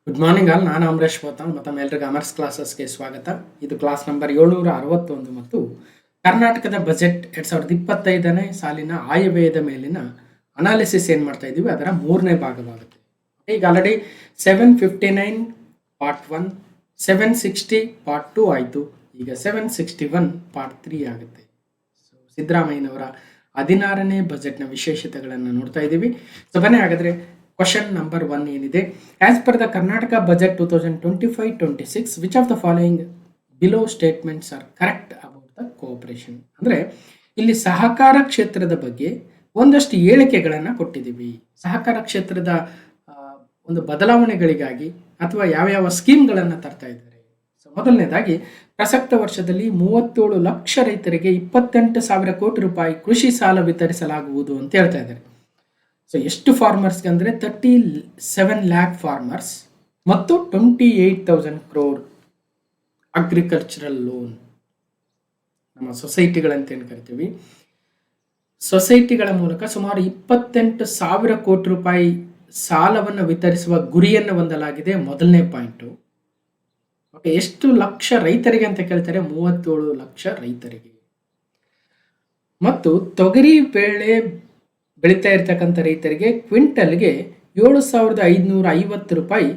Good morning all. ನಾನು ಅಮರೇಶ್ ಪೋತಾನ್. ಮತ್ತೊಮ್ಮೆ ಎಲ್ರಿಗೂ ಅಮರ್ಸ್ ಕ್ಲಾಸಸ್ಗೆ ಸ್ವಾಗತ. ಇದು ಕ್ಲಾಸ್ ನಂಬರ್ 761 ಮತ್ತು ಕರ್ನಾಟಕದ ಬಜೆಟ್ 2025ನೇ ಸಾಲಿನ ಆಯವ್ಯಯದ ಮೇಲಿನ ಅನಾಲಿಸಿಸ್ ಏನು ಮಾಡ್ತಾ ಇದ್ದೀವಿ ಅದರ 3ನೇ ಭಾಗವಾಗುತ್ತೆ. ಈಗ ಆಲ್ರೆಡಿ 759 ಪಾರ್ಟ್ 1, 760 ಪಾರ್ಟ್ 2 ಆಯಿತು. ಈಗ 761 ಪಾರ್ಟ್ 3 ಆಗುತ್ತೆ. ಸೊ ಸಿದ್ದರಾಮಯ್ಯನವರ 16ನೇ ಬಜೆಟ್ನ ವಿಶೇಷತೆಗಳನ್ನು ನೋಡ್ತಾ ಇದ್ದೀವಿ. ಸೊ ಬನ್ನಿ ಹಾಗಾದರೆ ಕ್ವಶನ್ ನಂಬರ್ 1 ಏನಿದೆ, as per the Karnataka budget 2025-26 which of the following below statements are correct about the cooperation. ಅಂದರೆ ಇಲ್ಲಿ ಸಹಕಾರ ಕ್ಷೇತ್ರದ ಬಗ್ಗೆ ಒಂದಷ್ಟು ಹೇಳಿಕೆಗಳನ್ನು ಕೊಟ್ಟಿದ್ದೀವಿ. ಸಹಕಾರ ಕ್ಷೇತ್ರದ ಒಂದು ಬದಲಾವಣೆಗಳಿಗಾಗಿ ಅಥವಾ ಯಾವ್ಯಾವ ಸ್ಕೀಮ್ಗಳನ್ನು ತರ್ತಾ ಇದ್ದಾರೆ. ಸೊ ಮೊದಲನೇದಾಗಿ ಪ್ರಸಕ್ತ ವರ್ಷದಲ್ಲಿ 37 ಲಕ್ಷ ರೈತರಿಗೆ 28,000 ಕೋಟಿ ರೂಪಾಯಿ ಕೃಷಿ ಸಾಲ ವಿತರಿಸಲಾಗುವುದು ಅಂತ ಹೇಳ್ತಾ ಇದ್ದಾರೆ. ಸೊ ಎಷ್ಟು ಫಾರ್ಮರ್ಸ್ಗೆ ಅಂದರೆ 37 ಲ್ಯಾಕ್ ಫಾರ್ಮರ್ಸ್ ಮತ್ತು 28,000 ಕ್ರೋರ್ ಅಗ್ರಿಕಲ್ಚರಲ್ ಲೋನ್. ನಮ್ಮ ಸೊಸೈಟಿಗಳಂತ ಏನು ಕರಿತೀವಿ, ಸೊಸೈಟಿಗಳ ಮೂಲಕ ಸುಮಾರು 28,000 ಕೋಟಿ ರೂಪಾಯಿ ಸಾಲವನ್ನು ವಿತರಿಸುವ ಗುರಿಯನ್ನು ಹೊಂದಲಾಗಿದೆ. ಮೊದಲನೇ ಪಾಯಿಂಟು. ಓಕೆ, ಎಷ್ಟು ಲಕ್ಷ ರೈತರಿಗೆ ಅಂತ ಕೇಳ್ತಾರೆ? 37 ಲಕ್ಷ ರೈತರಿಗೆ. ಮತ್ತು ತೊಗರಿ ಬೇಳೆ ಬೆಳೀತಾ ಇರ್ತಕ್ಕಂಥ ರೈತರಿಗೆ ಕ್ವಿಂಟಲ್ಗೆ 7,550 ರೂಪಾಯಿ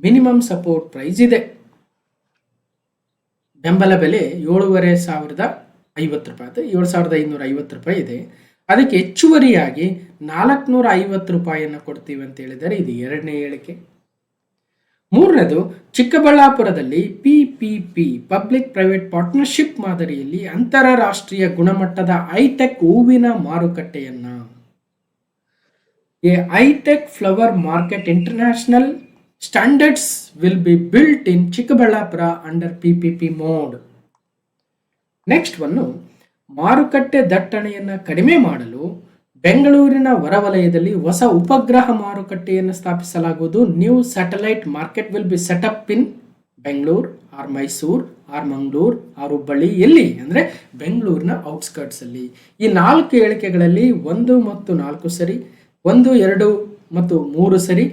ಮಿನಿಮಮ್ ಸಪೋರ್ಟ್ ಪ್ರೈಸ್ ಇದೆ. ಬೆಂಬಲ ಬೆಲೆ 7,550 ರೂಪಾಯಿ, 7,550 ರೂಪಾಯಿ ಇದೆ. ಅದಕ್ಕೆ ಹೆಚ್ಚುವರಿಯಾಗಿ 450 ರೂಪಾಯಿಯನ್ನು ಕೊಡ್ತೀವಿ ಅಂತ ಹೇಳಿದರೆ ಇದು ಎರಡನೇ ಹೇಳಿಕೆ. ಮೂರನೇದು, ಚಿಕ್ಕಬಳ್ಳಾಪುರದಲ್ಲಿ PPP ಪಬ್ಲಿಕ್ ಪ್ರೈವೇಟ್ ಪಾರ್ಟ್ನರ್ಶಿಪ್ ಮಾದರಿಯಲ್ಲಿ ಅಂತಾರಾಷ್ಟ್ರೀಯ ಗುಣಮಟ್ಟದ ಹೈಟೆಕ್ ಹೂವಿನ ಮಾರುಕಟ್ಟೆಯನ್ನ A high-tech flower market international standards will be built in Chikkaballapura under PPP mode. Next ಒಂದು, ಮಾರುಕಟ್ಟೆ ದಟ್ಟಣೆಯನ್ನು ಕಡಿಮೆ ಮಾಡಲು ಬೆಂಗಳೂರಿನ ಹೊರವಲಯದಲ್ಲಿ ಹೊಸ ಉಪಗ್ರಹ ಮಾರುಕಟ್ಟೆಯನ್ನು ಸ್ಥಾಪಿಸಲಾಗುವುದು. New satellite market will be set up in Bengaluru or Mysuru or Mangaluru or Hubballi. ಎಲ್ಲಿ ಅಂದರೆ ಬೆಂಗಳೂರಿನ ಔಟ್ಸ್ಕರ್ಟ್ಸ್ ಅಲ್ಲಿ. ಈ 4 ಹೇಳಿಕೆಗಳಲ್ಲಿ 1 ಮತ್ತು 4 ಸರಿ, 1, 2 ಮತ್ತು 3 ಸರಿ,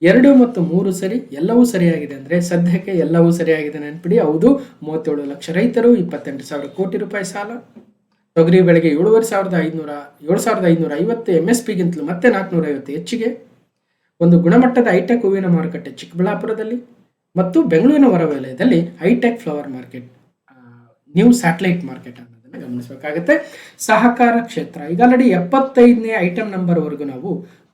2 ಮತ್ತು 3 ಸರಿ, ಎಲ್ಲವೂ ಸರಿಯಾಗಿದೆ. ಅಂದರೆ ಸದ್ಯಕ್ಕೆ ಎಲ್ಲವೂ ಸರಿಯಾಗಿದೆ, ನೆನಪಿಡಿ. ಹೌದು, 37 ಲಕ್ಷ ರೈತರು, 28,000 ಕೋಟಿ ರೂಪಾಯಿ ಸಾಲ, ತೊಗರಿ ಬೆಳೆಗೆ 7,550 MSPಗಿಂತಲೂ ಮತ್ತೆ 450 ಹೆಚ್ಚಿಗೆ, ಒಂದು ಗುಣಮಟ್ಟದ ಹೈಟೆಕ್ ಹೂವಿನ ಮಾರುಕಟ್ಟೆ ಚಿಕ್ಕಬಳ್ಳಾಪುರದಲ್ಲಿ ಮತ್ತು ಬೆಂಗಳೂರಿನ ಹೊರವಲಯದಲ್ಲಿ hi tech flower market, new satellite market ಅನ್ನೋದನ್ನು ಗಮನಿಸಬೇಕಾಗುತ್ತೆ. ಸಹಕಾರ ಕ್ಷೇತ್ರ ಈಗ ಆಲ್ರೆಡಿ 75ನೇ ಐಟಮ್ ನಂಬರ್ವರೆಗೂ ನಾವು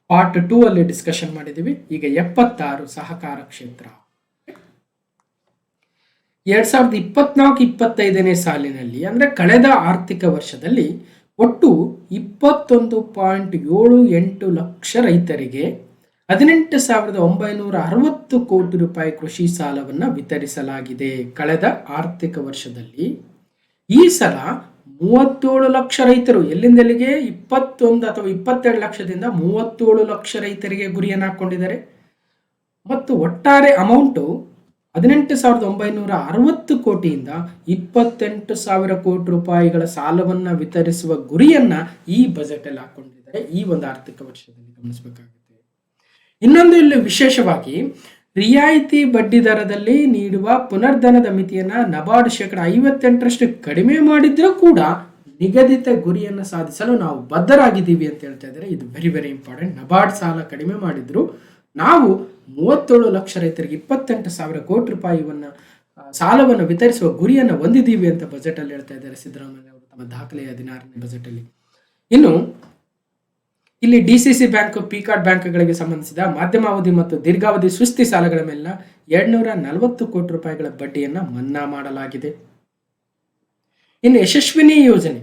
ಪಾರ್ಟ್ 2 ಅಲ್ಲಿ ಡಿಸ್ಕಷನ್ ಮಾಡಿದ್ದೀವಿ. ಈಗ 76 ಸಹಕಾರ ಕ್ಷೇತ್ರ. 2024-25ನೇ ಸಾಲಿನಲ್ಲಿ ಅಂದರೆ ಕಳೆದ ಆರ್ಥಿಕ ವರ್ಷದಲ್ಲಿ ಒಟ್ಟು 21.78 ಲಕ್ಷ ರೈತರಿಗೆ 18,960 ಕೋಟಿ ರೂಪಾಯಿ ಕೃಷಿ ಸಾಲವನ್ನು ವಿತರಿಸಲಾಗಿದೆ. ಕಳೆದ ಆರ್ಥಿಕ ವರ್ಷದಲ್ಲಿ ಈ ಸಲ 37 ಲಕ್ಷ ರೈತರು, ಎಲ್ಲಿಂದೆಲ್ಲಿಗೆ 21 ಅಥವಾ 22 ಲಕ್ಷದಿಂದ 37 ಲಕ್ಷ ರೈತರಿಗೆ ಗುರಿಯನ್ನು ಹಾಕೊಂಡಿದ್ದಾರೆ. ಮತ್ತು ಒಟ್ಟಾರೆ ಅಮೌಂಟು 18,960 ಕೋಟಿಯಿಂದ 28,000 ಕೋಟಿ ರೂಪಾಯಿಗಳ ಸಾಲವನ್ನು ವಿತರಿಸುವ ಗುರಿಯನ್ನ ಈ ಬಜೆಟ್ ಅಲ್ಲಿ ಹಾಕೊಂಡಿದ್ದಾರೆ. ಈ ಒಂದು ಆರ್ಥಿಕ ವರ್ಷದಲ್ಲಿ ಗಮನಿಸಬೇಕಾಗುತ್ತೆ. ಇನ್ನೊಂದು ಇಲ್ಲಿ ವಿಶೇಷವಾಗಿ ರಿಯಾಯಿತಿ ಬಡ್ಡಿ ದರದಲ್ಲಿ ನೀಡುವ ಪುನರ್ಧನದ ಮಿತಿಯನ್ನ ನಬಾರ್ಡ್ 58% ಕಡಿಮೆ ಮಾಡಿದ್ರೂ ಕೂಡ ನಿಗದಿತ ಗುರಿಯನ್ನು ಸಾಧಿಸಲು ನಾವು ಬದ್ಧರಾಗಿದ್ದೀವಿ ಅಂತ ಹೇಳ್ತಾ ಇದ್ದಾರೆ. ಇದು ವೆರಿ ವೆರಿ ಇಂಪಾರ್ಟೆಂಟ್. ನಬಾರ್ಡ್ ಸಾಲ ಕಡಿಮೆ ಮಾಡಿದ್ರು ನಾವು 37 ಲಕ್ಷ ರೈತರಿಗೆ 28,000 ಕೋಟಿ ರೂಪಾಯಿಯನ್ನ ಸಾಲವನ್ನು ವಿತರಿಸುವ ಗುರಿಯನ್ನು ಹೊಂದಿದ್ದೀವಿ ಅಂತ ಬಜೆಟ್ ಅಲ್ಲಿ ಹೇಳ್ತಾ ಇದ್ದಾರೆ ಸಿದ್ದರಾಮಯ್ಯ ಅವರು ತಮ್ಮ ದಾಖಲೆಯ 16ನೇ ಬಜೆಟ್ ಅಲ್ಲಿ. ಇನ್ನು ಇಲ್ಲಿ DCC ಬ್ಯಾಂಕ್, ಪಿಕಾರ್ಡ್ ಬ್ಯಾಂಕ್ಗಳಿಗೆ ಸಂಬಂಧಿಸಿದ ಮಾಧ್ಯಮಾವಧಿ ಮತ್ತು ದೀರ್ಘಾವಧಿ ಸುಸ್ತಿ ಸಾಲಗಳ ಮೇಲಿನ 240 ಕೋಟಿ ರೂಪಾಯಿಗಳ ಬಡ್ಡಿಯನ್ನು ಮನ್ನಾ ಮಾಡಲಾಗಿದೆ. ಇನ್ನು ಯಶಸ್ವಿನಿ ಯೋಜನೆ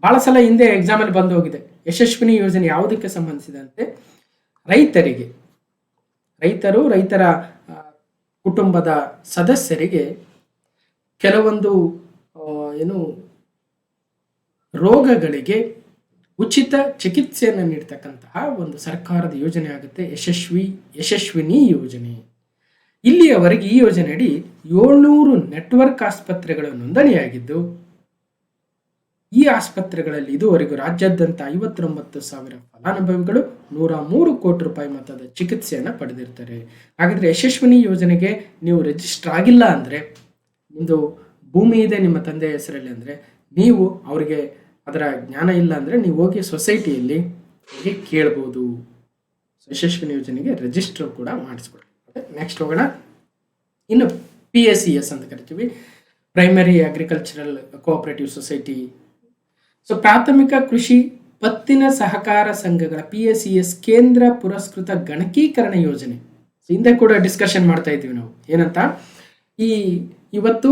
ಬಹಳ ಸಲ ಹಿಂದೆ ಎಕ್ಸಾಮ್ ಅಲ್ಲಿ ಬಂದು ಹೋಗಿದೆ. ಯಶಸ್ವಿನಿ ಯೋಜನೆ ಯಾವುದಕ್ಕೆ ಸಂಬಂಧಿಸಿದಂತೆ ರೈತರ ಕುಟುಂಬದ ಸದಸ್ಯರಿಗೆ ಕೆಲವೊಂದು ರೋಗಗಳಿಗೆ ಉಚಿತ ಚಿಕಿತ್ಸೆಯನ್ನು ನೀಡ್ತಕ್ಕಂತಹ ಒಂದು ಸರ್ಕಾರದ ಯೋಜನೆ ಆಗುತ್ತೆ ಯಶಸ್ವಿನಿ ಯೋಜನೆ. ಇಲ್ಲಿಯವರೆಗೆ ಈ ಯೋಜನೆಯಡಿ 700 ನೆಟ್ವರ್ಕ್ ಆಸ್ಪತ್ರೆಗಳು ನೋಂದಣಿಯಾಗಿದ್ದು ಈ ಆಸ್ಪತ್ರೆಗಳಲ್ಲಿ ಇದುವರೆಗೂ ರಾಜ್ಯಾದ್ಯಂತ 59,000 ಫಲಾನುಭವಿಗಳು 103 ಕೋಟಿ ರೂಪಾಯಿ ಮೊತ್ತದ ಚಿಕಿತ್ಸೆಯನ್ನು ಪಡೆದಿರ್ತಾರೆ. ಹಾಗಾದರೆ ಯಶಸ್ವಿನಿ ಯೋಜನೆಗೆ ನೀವು ರಿಜಿಸ್ಟರ್ ಆಗಿಲ್ಲ ಅಂದರೆ, ನಿಮ್ಮದು ಭೂಮಿ ಇದೆ ನಿಮ್ಮ ತಂದೆ ಹೆಸರಲ್ಲಿ ಅಂದರೆ, ನೀವು ಅವರಿಗೆ ಅದರ ಜ್ಞಾನ ಇಲ್ಲ ಅಂದರೆ ನೀವು ಹೋಗಿ ಸೊಸೈಟಿಯಲ್ಲಿ ಹೋಗಿ ಕೇಳ್ಬೋದು. ಯಶಸ್ವಿನಿ ಯೋಜನೆಗೆ ರಿಜಿಸ್ಟರ್ ಕೂಡ ಮಾಡಿಸ್ಕೊಡಿ. ನೆಕ್ಸ್ಟ್ ಹೋಗೋಣ. ಇನ್ನು PACS ಅಂತ ಕರಿತೀವಿ, primary agricultural cooperative society. So ಪ್ರಾಥಮಿಕ ಕೃಷಿ ಪತ್ತಿನ ಸಹಕಾರ ಸಂಘಗಳ PACS ಕೇಂದ್ರ ಪುರಸ್ಕೃತ ಗಣಕೀಕರಣ ಯೋಜನೆ. ಹಿಂದೆ ಕೂಡ ಡಿಸ್ಕಷನ್ ಮಾಡ್ತಾ ಇದ್ದೀವಿ ನಾವು. ಏನಂತ, ಇವತ್ತು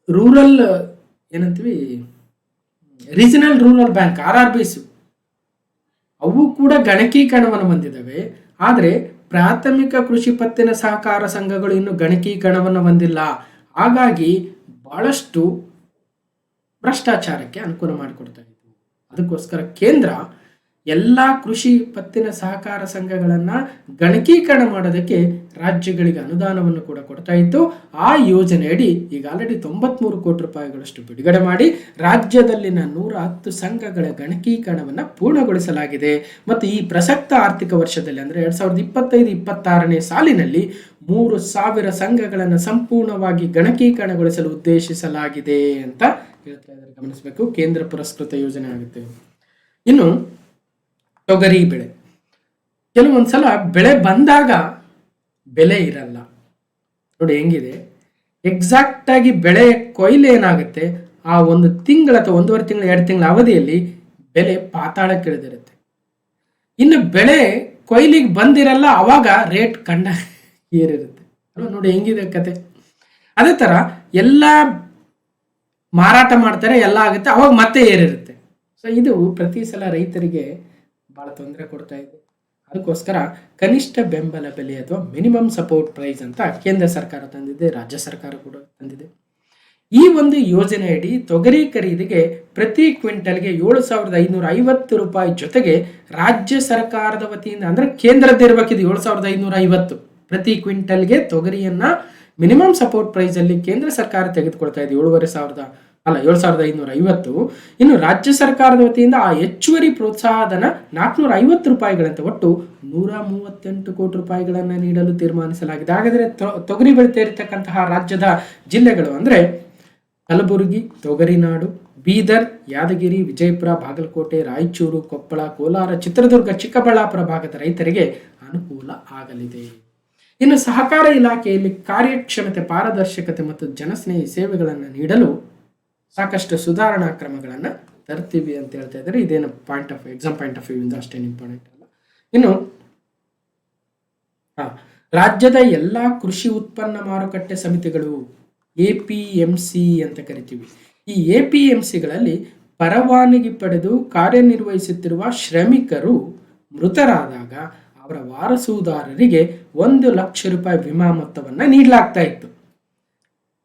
ರೂರಲ್ ಏನಂತೀವಿ, ರೀಜನಲ್ ರೂರಲ್ ಬ್ಯಾಂಕ್ RRBs ಅವು ಕೂಡ ಗಣಕೀಕರಣವನ್ನು ಹೊಂದಿದ್ದಾವೆ. ಆದರೆ ಪ್ರಾಥಮಿಕ ಕೃಷಿ ಪತ್ತಿನ ಸಹಕಾರ ಸಂಘಗಳು ಇನ್ನು ಗಣಕೀಕರಣವನ್ನು ಹೊಂದಿಲ್ಲ. ಹಾಗಾಗಿ ಬಹಳಷ್ಟು ಭ್ರಷ್ಟಾಚಾರಕ್ಕೆ ಅನುಕೂಲ ಮಾಡಿಕೊಡ್ತಾ ಇತ್ತು. ಅದಕ್ಕೋಸ್ಕರ ಕೇಂದ್ರ ಎಲ್ಲ ಕೃಷಿ ಪತ್ತಿನ ಸಹಕಾರ ಸಂಘಗಳನ್ನು ಗಣಕೀಕರಣ ಮಾಡೋದಕ್ಕೆ ರಾಜ್ಯಗಳಿಗೆ ಅನುದಾನವನ್ನು ಕೂಡ ಕೊಡ್ತಾ ಇತ್ತು. ಆ ಯೋಜನೆಯಡಿ ಈಗ ಆಲ್ರೆಡಿ 93 ಕೋಟಿ ರೂಪಾಯಿಗಳಷ್ಟು ಬಿಡುಗಡೆ ಮಾಡಿ ರಾಜ್ಯದಲ್ಲಿನ 110 ಸಂಘಗಳ ಗಣಕೀಕರಣವನ್ನು ಪೂರ್ಣಗೊಳಿಸಲಾಗಿದೆ. ಮತ್ತು ಈ ಪ್ರಸಕ್ತ ಆರ್ಥಿಕ ವರ್ಷದಲ್ಲಿ ಅಂದರೆ 2025-26ನೇ ಸಾಲಿನಲ್ಲಿ 3,000 ಸಂಘಗಳನ್ನು ಸಂಪೂರ್ಣವಾಗಿ ಗಣಕೀಕರಣಗೊಳಿಸಲು ಉದ್ದೇಶಿಸಲಾಗಿದೆ ಅಂತ ಹೇಳ್ತಾ ಇದ್ದಾರೆ. ಗಮನಿಸಬೇಕು, ಕೇಂದ್ರ ಪುರಸ್ಕೃತ ಯೋಜನೆ ಆಗುತ್ತೆ. ಇನ್ನು ತೊಗರಿ ಬೆಳೆ, ಕೆಲವೊಂದ್ಸಲ ಬೆಳೆ ಬಂದಾಗ ಬೆಲೆ ಇರಲ್ಲ. ನೋಡಿ ಹೆಂಗಿದೆ, ಎಕ್ಸಾಕ್ಟ್ ಆಗಿ ಬೆಳೆ ಕೊಯ್ಲು ಏನಾಗುತ್ತೆ, ಆ 1 ತಿಂಗಳ ಅಥವಾ 1.5 ತಿಂಗಳ 2 ತಿಂಗಳ ಅವಧಿಯಲ್ಲಿ ಬೆಲೆ ಪಾತಾಳಕ್ಕಿಳಿದಿರುತ್ತೆ. ಇನ್ನು ಬೆಳೆ ಕೊಯ್ಲಿಗೆ ಬಂದಿರಲ್ಲ, ಅವಾಗ ರೇಟ್ ಕಂಡ ಏರಿರುತ್ತೆ ಅಲ್ವಾ. ನೋಡಿ ಹೆಂಗಿದೆ ಕತೆ. ಅದೇ ತರ ಎಲ್ಲ ಮಾರಾಟ ಮಾಡ್ತಾರೆ, ಎಲ್ಲ ಆಗುತ್ತೆ, ಅವಾಗ ಮತ್ತೆ ಏರಿರುತ್ತೆ. ಸೊ ಇದು ಪ್ರತಿ ಸಲ ರೈತರಿಗೆ ಬಹಳ ತೊಂದರೆ ಕೊಡ್ತಾ ಇದೆ. ಅದಕ್ಕೋಸ್ಕರ ಕನಿಷ್ಠ ಬೆಂಬಲ ಬೆಲೆ ಅಥವಾ ಮಿನಿಮಮ್ ಸಪೋರ್ಟ್ ಪ್ರೈಸ್ ಅಂತ ಕೇಂದ್ರ ಸರ್ಕಾರ ತಂದಿದೆ, ರಾಜ್ಯ ಸರ್ಕಾರ ಕೂಡ ತಂದಿದೆ. ಈ ಒಂದು ಯೋಜನೆಯಡಿ ತೊಗರಿ ಖರೀದಿಗೆ ಪ್ರತಿ ಕ್ವಿಂಟಲ್ಗೆ 7,550 ರೂಪಾಯಿ ಜೊತೆಗೆ ರಾಜ್ಯ ಸರ್ಕಾರದ ವತಿಯಿಂದ, ಅಂದ್ರೆ ಕೇಂದ್ರದ್ದು ಇರಬೇಕಿದೆ 7,550 ಪ್ರತಿ ಕ್ವಿಂಟಲ್ಗೆ ತೊಗರಿಯನ್ನ ಮಿನಿಮಮ್ ಸಪೋರ್ಟ್ ಪ್ರೈಸ್ ಅಲ್ಲಿ ಕೇಂದ್ರ ಸರ್ಕಾರ ತೆಗೆದುಕೊಳ್ತಾ ಇದೆ. 7,550. ಇನ್ನು ರಾಜ್ಯ ಸರ್ಕಾರದ ವತಿಯಿಂದ ಆ ಹೆಚ್ಚುವರಿ ಪ್ರೋತ್ಸಾಹಧನ 450 ರೂಪಾಯಿಗಳಂತೆ ಒಟ್ಟು 138 ಕೋಟಿ ರೂಪಾಯಿಗಳನ್ನು ನೀಡಲು ತೀರ್ಮಾನಿಸಲಾಗಿದೆ. ಹಾಗಾದರೆ ತೊಗರಿ ಬೆಳೀತಾ ಇರತಕ್ಕಂತಹ ರಾಜ್ಯದ ಜಿಲ್ಲೆಗಳು ಅಂದ್ರೆ ಕಲಬುರಗಿ, ತೊಗರಿನಾಡು, ಬೀದರ್, ಯಾದಗಿರಿ, ವಿಜಯಪುರ, ಬಾಗಲಕೋಟೆ, ರಾಯಚೂರು, ಕೊಪ್ಪಳ, ಕೋಲಾರ, ಚಿತ್ರದುರ್ಗ, ಚಿಕ್ಕಬಳ್ಳಾಪುರ ಭಾಗದ ರೈತರಿಗೆ ಅನುಕೂಲ ಆಗಲಿದೆ. ಇನ್ನು ಸಹಕಾರ ಇಲಾಖೆಯಲ್ಲಿ ಕಾರ್ಯಕ್ಷಮತೆ, ಪಾರದರ್ಶಕತೆ ಮತ್ತು ಜನಸ್ನೇಹಿ ಸೇವೆಗಳನ್ನು ನೀಡಲು ಸಾಕಷ್ಟು ಸುಧಾರಣಾ ಕ್ರಮಗಳನ್ನು ತರ್ತೀವಿ ಅಂತ ಹೇಳ್ತಾ ಇದ್ದಾರೆ. ಇದೇನು ಎಕ್ಸಾಮ್ ಪಾಯಿಂಟ್ ಆಫ್ ವ್ಯೂ ಇಂದ ಅಷ್ಟೇನು ಇಂಪಾರ್ಟೆಂಟ್ ಅಲ್ಲ. ಇನ್ನು ರಾಜ್ಯದ ಎಲ್ಲ ಕೃಷಿ ಉತ್ಪನ್ನ ಮಾರುಕಟ್ಟೆ ಸಮಿತಿಗಳು, APMC ಅಂತ ಕರಿತೀವಿ. ಈ APMCಗಳಲ್ಲಿ ಪರವಾನಗಿ ಪಡೆದು ಕಾರ್ಯನಿರ್ವಹಿಸುತ್ತಿರುವ ಶ್ರಮಿಕರು ಮೃತರಾದಾಗ ಅವರ ವಾರಸುದಾರರಿಗೆ 1 ಲಕ್ಷ ರೂಪಾಯಿ ವಿಮಾ ಮೊತ್ತವನ್ನು ನೀಡಲಾಗ್ತಾ ಇತ್ತು.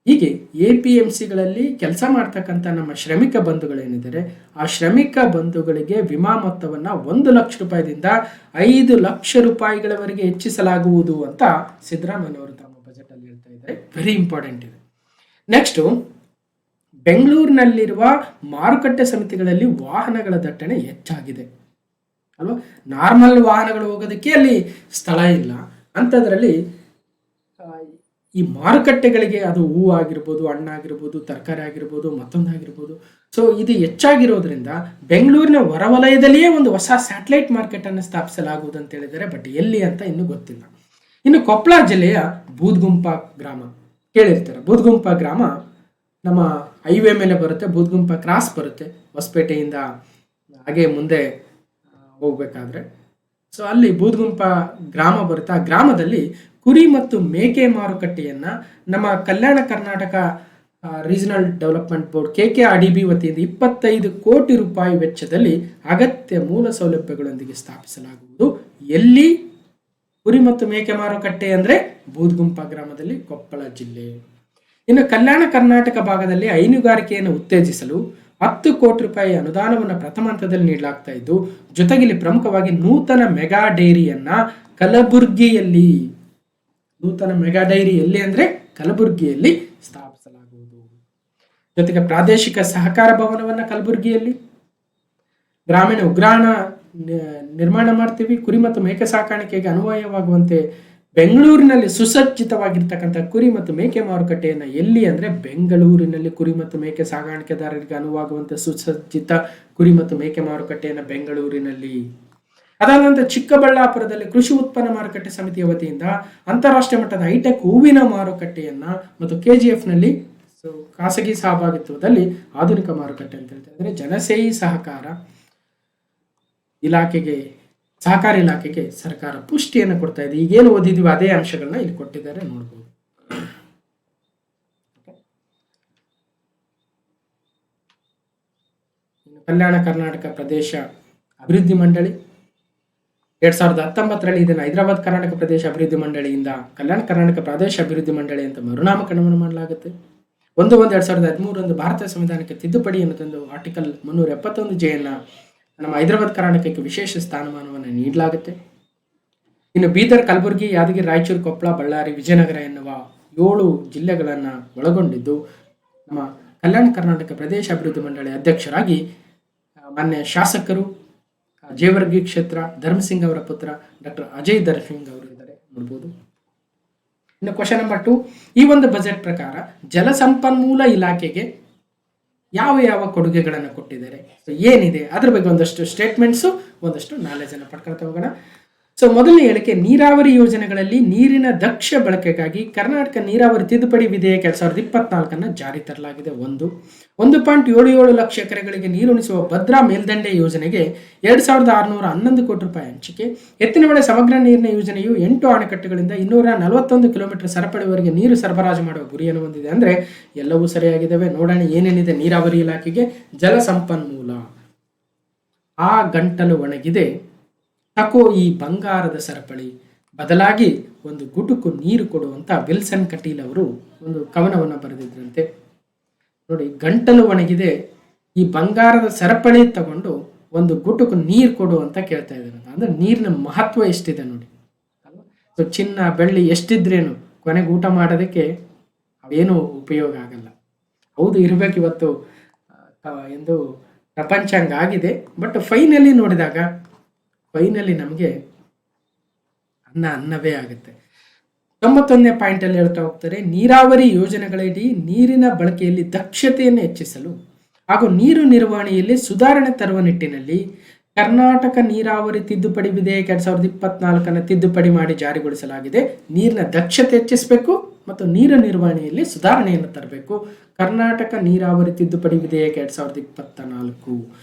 ಹೀಗೆ APMCಗಳಲ್ಲಿ ಕೆಲಸ ಮಾಡ್ತಕ್ಕಂಥ ನಮ್ಮ ಶ್ರಮಿಕ ಬಂಧುಗಳೇನಿದ್ದಾರೆ, ಆ ಶ್ರಮಿಕ ಬಂಧುಗಳಿಗೆ ವಿಮಾ ಮೊತ್ತವನ್ನು 1 ಲಕ್ಷ ರೂಪಾಯಿದಿಂದ 5 ಲಕ್ಷ ರೂಪಾಯಿಗಳವರೆಗೆ ಹೆಚ್ಚಿಸಲಾಗುವುದು ಅಂತ ಸಿದ್ದರಾಮಯ್ಯನವರು ತಮ್ಮ ಬಜೆಟ್ ಅಲ್ಲಿ ಹೇಳ್ತಾ ಇದ್ದಾರೆ. ವೆರಿ ಇಂಪಾರ್ಟೆಂಟ್ ಇದೆ. ನೆಕ್ಸ್ಟ್, ಬೆಂಗಳೂರಿನಲ್ಲಿರುವ ಮಾರುಕಟ್ಟೆ ಸಮಿತಿಗಳಲ್ಲಿ ವಾಹನಗಳ ದಟ್ಟಣೆ ಹೆಚ್ಚಾಗಿದೆ ಅಲ್ವಾ. ನಾರ್ಮಲ್ ವಾಹನಗಳು ಹೋಗೋದಕ್ಕೆ ಅಲ್ಲಿ ಸ್ಥಳ ಇಲ್ಲ. ಅಂಥದ್ರಲ್ಲಿ ಈ ಮಾರುಕಟ್ಟೆಗಳಿಗೆ ಅದು ಹೂವು ಆಗಿರ್ಬೋದು, ಹಣ್ಣಾಗಿರ್ಬೋದು, ತರಕಾರಿ ಆಗಿರ್ಬೋದು, ಮತ್ತೊಂದಾಗಿರ್ಬೋದು, ಸೊ ಇದು ಹೆಚ್ಚಾಗಿರೋದ್ರಿಂದ ಬೆಂಗಳೂರಿನ ಹೊರವಲಯದಲ್ಲಿಯೇ ಒಂದು ಹೊಸ ಸ್ಯಾಟಲೈಟ್ ಮಾರ್ಕೆಟ್ ಅನ್ನು ಸ್ಥಾಪಿಸಲಾಗುವುದು ಅಂತ ಹೇಳಿದ್ದಾರೆ. ಬಟ್ ಎಲ್ಲಿ ಅಂತ ಇನ್ನೂ ಗೊತ್ತಿಲ್ಲ. ಇನ್ನು ಕೊಪ್ಪಳ ಜಿಲ್ಲೆಯ ಬೂದ್ಗುಂಪ ಗ್ರಾಮ ಕೇಳಿರ್ತಾರೆ. ಬೂದ್ಗುಂಪ ಗ್ರಾಮ ನಮ್ಮ ಹೈವೇ ಮೇಲೆ ಬರುತ್ತೆ. ಬೂದ್ಗುಂಪ ಕ್ರಾಸ್ ಬರುತ್ತೆ ಹೊಸಪೇಟೆಯಿಂದ ಹಾಗೆ ಮುಂದೆ ಹೋಗ್ಬೇಕಾದ್ರೆ. ಸೊ ಅಲ್ಲಿ ಬೂದ್ಗುಂಪ ಗ್ರಾಮ ಬರುತ್ತೆ. ಆ ಗ್ರಾಮದಲ್ಲಿ ಕುರಿ ಮತ್ತು ಮೇಕೆ ಮಾರುಕಟ್ಟೆಯನ್ನ ನಮ್ಮ Kalyana Karnataka regional development board KKRDB ವತಿಯಿಂದ 25 ಕೋಟಿ ರೂಪಾಯಿ ವೆಚ್ಚದಲ್ಲಿ ಅಗತ್ಯ ಮೂಲ ಸೌಲಭ್ಯಗಳೊಂದಿಗೆ ಸ್ಥಾಪಿಸಲಾಗುವುದು. ಎಲ್ಲಿ ಕುರಿ ಮತ್ತು ಮೇಕೆ ಮಾರುಕಟ್ಟೆ ಅಂದ್ರೆ ಬೂದ್ಗುಂಪ ಗ್ರಾಮದಲ್ಲಿ, ಕೊಪ್ಪಳ ಜಿಲ್ಲೆ. ಇನ್ನು ಕಲ್ಯಾಣ ಕರ್ನಾಟಕ ಭಾಗದಲ್ಲಿ ಹೈನುಗಾರಿಕೆಯನ್ನು ಉತ್ತೇಜಿಸಲು 10 ಕೋಟಿ ರೂಪಾಯಿ ಅನುದಾನವನ್ನು ಪ್ರಥಮ ಹಂತದಲ್ಲಿ ನೀಡಲಾಗ್ತಾ ಇದ್ದು, ಜೊತೆಗೆ ಇಲ್ಲಿ ಪ್ರಮುಖವಾಗಿ ನೂತನ ಮೆಗಾ ಡೈರಿಯನ್ನ ಕಲಬುರ್ಗಿಯಲ್ಲಿ, ನೂತನ ಮೆಗಾ ಡೈರಿ ಎಲ್ಲಿ ಅಂದ್ರೆ ಕಲಬುರ್ಗಿಯಲ್ಲಿ ಸ್ಥಾಪಿಸಲಾಗುವುದು. ಜೊತೆಗೆ ಪ್ರಾದೇಶಿಕ ಸಹಕಾರ ಭವನವನ್ನು ಕಲಬುರಗಿಯಲ್ಲಿ, ಗ್ರಾಮೀಣ ಉಗ್ರಾಣ ನಿರ್ಮಾಣ ಮಾಡ್ತೀವಿ. ಕುರಿ ಮತ್ತು ಮೇಕೆ ಸಾಕಾಣಿಕೆಗೆ ಅನ್ವಯವಾಗುವಂತೆ ಬೆಂಗಳೂರಿನಲ್ಲಿ ಸುಸಜ್ಜಿತವಾಗಿರ್ತಕ್ಕಂಥ ಕುರಿ ಮತ್ತು ಮೇಕೆ ಮಾರುಕಟ್ಟೆಯನ್ನು ಎಲ್ಲಿ ಅಂದರೆ ಬೆಂಗಳೂರಿನಲ್ಲಿ ಕುರಿ ಮತ್ತು ಮೇಕೆ ಸಾಗಾಣಿಕೆದಾರರಿಗೆ ಅನುವಾಗುವಂತೆ ಸುಸಜ್ಜಿತ ಕುರಿ ಮತ್ತು ಮೇಕೆ ಮಾರುಕಟ್ಟೆಯನ್ನು ಬೆಂಗಳೂರಿನಲ್ಲಿ. ಅದಾದ ನಂತರ ಚಿಕ್ಕಬಳ್ಳಾಪುರದಲ್ಲಿ ಕೃಷಿ ಉತ್ಪನ್ನ ಮಾರುಕಟ್ಟೆ ಸಮಿತಿಯ ವತಿಯಿಂದ ಅಂತಾರಾಷ್ಟ್ರೀಯ ಮಟ್ಟದ ಹೈಟೆಕ್ ಹೂವಿನ ಮಾರುಕಟ್ಟೆಯನ್ನ ಮತ್ತು KGFನಲ್ಲಿ ಖಾಸಗಿ ಸಹಭಾಗಿತ್ವದಲ್ಲಿ ಆಧುನಿಕ ಮಾರುಕಟ್ಟೆ ಅಂತ ಹೇಳ್ತಾರೆ. ಅಂದರೆ ಜನಸೇಯಿ ಸಹಕಾರ ಇಲಾಖೆಗೆ ಸರ್ಕಾರ ಪುಷ್ಟಿಯನ್ನು ಕೊಡ್ತಾ ಇದೆ. ಈಗೇನು ಓದಿದೀವಿ ಅದೇ ಅಂಶಗಳನ್ನ ಇಲ್ಲಿ ಕೊಟ್ಟಿದ್ದಾರೆ, ನೋಡ್ಬೋದು. ಕಲ್ಯಾಣ ಕರ್ನಾಟಕ ಪ್ರದೇಶ ಅಭಿವೃದ್ಧಿ ಮಂಡಳಿ 2019ರಲ್ಲಿ ಇದನ್ನು ಹೈದರಾಬಾದ್ ಕರ್ನಾಟಕ ಪ್ರದೇಶ ಅಭಿವೃದ್ಧಿ ಮಂಡಳಿಯಿಂದ ಕಲ್ಯಾಣ ಕರ್ನಾಟಕ ಪ್ರದೇಶ ಅಭಿವೃದ್ಧಿ ಮಂಡಳಿ ಅಂತ ಮರುನಾಮಕರಣವನ್ನು ಮಾಡಲಾಗುತ್ತೆ. 1/1/2013 ಭಾರತ ಸಂವಿಧಾನಕ್ಕೆ ತಿದ್ದುಪಡಿಯನ್ನು ತಂದು ಆರ್ಟಿಕಲ್ 371J ನಮ್ಮ ಹೈದರಾಬಾದ್ ಕರ್ನಾಟಕಕ್ಕೆ ವಿಶೇಷ ಸ್ಥಾನಮಾನವನ್ನು ನೀಡಲಾಗುತ್ತೆ. ಇನ್ನು ಬೀದರ್, ಕಲಬುರಗಿ, ಯಾದಗಿರಿ, ರಾಯಚೂರು, ಕೊಪ್ಪಳ, ಬಳ್ಳಾರಿ, ವಿಜಯನಗರ ಎನ್ನುವ 7 ಜಿಲ್ಲೆಗಳನ್ನು ಒಳಗೊಂಡಿದ್ದು ನಮ್ಮ ಕಲ್ಯಾಣ ಕರ್ನಾಟಕ ಪ್ರದೇಶ ಅಭಿವೃದ್ಧಿ ಮಂಡಳಿ ಅಧ್ಯಕ್ಷರಾಗಿ ಮಾನ್ಯ ಶಾಸಕರು ಜೇವರ್ಗಿ ಕ್ಷೇತ್ರ ಧರ್ಮಸಿಂಗ್ ಅವರ ಪುತ್ರ ಡಾಕ್ಟರ್ ಅಜಯ್ ಧರ್ಮಸಿಂಗ್ ಅವರು ಇದ್ದಾರೆ, ನೋಡ್ಬೋದು. ಇನ್ನು ಕ್ವಶನ್ ನಂಬರ್ 2, ಈ ಒಂದು ಬಜೆಟ್ ಪ್ರಕಾರ ಜಲಸಂಪನ್ಮೂಲ ಇಲಾಖೆಗೆ ಯಾವ ಕೊಡುಗೆಗಳನ್ನು ಕೊಟ್ಟಿದ್ದಾರೆ, ಏನಿದೆ ಅದ್ರ ಬಗ್ಗೆ ಒಂದಷ್ಟು ಸ್ಟೇಟ್ಮೆಂಟ್ಸು, ಒಂದಷ್ಟು ನಾಲೆಜನ್ನು ಪಡ್ಕೊಳ್ತಾ ಹೋಗೋಣ. ಮೊದಲನೇ ಹೇಳಿಕೆ, ನೀರಾವರಿ ಯೋಜನೆಗಳಲ್ಲಿ ನೀರಿನ ದಕ್ಷ ಬಳಕೆಗಾಗಿ ಕರ್ನಾಟಕ ನೀರಾವರಿ ತಿದ್ದುಪಡಿ ವಿಧೇಯಕ 2024 ಜಾರಿ ತರಲಾಗಿದೆ. 1.77 ಲಕ್ಷ ಎಕರೆಗಳಿಗೆ ನೀರುಣಿಸುವ ಭದ್ರಾ ಮೇಲ್ದಂಡೆ ಯೋಜನೆಗೆ 2,611 ಕೋಟಿ ರೂಪಾಯಿ ಹಂಚಿಕೆ. ಎತ್ತಿನಹೊಳೆ ಸಮಗ್ರ ನೀರಿನ ಯೋಜನೆಯು 8 ಅಣೆಕಟ್ಟುಗಳಿಂದ 241 ಕಿಲೋಮೀಟರ್ ಸರಪಳಿವರೆಗೆ ನೀರು ಸರಬರಾಜು ಮಾಡುವ ಗುರಿಯನ್ನು ಹೊಂದಿದೆ. ಅಂದರೆ ಎಲ್ಲವೂ ಸರಿಯಾಗಿದ್ದಾವೆ. ನೋಡೋಣ ಏನೇನಿದೆ ನೀರಾವರಿ ಇಲಾಖೆಗೆ. ಜಲಸಂಪನ್ಮೂಲ, ಆ ಗಂಟಲು ಒಣಗಿದೆ, ತಕೋ ಈ ಬಂಗಾರದ ಸರಪಳಿ, ಬದಲಾಗಿ ಒಂದು ಗುಟುಕು ನೀರು ಕೊಡುವಂತ ವಿಲ್ಸನ್ ಕಟೀಲ್ ಅವರು ಒಂದು ಕವನವನ್ನು ಬರೆದಿದ್ರಂತೆ. ನೋಡಿ, ಗಂಟಲು ಒಣಗಿದೆ, ಈ ಬಂಗಾರದ ಸರಪಳಿ ತಗೊಂಡು ಒಂದು ಗುಟುಕು ನೀರು ಕೊಡು ಅಂತ ಕೇಳ್ತಾ ಇದ್ದಾರೆ. ಅಂದ್ರೆ ನೀರಿನ ಮಹತ್ವ ಎಷ್ಟಿದೆ ನೋಡಿ. ಚಿನ್ನ ಬೆಳ್ಳಿ ಎಷ್ಟಿದ್ರೇನು ಕೊನೆಗೆ ಊಟ ಮಾಡೋದಕ್ಕೆ ಅವೇನು ಉಪಯೋಗ ಆಗಲ್ಲ. ಹೌದು, ಇರ್ಬೇಕು ಇವತ್ತು ಎಂದು ಪ್ರಪಂಚಾಂಗ ಆಗಿದೆ. ಬಟ್ ಫೈನಲಿ ನೋಡಿದಾಗ ನಮಗೆ ಅನ್ನವೇ ಆಗುತ್ತೆ. 91ನೇ ಪಾಯಿಂಟಲ್ಲಿ ಹೇಳ್ತಾ ಹೋಗ್ತಾರೆ, ನೀರಾವರಿ ಯೋಜನೆಗಳಡಿ ನೀರಿನ ಬಳಕೆಯಲ್ಲಿ ದಕ್ಷತೆಯನ್ನು ಹೆಚ್ಚಿಸಲು ಹಾಗೂ ನೀರು ನಿರ್ವಹಣೆಯಲ್ಲಿ ಸುಧಾರಣೆ ತರುವ ನಿಟ್ಟಿನಲ್ಲಿ ಕರ್ನಾಟಕ ನೀರಾವರಿ ತಿದ್ದುಪಡಿ ವಿಧೇಯಕ 2024 ತಿದ್ದುಪಡಿ ಮಾಡಿ ಜಾರಿಗೊಳಿಸಲಾಗಿದೆ. ನೀರಿನ ದಕ್ಷತೆ ಹೆಚ್ಚಿಸಬೇಕು ಮತ್ತು ನೀರು ನಿರ್ವಹಣೆಯಲ್ಲಿ ಸುಧಾರಣೆಯನ್ನು ತರಬೇಕು. ಕರ್ನಾಟಕ ನೀರಾವರಿ ತಿದ್ದುಪಡಿ ವಿಧೇಯಕ 2024.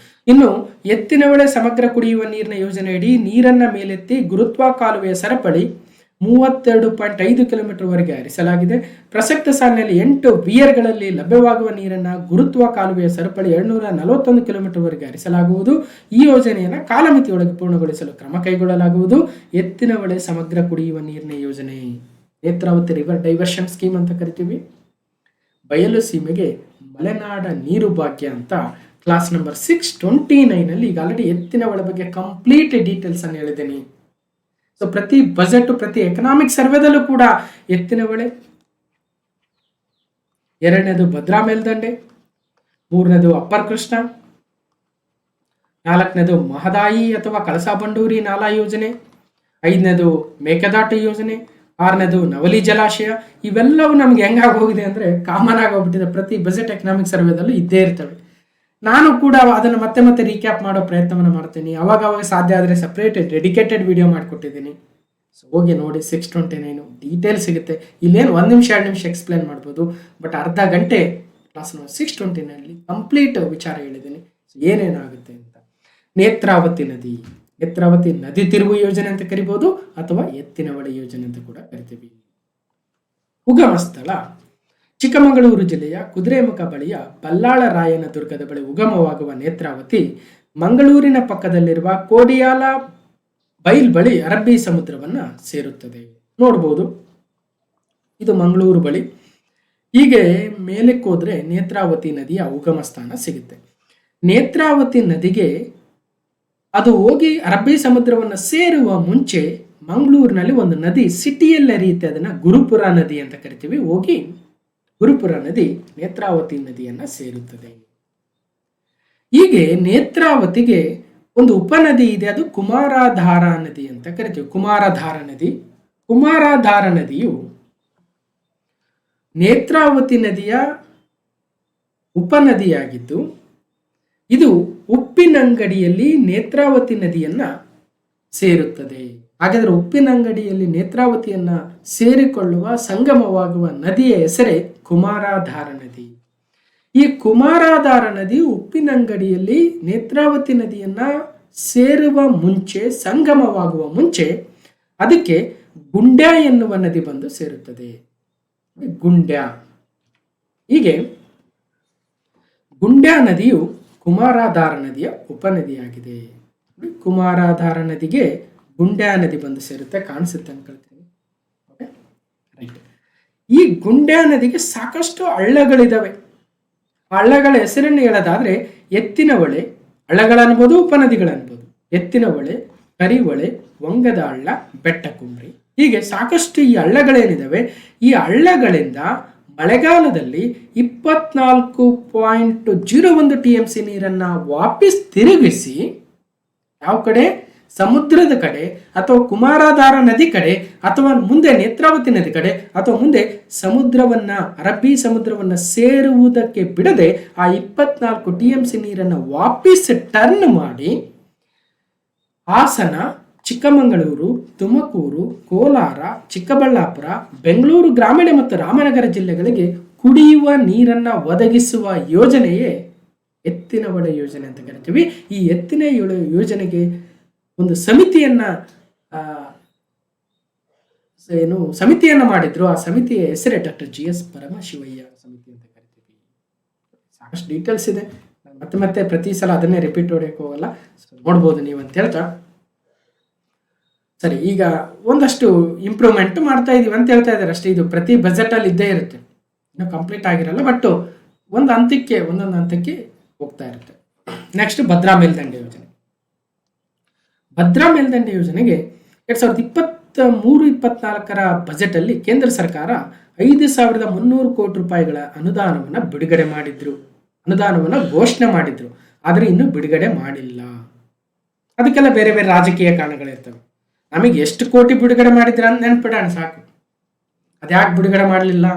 ಇನ್ನು ಎತ್ತಿನಹೊಳೆ ಸಮಗ್ರ ಕುಡಿಯುವ ನೀರಿನ ಯೋಜನೆಯಡಿ ನೀರನ್ನ ಮೇಲೆತ್ತಿ ಗುರುತ್ವ ಕಾಲುವೆಯ ಸರಪಳಿ 32.5 ಕಿಲೋಮೀಟರ್ ವರೆಗೆ ಹರಿಸಲಾಗಿದೆ. ಪ್ರಸಕ್ತ ಸಾಲಿನಲ್ಲಿ 8 ವಿಯರ್ಗಳಲ್ಲಿ ಲಭ್ಯವಾಗುವ ನೀರನ್ನ ಗುರುತ್ವ ಕಾಲುವೆಯ ಸರಪಳಿ 241 ಕಿಲೋಮೀಟರ್ ವರೆಗೆ ಹರಿಸಲಾಗುವುದು. ಈ ಯೋಜನೆಯನ್ನು ಕಾಲಮಿತಿಯೊಳಗೆ ಪೂರ್ಣಗೊಳಿಸಲು ಕ್ರಮ ಕೈಗೊಳ್ಳಲಾಗುವುದು. ಎತ್ತಿನಹೊಳೆ ಸಮಗ್ರ ಕುಡಿಯುವ ನೀರಿನ ಯೋಜನೆ, ನೇತ್ರಾವತಿ ರಿವರ್ ಡೈವರ್ಷನ್ ಸ್ಕೀಮ್ ಅಂತ ಕರಿತೀವಿ. ಬಯಲು ಸೀಮೆಗೆ ಮಲೆನಾಡ ನೀರು ಭಾಗ್ಯ ಅಂತ ಕ್ಲಾಸ್ ನಂಬರ್ 629 ಈಗ ಆಲ್ರೆಡಿ ಎತ್ತಿನಹೊಳೆ ಬಗ್ಗೆ ಕಂಪ್ಲೀಟ್ ಡೀಟೇಲ್ಸ್ ಅನ್ನು ಹೇಳಿದ್ದೀನಿ. ಸೊ ಪ್ರತಿ ಬಜೆಟ್, ಪ್ರತಿ ಎಕನಾಮಿಕ್ ಸರ್ವೆದಲ್ಲೂ ಕೂಡ ಎತ್ತಿನಹೊಳೆ, 2ನೇದು ಭದ್ರಾ ಮೇಲ್ದಂಡೆ, 3ನೇದು ಅಪ್ಪರ್ ಕೃಷ್ಣ, 4ನೇದು ಮಹದಾಯಿ ಅಥವಾ ಕಳಸಾ ಬಂಡೂರಿ ನಾಲಾ ಯೋಜನೆ, 5ನೇದು ಮೇಕೆದಾಟು ಯೋಜನೆ, 6ನೇದು ನವಲಿ ಜಲಾಶಯ. ಇವೆಲ್ಲವೂ ನಮ್ಗೆ ಹೆಂಗಾಗಿ ಹೋಗಿದೆ ಅಂದ್ರೆ ಕಾಮನ್ ಆಗಿ ಹೋಗ್ಬಿಟ್ಟಿದೆ. ಪ್ರತಿ ಬಜೆಟ್ ಎಕನಾಮಿಕ್ ಸರ್ವೆದಲ್ಲೂ ಇದ್ದೇ ಇರ್ತವೆ. ನಾನು ಕೂಡ ಅದನ್ನು ಮತ್ತೆ ರೀಕ್ಯಾಪ್ ಮಾಡೋ ಪ್ರಯತ್ನವನ್ನು ಮಾಡ್ತೀನಿ. ಅವಾಗ ಸಾಧ್ಯ ಆದರೆ ಸಪ್ರೇಟ್ ಡೆಡಿಕೇಟೆಡ್ ವಿಡಿಯೋ ಮಾಡಿಕೊಟ್ಟಿದ್ದೀನಿ. ಸೊ ಹೋಗಿ ನೋಡಿ, 629 ಡೀಟೇಲ್ ಸಿಗುತ್ತೆ. ಇಲ್ಲೇನು 1 ನಿಮಿಷ 2 ನಿಮಿಷ ಎಕ್ಸ್ಪ್ಲೇನ್ ಮಾಡ್ಬೋದು, ಬಟ್ ಅರ್ಧ ಗಂಟೆ ಕ್ಲಾಸ್ 629 ಕಂಪ್ಲೀಟ್ ವಿಚಾರ ಹೇಳಿದ್ದೀನಿ. ಸೊ ಏನೇನಾಗುತ್ತೆ ಅಂತ. ನೇತ್ರಾವತಿ ನದಿ ತಿರುವು ಯೋಜನೆ ಅಂತ ಕರಿಬಹುದು, ಅಥವಾ ಎತ್ತಿನಹೊಳೆ ಯೋಜನೆ ಅಂತ ಕೂಡ ಕರಿತೀವಿ. ಉಗಮ ಸ್ಥಳ ಚಿಕ್ಕಮಗಳೂರು ಜಿಲ್ಲೆಯ ಕುದುರೆಮುಖ ಬಳಿಯ ಬಲ್ಲಾಳ ರಾಯನ ದುರ್ಗದ ಬಳಿ ಉಗಮವಾಗುವ ನೇತ್ರಾವತಿ ಮಂಗಳೂರಿನ ಪಕ್ಕದಲ್ಲಿರುವ ಕೋಡಿಯಾಲ ಬೈಲ್ ಬಳಿ ಅರಬ್ಬಿ ಸಮುದ್ರವನ್ನ ಸೇರುತ್ತದೆ. ನೋಡ್ಬೋದು, ಇದು ಮಂಗಳೂರು ಬಳಿ. ಹೀಗೆ ಮೇಲಕ್ಕೆ ಹೋದ್ರೆ ನೇತ್ರಾವತಿ ನದಿಯ ಉಗಮ ಸ್ಥಾನ ಸಿಗುತ್ತೆ. ನೇತ್ರಾವತಿ ನದಿಗೆ ಅದು ಹೋಗಿ ಅರಬ್ಬಿ ಸಮುದ್ರವನ್ನು ಸೇರುವ ಮುಂಚೆ ಮಂಗಳೂರಿನಲ್ಲಿ ಒಂದು ನದಿ ಸಿಟಿಯಲ್ಲಿ ಹರಿಯುತ್ತೆ. ಅದನ್ನ ಗುರುಪುರ ನದಿ ಅಂತ ಕರಿತೀವಿ. ಹೋಗಿ ಗುರುಪುರ ನದಿ ನೇತ್ರಾವತಿ ನದಿಯನ್ನು ಸೇರುತ್ತದೆ. ಹೀಗೆ ನೇತ್ರಾವತಿಗೆ ಒಂದು ಉಪನದಿ ಇದೆ, ಅದು ಕುಮಾರಾಧಾರ ನದಿ ಅಂತ ಕರಿತೀವಿ. ಕುಮಾರಾಧಾರ ನದಿಯು ನೇತ್ರಾವತಿ ನದಿಯ ಉಪನದಿಯಾಗಿದ್ದು ಇದು ಉಪ್ಪಿನಂಗಡಿಯಲ್ಲಿ ನೇತ್ರಾವತಿ ನದಿಯನ್ನ ಸೇರುತ್ತದೆ. ಹಾಗಾದರೆ ಉಪ್ಪಿನಂಗಡಿಯಲ್ಲಿ ನೇತ್ರಾವತಿಯನ್ನ ಸೇರಿಕೊಳ್ಳುವ ಸಂಗಮವಾಗುವ ನದಿಯ ಹೆಸರೇ ಕುಮಾರಾಧಾರ ನದಿ. ಈ ಕುಮಾರಾಧಾರ ನದಿ ಉಪ್ಪಿನಂಗಡಿಯಲ್ಲಿ ನೇತ್ರಾವತಿ ನದಿಯನ್ನ ಸೇರುವ ಮುಂಚೆ, ಸಂಗಮವಾಗುವ ಮುಂಚೆ ಅದಕ್ಕೆ ಗುಂಡ್ಯಾ ಎನ್ನುವ ನದಿ ಬಂದು ಸೇರುತ್ತದೆ. ಗುಂಡ್ಯಾ. ಹೀಗೆ ಗುಂಡ್ಯಾ ನದಿಯು ಕುಮಾರಾಧಾರ ನದಿಯ ಉಪನದಿಯಾಗಿದೆ. ಕುಮಾರಾಧಾರ ನದಿಗೆ ಗುಂಡ್ಯಾ ನದಿ ಬಂದು ಸೇರುತ್ತೆ, ಕಾಣಿಸುತ್ತೆ ಅನ್ಕೊಳ್ತೀನಿ. ರೈಟ್. ಈ ಗುಂಡ್ಯಾ ನದಿಗೆ ಸಾಕಷ್ಟು ಹಳ್ಳಗಳಿದಾವೆ. ಆ ಹಳ್ಳಗಳ ಹೆಸರನ್ನು ಹೇಳೋದಾದ್ರೆ ಎತ್ತಿನ ಹೊಳೆ, ಹಳ್ಳಗಳನ್ಬೋದು ಉಪನದಿಗಳನ್ಬೋದು, ಎತ್ತಿನ ಹೊಳೆ, ಕರಿಹೊಳೆ, ಒಂಗದ ಹಳ್ಳ, ಬೆಟ್ಟಕುಂಬ್ರಿ, ಹೀಗೆ ಸಾಕಷ್ಟು ಈ ಹಳ್ಳಗಳೇನಿದಾವೆ. ಈ ಹಳ್ಳಗಳಿಂದ ಮಳೆಗಾಲದಲ್ಲಿ 24.01 TMC ನೀರನ್ನ ವಾಪಸ್ ತಿರುಗಿಸಿ ಯಾವ ಕಡೆ, ಸಮುದ್ರದ ಕಡೆ ಅಥವಾ ಕುಮಾರಾಧಾರ ನದಿ ಕಡೆ ಅಥವಾ ಮುಂದೆ ನೇತ್ರಾವತಿ ನದಿ ಕಡೆ ಅಥವಾ ಮುಂದೆ ಸಮುದ್ರವನ್ನ, ಅರಬ್ಬಿ ಸಮುದ್ರವನ್ನ ಸೇರುವುದಕ್ಕೆ ಬಿಡದೆ ಆ 24 TMC ನೀರನ್ನ ವಾಪಸ್ ಟರ್ನ್ ಮಾಡಿ ಹಾಸನ, ಚಿಕ್ಕಮಗಳೂರು, ತುಮಕೂರು, ಕೋಲಾರ, ಚಿಕ್ಕಬಳ್ಳಾಪುರ, ಬೆಂಗಳೂರು ಗ್ರಾಮೀಣ ಮತ್ತು ರಾಮನಗರ ಜಿಲ್ಲೆಗಳಿಗೆ ಕುಡಿಯುವ ನೀರನ್ನ ಒದಗಿಸುವ ಯೋಜನೆಯೇ ಎತ್ತಿನ ಹೊಳೆ ಯೋಜನೆ ಅಂತ ಕರಿತೀವಿ. ಈ ಎತ್ತಿನ ಹೊಳೆ ಯೋಜನೆಗೆ ಒಂದು ಸಮಿತಿಯನ್ನ ಮಾಡಿದ್ರು. ಆ ಸಮಿತಿಯ ಹೆಸರೇ ಡಾಕ್ಟರ್ GS ಪರಮಶಿವಯ್ಯ ಸಮಿತಿ ಅಂತ ಕರಿತೀವಿ. ಸಾಕಷ್ಟು ಡೀಟೇಲ್ಸ್ ಇದೆ, ಮತ್ತೆ ಪ್ರತಿ ಸಲ ಅದನ್ನೇ ರಿಪೀಟ್ ಹೊಡೆಯಕ್ಕೆ ಹೋಗಲ್ಲ, ನೋಡ್ಬೋದು ನೀವು ಅಂತ ಹೇಳ್ತಾ. ಸರಿ, ಈಗ ಒಂದಷ್ಟು ಇಂಪ್ರೂವ್ಮೆಂಟ್ ಮಾಡ್ತಾ ಇದೀವಿ ಅಂತ ಹೇಳ್ತಾ ಇದ್ದಾರೆ ಅಷ್ಟೇ. ಇದು ಪ್ರತಿ ಬಜೆಟ್ ಅಲ್ಲಿ ಇದ್ದೇ ಇರುತ್ತೆ, ಇನ್ನೂ ಕಂಪ್ಲೀಟ್ ಆಗಿರಲ್ಲ, ಬಟ್ ಒಂದೊಂದು ಹಂತಕ್ಕೆ ಹೋಗ್ತಾ ಇರುತ್ತೆ. ನೆಕ್ಸ್ಟ್ ಭದ್ರಾ ಮೇಲ್ದಂಡೆ ಯೋಜನೆ. ಭದ್ರಾ ಮೇಲ್ದಂಡೆ ಯೋಜನೆಗೆ 2023-24 ಬಜೆಟ್ ಅಲ್ಲಿ ಕೇಂದ್ರ ಸರ್ಕಾರ 5,300 ಕೋಟಿ ರೂಪಾಯಿಗಳ ಅನುದಾನವನ್ನು ಘೋಷಣೆ ಮಾಡಿದ್ರು. ಆದರೆ ಇನ್ನೂ ಬಿಡುಗಡೆ ಮಾಡಿಲ್ಲ. ಅದಕ್ಕೆಲ್ಲ ಬೇರೆ ಬೇರೆ ರಾಜಕೀಯ ಕಾರಣಗಳಿರ್ತವೆ. ನಮಗೆ ಎಷ್ಟು ಕೋಟಿ ಬಿಡುಗಡೆ ಮಾಡಿದ್ರ ಅಂತ ನೆನ್ಪಿಡೋಣ ಸಾಕು. ಅದ್ಯಾಕೆ ಬಿಡುಗಡೆ ಮಾಡಲಿಲ್ಲ?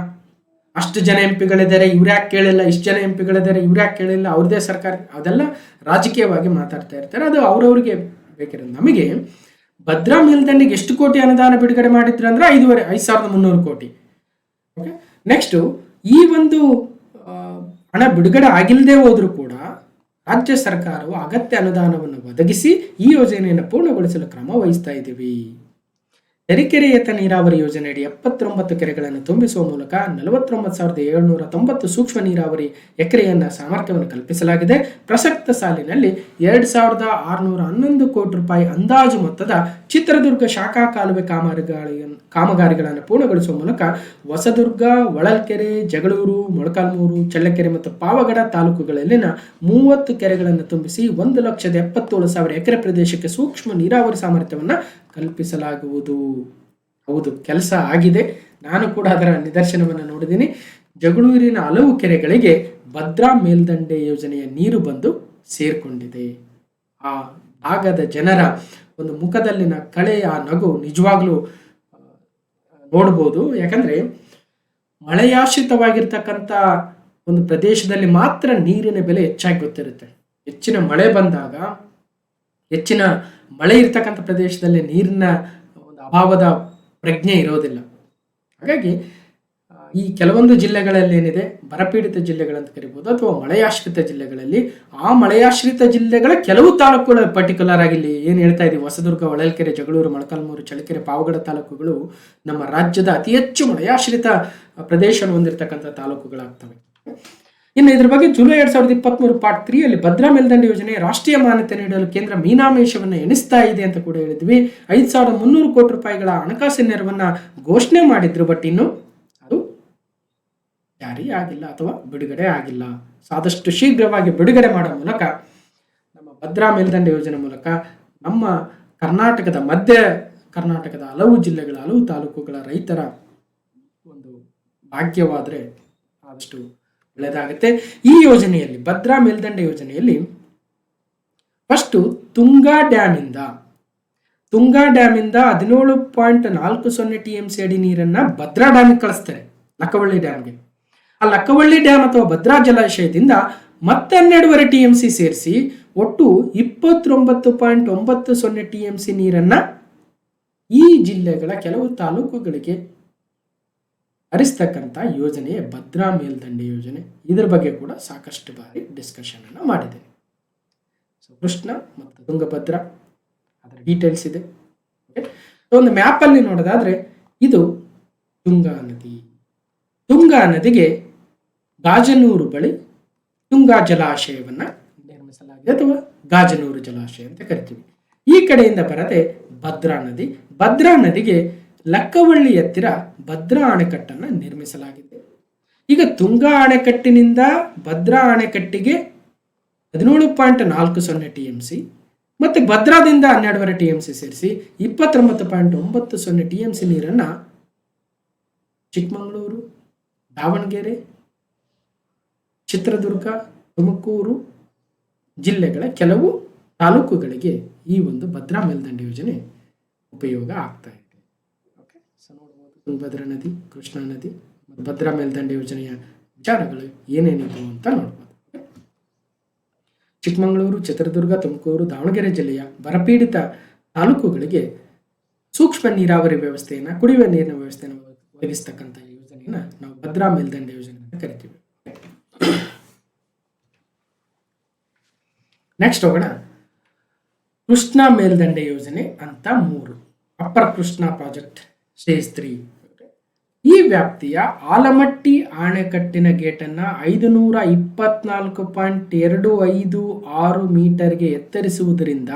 ಅಷ್ಟು ಜನ ಎಂಪಿಗಳಿದ್ದಾರೆ, ಇವ್ರ್ಯಾಕೆ ಕೇಳಿಲ್ಲ, ಇಷ್ಟು ಜನ ಎಂಪಿಗಳಿದ್ದಾರೆ, ಇವ್ರ್ಯಾಕೆ ಕೇಳಿಲ್ಲ, ಅವ್ರದೇ ಸರ್ಕಾರ, ಅದೆಲ್ಲ ರಾಜಕೀಯವಾಗಿ ಮಾತಾಡ್ತಾ ಇರ್ತಾರೆ. ಅದು ಅವ್ರವ್ರಿಗೆ ಬೇಕಿರೋದು. ನಮಗೆ ಭದ್ರಾ ಮೇಲ್ದಂಡೆಗೆ ಎಷ್ಟು ಕೋಟಿ ಅನುದಾನ ಬಿಡುಗಡೆ ಮಾಡಿದ್ರು ಅಂದ್ರೆ 5,300 ಕೋಟಿ. ಓಕೆ, ನೆಕ್ಸ್ಟ್ ಈ ಒಂದು ಹಣ ಬಿಡುಗಡೆ ಆಗಿಲ್ಲದೆ ಹೋದ್ರೂ ಕೂಡ ರಾಜ್ಯ ಸರ್ಕಾರವು ಅಗತ್ಯ ಅನುದಾನವನ್ನು ಒದಗಿಸಿ ಈ ಯೋಜನೆಯನ್ನು ಪೂರ್ಣಗೊಳಿಸಲು ಕ್ರಮ ವಹಿಸ್ತಾ ಇದ್ದೀವಿ. ತರೀಕೆರೆ ಏತ ನೀರಾವರಿ ಯೋಜನೆಯಡಿ 79 ಕೆರೆಗಳನ್ನು ತುಂಬಿಸುವ ಮೂಲಕ 49,790 ಸೂಕ್ಷ್ಮ ನೀರಾವರಿ ಎಕರೆಯನ್ನ ಸಾಮರ್ಥ್ಯವನ್ನು ಕಲ್ಪಿಸಲಾಗಿದೆ. ಪ್ರಸಕ್ತ ಸಾಲಿನಲ್ಲಿ 2,611 ಕೋಟಿ ರೂಪಾಯಿ ಅಂದಾಜು ಮೊತ್ತದ ಚಿತ್ರದುರ್ಗ ಶಾಖಾ ಕಾಲುವೆ ಕಾಮಗಾರಿಗಳನ್ನು ಪೂರ್ಣಗೊಳಿಸುವ ಮೂಲಕ ಹೊಸದುರ್ಗ, ಹೊಳಲ್ಕೆರೆ, ಜಗಳೂರು, ಮೊಳಕಾಲ್ಮೂರು, ಚಳ್ಳಕೆರೆ ಮತ್ತು ಪಾವಗಡ ತಾಲೂಕುಗಳಲ್ಲಿನ 30 ಕೆರೆಗಳನ್ನು ತುಂಬಿಸಿ 1,77,000 ಎಕರೆ ಪ್ರದೇಶಕ್ಕೆ ಸೂಕ್ಷ್ಮ ನೀರಾವರಿ ಸಾಮರ್ಥ್ಯವನ್ನು ಕಲ್ಪಿಸಲಾಗುವುದು. ಹೌದು, ಕೆಲಸ ಆಗಿದೆ. ನಾನು ಕೂಡ ಅದರ ನಿದರ್ಶನವನ್ನು ನೋಡಿದ್ದೀನಿ. ಜಗಳೂರಿನ ಹಲವು ಕೆರೆಗಳಿಗೆ ಭದ್ರಾ ಮೇಲ್ದಂಡೆ ಯೋಜನೆಯ ನೀರು ಬಂದು ಸೇರ್ಕೊಂಡಿದೆ. ಆ ಭಾಗದ ಜನರ ಒಂದು ಮುಖದಲ್ಲಿನ ಕಳೆಯ ನಗು ನಿಜವಾಗ್ಲೂ ನೋಡ್ಬೋದು. ಯಾಕಂದ್ರೆ ಮಳೆಯಾಶ್ರಿತವಾಗಿರ್ತಕ್ಕಂಥ ಒಂದು ಪ್ರದೇಶದಲ್ಲಿ ಮಾತ್ರ ನೀರಿನ ಬೆಲೆ ಹೆಚ್ಚಾಗಿ ಗೊತ್ತಿರುತ್ತೆ. ಹೆಚ್ಚಿನ ಮಳೆ ಬಂದಾಗ, ಹೆಚ್ಚಿನ ಮಳೆ ಇರ್ತಕ್ಕಂಥ ಪ್ರದೇಶದಲ್ಲಿ ನೀರಿನ ಒಂದು ಅಭಾವದ ಪ್ರಜ್ಞೆ ಇರೋದಿಲ್ಲ. ಹಾಗಾಗಿ ಈ ಕೆಲವೊಂದು ಜಿಲ್ಲೆಗಳಲ್ಲಿ ಏನಿದೆ, ಬರಪೀಡಿತ ಜಿಲ್ಲೆಗಳಂತ ಕರಿಬೋದು ಅಥವಾ ಮಳೆಯಾಶ್ರಿತ ಜಿಲ್ಲೆಗಳಲ್ಲಿ, ಆ ಮಳೆಯಾಶ್ರಿತ ಜಿಲ್ಲೆಗಳ ಕೆಲವು ತಾಲೂಕುಗಳು ಪರ್ಟಿಕ್ಯುಲರ್ ಆಗಿ ಇಲ್ಲಿ ಏನು ಹೇಳ್ತಾ ಇದ್ದೀವಿ, ಹೊಸದುರ್ಗ, ಹೊಳಲ್ಕೆರೆ, ಜಗಳೂರು, ಮೊಳಕಾಲ್ಮೂರು, ಚಳ್ಳಕೆರೆ, ಪಾವಗಡ ತಾಲೂಕುಗಳು ನಮ್ಮ ರಾಜ್ಯದ ಅತಿ ಹೆಚ್ಚು ಮಳೆಯಾಶ್ರಿತ ಪ್ರದೇಶವನ್ನು ಹೊಂದಿರತಕ್ಕಂಥ ತಾಲೂಕುಗಳಾಗ್ತವೆ. ಇನ್ನು ಇದ್ರ ಬಗ್ಗೆ ಜುಲೈ 2023 ಪಾರ್ಟ್ 3 ಅಲ್ಲಿ ಭದ್ರಾ ಮೇಲ್ದಂಡೆ ಯೋಜನೆ ರಾಷ್ಟ್ರೀಯ ಮಾನ್ಯತೆ ನೀಡಲು ಕೇಂದ್ರ ಮೀನಾಮೇಷವನ್ನು ಎಣಿಸ್ತಾ ಇದೆ ಅಂತ ಕೂಡ ಹೇಳಿದ್ವಿ. 5,300 ಕೋಟಿ ರೂಪಾಯಿಗಳ ಹಣಕಾಸಿನ ನೆರವನ್ನ ಘೋಷಣೆ ಮಾಡಿದ್ರು, ಬಟ್ ಇನ್ನು ಅದು ಜಾರಿ ಆಗಿಲ್ಲ ಅಥವಾ ಬಿಡುಗಡೆ ಆಗಿಲ್ಲ. ಆದಷ್ಟು ಶೀಘ್ರವಾಗಿ ಬಿಡುಗಡೆ ಮಾಡೋ ಮೂಲಕ ನಮ್ಮ ಭದ್ರಾ ಮೇಲ್ದಂಡೆ ಯೋಜನೆ ಮೂಲಕ ನಮ್ಮ ಕರ್ನಾಟಕದ ಮಧ್ಯ ಕರ್ನಾಟಕದ ಹಲವು ಜಿಲ್ಲೆಗಳ, ಹಲವು ತಾಲೂಕುಗಳ ರೈತರ ಒಂದು ಭಾಗ್ಯವಾದರೆ ಆದಷ್ಟು ಒಳ್ಳೆಯದಾಗುತ್ತೆ. ಈ ಯೋಜನೆಯಲ್ಲಿ ಭದ್ರಾ ಮೇಲ್ದಂಡೆ ಯೋಜನೆಯಲ್ಲಿ ಫಸ್ಟು ತುಂಗಾ ಡ್ಯಾಮಿಂದ 17.40 TMC ಅಡಿ ನೀರನ್ನ ಭದ್ರಾ ಡ್ಯಾಮಿಗೆ ಕಳಿಸ್ತಾರೆ, ಲಕ್ಕವಳ್ಳಿ ಡ್ಯಾಮ್ಗೆ. ಆ ಲಕ್ಕವಳ್ಳಿ ಡ್ಯಾಮ್ ಅಥವಾ ಭದ್ರಾ ಜಲಾಶಯದಿಂದ ಮತ್ತೆ 12.5 TMC ಸೇರಿಸಿ ಒಟ್ಟು 29.90 TMC ನೀರನ್ನ ಈ ಜಿಲ್ಲೆಗಳ ಕೆಲವು ತಾಲೂಕುಗಳಿಗೆ ಹರಿಸ್ತಕ್ಕಂಥ ಯೋಜನೆಯೇ ಭದ್ರಾ ಮೇಲ್ದಂಡೆ ಯೋಜನೆ. ಇದರ ಬಗ್ಗೆ ಕೂಡ ಸಾಕಷ್ಟು ಬಾರಿ ಡಿಸ್ಕಷನ್ ಅನ್ನು ಮಾಡಿದ್ದೇನೆ. ಸೊ ಕೃಷ್ಣ ಮತ್ತು ತುಂಗಭದ್ರಾ ಅದರ ಡೀಟೇಲ್ಸ್ ಇದೆ. ಒಂದು ಮ್ಯಾಪ್ ಅಲ್ಲಿ ನೋಡೋದಾದ್ರೆ ಇದು ತುಂಗಾ ನದಿ. ತುಂಗಾ ನದಿಗೆ ಗಾಜನೂರು ಬಳಿ ತುಂಗಾ ಜಲಾಶಯವನ್ನ ನಿರ್ಮಿಸಲಾಗಿದೆ ಅಥವಾ ಗಾಜನೂರು ಜಲಾಶಯ ಅಂತ ಕರಿತೀವಿ. ಈ ಕಡೆಯಿಂದ ಬರದೆ ಭದ್ರಾ ನದಿ. ಭದ್ರಾ ನದಿಗೆ ಲಕ್ಕವಳ್ಳಿ ಹತ್ತಿರ ಭದ್ರಾ ಅಣೆಕಟ್ಟನ್ನು ನಿರ್ಮಿಸಲಾಗಿದೆ. ಈಗ ತುಂಗಾ ಅಣೆಕಟ್ಟಿನಿಂದ ಭದ್ರಾ ಅಣೆಕಟ್ಟಿಗೆ 17.40 TMC ಮತ್ತೆ ಭದ್ರಾದಿಂದ 12.5 TMC ಸೇರಿಸಿ 29.90 TMC ನೀರನ್ನ ಚಿಕ್ಕಮಗಳೂರು, ದಾವಣಗೆರೆ, ಚಿತ್ರದುರ್ಗ, ತುಮಕೂರು ಜಿಲ್ಲೆಗಳ ಕೆಲವು ತಾಲೂಕುಗಳಿಗೆ ಈ ಒಂದು ಭದ್ರಾ ಮೇಲ್ದಂಡೆ ಯೋಜನೆ ಉಪಯೋಗ ಆಗ್ತಾ ಇದೆ. ಓಕೆ, ಸೊ ನೋಡ್ಬೋದು ತುಂಗಭದ್ರಾ ನದಿ, ಕೃಷ್ಣಾ ನದಿ, ಭದ್ರಾ ಮೇಲ್ದಂಡೆ ಯೋಜನೆಯ ವಿಚಾರಗಳು ಏನೇನಿದೆ ಅಂತ ನೋಡ್ಬೋದು. ಚಿಕ್ಕಮಗಳೂರು, ಚಿತ್ರದುರ್ಗ, ತುಮಕೂರು, ದಾವಣಗೆರೆ ಜಿಲ್ಲೆಯ ಬರಪೀಡಿತ ತಾಲೂಕುಗಳಿಗೆ ಸೂಕ್ಷ್ಮ ನೀರಾವರಿ ವ್ಯವಸ್ಥೆಯನ್ನು, ಕುಡಿಯುವ ನೀರಿನ ವ್ಯವಸ್ಥೆಯನ್ನು ಒದಗಿಸ್ತಕ್ಕಂಥ ಯೋಜನೆಯನ್ನ ನಾವು ಭದ್ರಾ ಮೇಲ್ದಂಡೆ ಯೋಜನೆ ಅಂತ ಕರಿತೀವಿ. ನೆಕ್ಸ್ಟ್ ಹೋಗೋಣ, ಕೃಷ್ಣಾ ಮೇಲ್ದಂಡೆ ಯೋಜನೆ ಅಂತ 3, ಅಪ್ಪರ್ ಕೃಷ್ಣಾ ಪ್ರಾಜೆಕ್ಟ್ ಸ್ಟೇಜ್ 3. ಈ ವ್ಯಾಪ್ತಿಯ ಆಲಮಟ್ಟಿ ಅಣೆಕಟ್ಟಿನ ಗೇಟನ್ನು 524.256 ಮೀಟರ್ಗೆ ಎತ್ತರಿಸುವುದರಿಂದ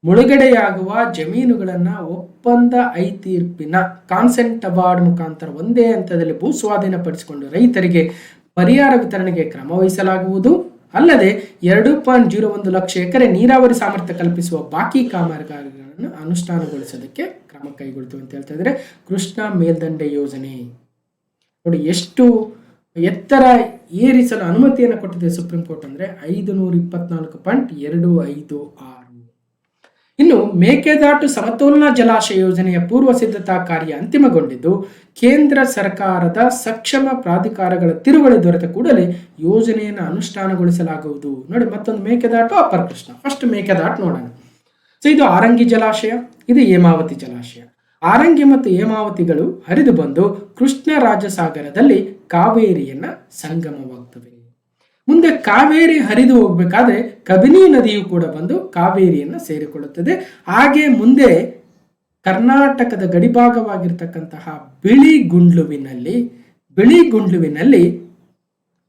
ಮುಳುಗಡೆಯಾಗುವ ಜಮೀನುಗಳನ್ನು ಒಪ್ಪಂದ ತೀರ್ಪಿನ ಕಾನ್ಸೆಂಟ್ ಅವಾರ್ಡ್ ಮುಖಾಂತರ ಒಂದೇ ಹಂತದಲ್ಲಿ ಭೂಸ್ವಾಧೀನಪಡಿಸಿಕೊಂಡು ರೈತರಿಗೆ ಪರಿಹಾರ ವಿತರಣೆಗೆ ಕ್ರಮ ವಹಿಸಲಾಗುವುದು. ಅಲ್ಲದೆ 2.01 ಲಕ್ಷ ಎಕರೆ ನೀರಾವರಿ ಸಾಮರ್ಥ್ಯ ಕಲ್ಪಿಸುವ ಬಾಕಿ ಕಾಮಗಾರಿಗಳನ್ನು ಅನುಷ್ಠಾನಗೊಳಿಸೋದಕ್ಕೆ ಕ್ರಮ ಕೈಗೊಳ್ಳುತ್ತವೆ ಅಂತ ಹೇಳ್ತಾ ಇದ್ದಾರೆ. ಕೃಷ್ಣಾ ಮೇಲ್ದಂಡೆ ಯೋಜನೆ ನೋಡಿ ಎಷ್ಟು ಎತ್ತರ ಏರಿಸಲು ಅನುಮತಿಯನ್ನು ಕೊಟ್ಟಿದೆ ಸುಪ್ರೀಂ ಕೋರ್ಟ್ ಅಂದ್ರೆ 524.256. ಇನ್ನು ಮೇಕೆದಾಟು ಸಮತೋಲನ ಜಲಾಶಯ ಯೋಜನೆಯ ಪೂರ್ವ ಸಿದ್ಧತಾ ಕಾರ್ಯ ಅಂತಿಮಗೊಂಡಿದ್ದು ಕೇಂದ್ರ ಸರ್ಕಾರದ ಸಕ್ಷಮ ಪ್ರಾಧಿಕಾರಗಳ ತಿರುವಳಿ ದೊರೆತ ಕೂಡಲೇ ಯೋಜನೆಯನ್ನು ಅನುಷ್ಠಾನಗೊಳಿಸಲಾಗುವುದು. ನೋಡಿ ಮತ್ತೊಂದು ಮೇಕೆದಾಟು, ಅಪ್ಪರ್ ಕೃಷ್ಣ. ಫಸ್ಟ್ ಮೇಕೆದಾಟು ನೋಡೋಣ. ಸೊ ಇದು ಆರಂಗಿ ಜಲಾಶಯ, ಇದು ಹೇಮಾವತಿ ಜಲಾಶಯ. ಆರಂಗಿ ಮತ್ತು ಹೇಮಾವತಿಗಳು ಹರಿದು ಬಂದು ಕೃಷ್ಣ ರಾಜಸಾಗರದಲ್ಲಿ ಕಾವೇರಿಯನ್ನ ಸಂಗಮವಾಗ್ತವೆ. ಮುಂದೆ ಕಾವೇರಿ ಹರಿದು ಹೋಗ್ಬೇಕಾದ್ರೆ ಕಬಿನಿ ನದಿಯು ಕೂಡ ಬಂದು ಕಾವೇರಿಯನ್ನು ಸೇರಿಕೊಳ್ಳುತ್ತದೆ. ಹಾಗೆ ಮುಂದೆ ಕರ್ನಾಟಕದ ಗಡಿಭಾಗವಾಗಿರ್ತಕ್ಕಂತಹ ಬಿಳಿಗುಂಡ್ಲುವಿನಲ್ಲಿ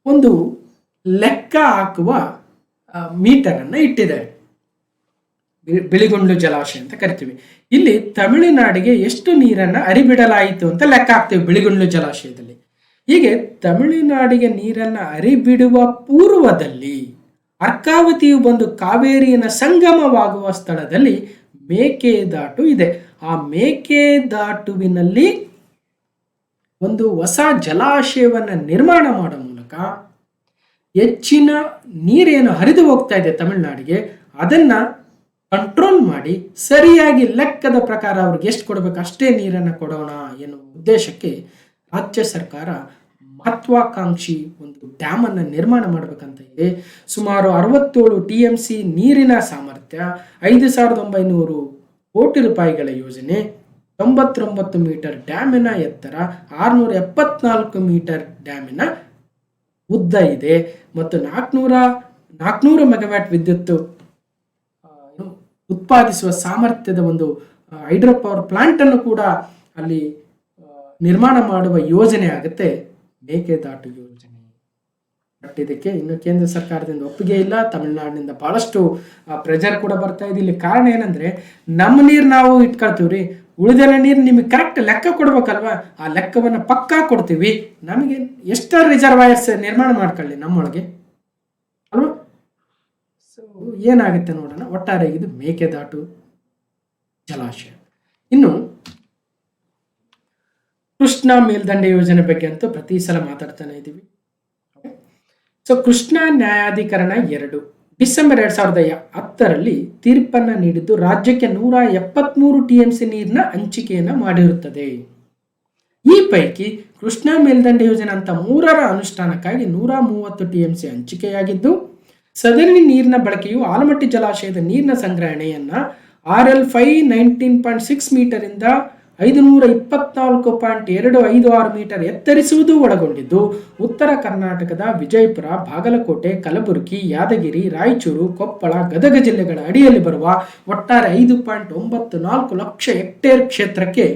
ಒಂದು ಲೆಕ್ಕ ಹಾಕುವ ಮೀಟರ್ ಅನ್ನ ಇಟ್ಟಿದ್ದಾರೆ. ಬಿಳಿಗುಂಡ್ಲು ಜಲಾಶಯ ಅಂತ ಕರಿತೀವಿ. ಇಲ್ಲಿ ತಮಿಳುನಾಡಿಗೆ ಎಷ್ಟು ನೀರನ್ನ ಹರಿಬಿಡಲಾಯಿತು ಅಂತ ಲೆಕ್ಕ ಹಾಕ್ತೀವಿ ಬಿಳಿಗುಂಡ್ಲು ಜಲಾಶಯದಲ್ಲಿ. ಹೀಗೆ ತಮಿಳುನಾಡಿಗೆ ನೀರನ್ನ ಹರಿಬಿಡುವ ಪೂರ್ವದಲ್ಲಿ ಅರ್ಕಾವತಿಯು ಬಂದು ಕಾವೇರಿಯನ್ನು ಸಂಗಮವಾಗುವ ಸ್ಥಳದಲ್ಲಿ ಮೇಕೆದಾಟು ಇದೆ. ಆ ಮೇಕೆದಾಟುವಿನಲ್ಲಿ ಒಂದು ಹೊಸ ಜಲಾಶಯವನ್ನ ನಿರ್ಮಾಣ ಮಾಡೋ ಮೂಲಕ ಹೆಚ್ಚಿನ ನೀರೇನು ಹರಿದು ಹೋಗ್ತಾ ಇದೆ ತಮಿಳುನಾಡಿಗೆ ಅದನ್ನ ಕಂಟ್ರೋಲ್ ಮಾಡಿ ಸರಿಯಾಗಿ ಲೆಕ್ಕದ ಪ್ರಕಾರ ಅವ್ರಿಗೆ ಎಷ್ಟು ಕೊಡಬೇಕು ಅಷ್ಟೇ ನೀರನ್ನು ಕೊಡೋಣ ಎನ್ನುವ ಉದ್ದೇಶಕ್ಕೆ ರಾಜ್ಯ ಸರ್ಕಾರ ಮಹತ್ವಾಕಾಂಕ್ಷಿ ಒಂದು ಡ್ಯಾಮ್ ಅನ್ನು ನಿರ್ಮಾಣ ಮಾಡಬೇಕಂತ ಇದೆ. ಸುಮಾರು 67 TMC ನೀರಿನ ಸಾಮರ್ಥ್ಯ, 5,900 ಕೋಟಿ ರೂಪಾಯಿಗಳ ಯೋಜನೆ, 99 ಮೀಟರ್ ಡ್ಯಾಮಿನ ಎತ್ತರ, 674 ಮೀಟರ್ ಡ್ಯಾಮಿನ ಉದ್ದ ಇದೆ ಮತ್ತು 400 ಮೆಗಾವ್ಯಾಟ್ ವಿದ್ಯುತ್ ಉತ್ಪಾದಿಸುವ ಸಾಮರ್ಥ್ಯದ ಒಂದು ಹೈಡ್ರೋ ಪವರ್ ಪ್ಲಾಂಟ್ ಅನ್ನು ಕೂಡ ಅಲ್ಲಿ ನಿರ್ಮಾಣ ಮಾಡುವ ಯೋಜನೆ ಆಗುತ್ತೆ ಮೇಕೆದಾಟು ಯೋಜನೆ. ಬಟ್ ಇದಕ್ಕೆ ಇನ್ನು ಕೇಂದ್ರ ಸರ್ಕಾರದಿಂದ ಒಪ್ಪಿಗೆ ಇಲ್ಲ. ತಮಿಳುನಾಡಿನಿಂದ ಬಹಳಷ್ಟು ಪ್ರೆಜರ್ ಕೂಡ ಬರ್ತಾ ಇದೆ. ಇಲ್ಲಿ ಕಾರಣ ಏನಂದ್ರೆ ನಮ್ಮ ನೀರು ನಾವು ಇಟ್ಕೊಳ್ತೀವ್ರಿ, ಉಳಿದೆಲ್ಲ ನೀರು ನಿಮಗೆ ಕರೆಕ್ಟ್ ಲೆಕ್ಕ ಕೊಡ್ಬೇಕಲ್ವಾ, ಆ ಲೆಕ್ಕವನ್ನ ಪಕ್ಕಾ ಕೊಡ್ತೀವಿ, ನಮಗೆ ಎಷ್ಟ ರಿಸರ್ವಾಯರ್ಸ್ ನಿರ್ಮಾಣ ಮಾಡ್ಕೊಳ್ಳಿ ನಮ್ಮೊಳಗೆ ಅಲ್ವಾ. ಸೊ ಏನಾಗುತ್ತೆ ನೋಡೋಣ. ಒಟ್ಟಾರೆ ಇದು ಮೇಕೆದಾಟು ಜಲಾಶಯ. ಇನ್ನು ಕೃಷ್ಣಾ ಮೇಲ್ದಂಡೆ ಯೋಜನೆ ಬಗ್ಗೆ ಅಂತೂ ಪ್ರತಿ ಸಲ ಮಾತಾಡ್ತಾನೆ ಇದ್ದೀವಿ. ಸೊ ಕೃಷ್ಣಾ ನ್ಯಾಯಾಧಿಕರಣ 2 ಡಿಸೆಂಬರ್ 2010ರಲ್ಲಿ ತೀರ್ಪನ್ನು ನೀಡಿದ್ದು ರಾಜ್ಯಕ್ಕೆ 173 TMC ನೀರಿನ ಹಂಚಿಕೆಯನ್ನು ಮಾಡಿರುತ್ತದೆ. ಈ ಪೈಕಿ ಕೃಷ್ಣಾ ಮೇಲ್ದಂಡೆ ಯೋಜನೆ ಅಂತ 3ರ ಅನುಷ್ಠಾನಕ್ಕಾಗಿ 130 TMC ಹಂಚಿಕೆಯಾಗಿದ್ದು, ಸದರಿ ನೀರಿನ ಬಳಕೆಯು ಆಲಮಟ್ಟಿ ಜಲಾಶಯದ ನೀರಿನ ಸಂಗ್ರಹಣೆಯನ್ನ RL 519.6 ಮೀಟರ್ ಇಂದ 524.256 ಮೀಟರ್ ಎತ್ತರಿಸುವುದು ಒಳಗೊಂಡಿದ್ದು, ಉತ್ತರ ಕರ್ನಾಟಕದ ವಿಜಯಪುರ, ಬಾಗಲಕೋಟೆ, ಕಲಬುರಗಿ, ಯಾದಗಿರಿ, ರಾಯಚೂರು, ಕೊಪ್ಪಳ, ಗದಗ ಜಿಲ್ಲೆಗಳ ಅಡಿಯಲ್ಲಿ ಬರುವ ಒಟ್ಟಾರೆ 5.94 ಲಕ್ಷ ಹೆಕ್ಟೇರ್ ಕ್ಷೇತ್ರಕ್ಕೆ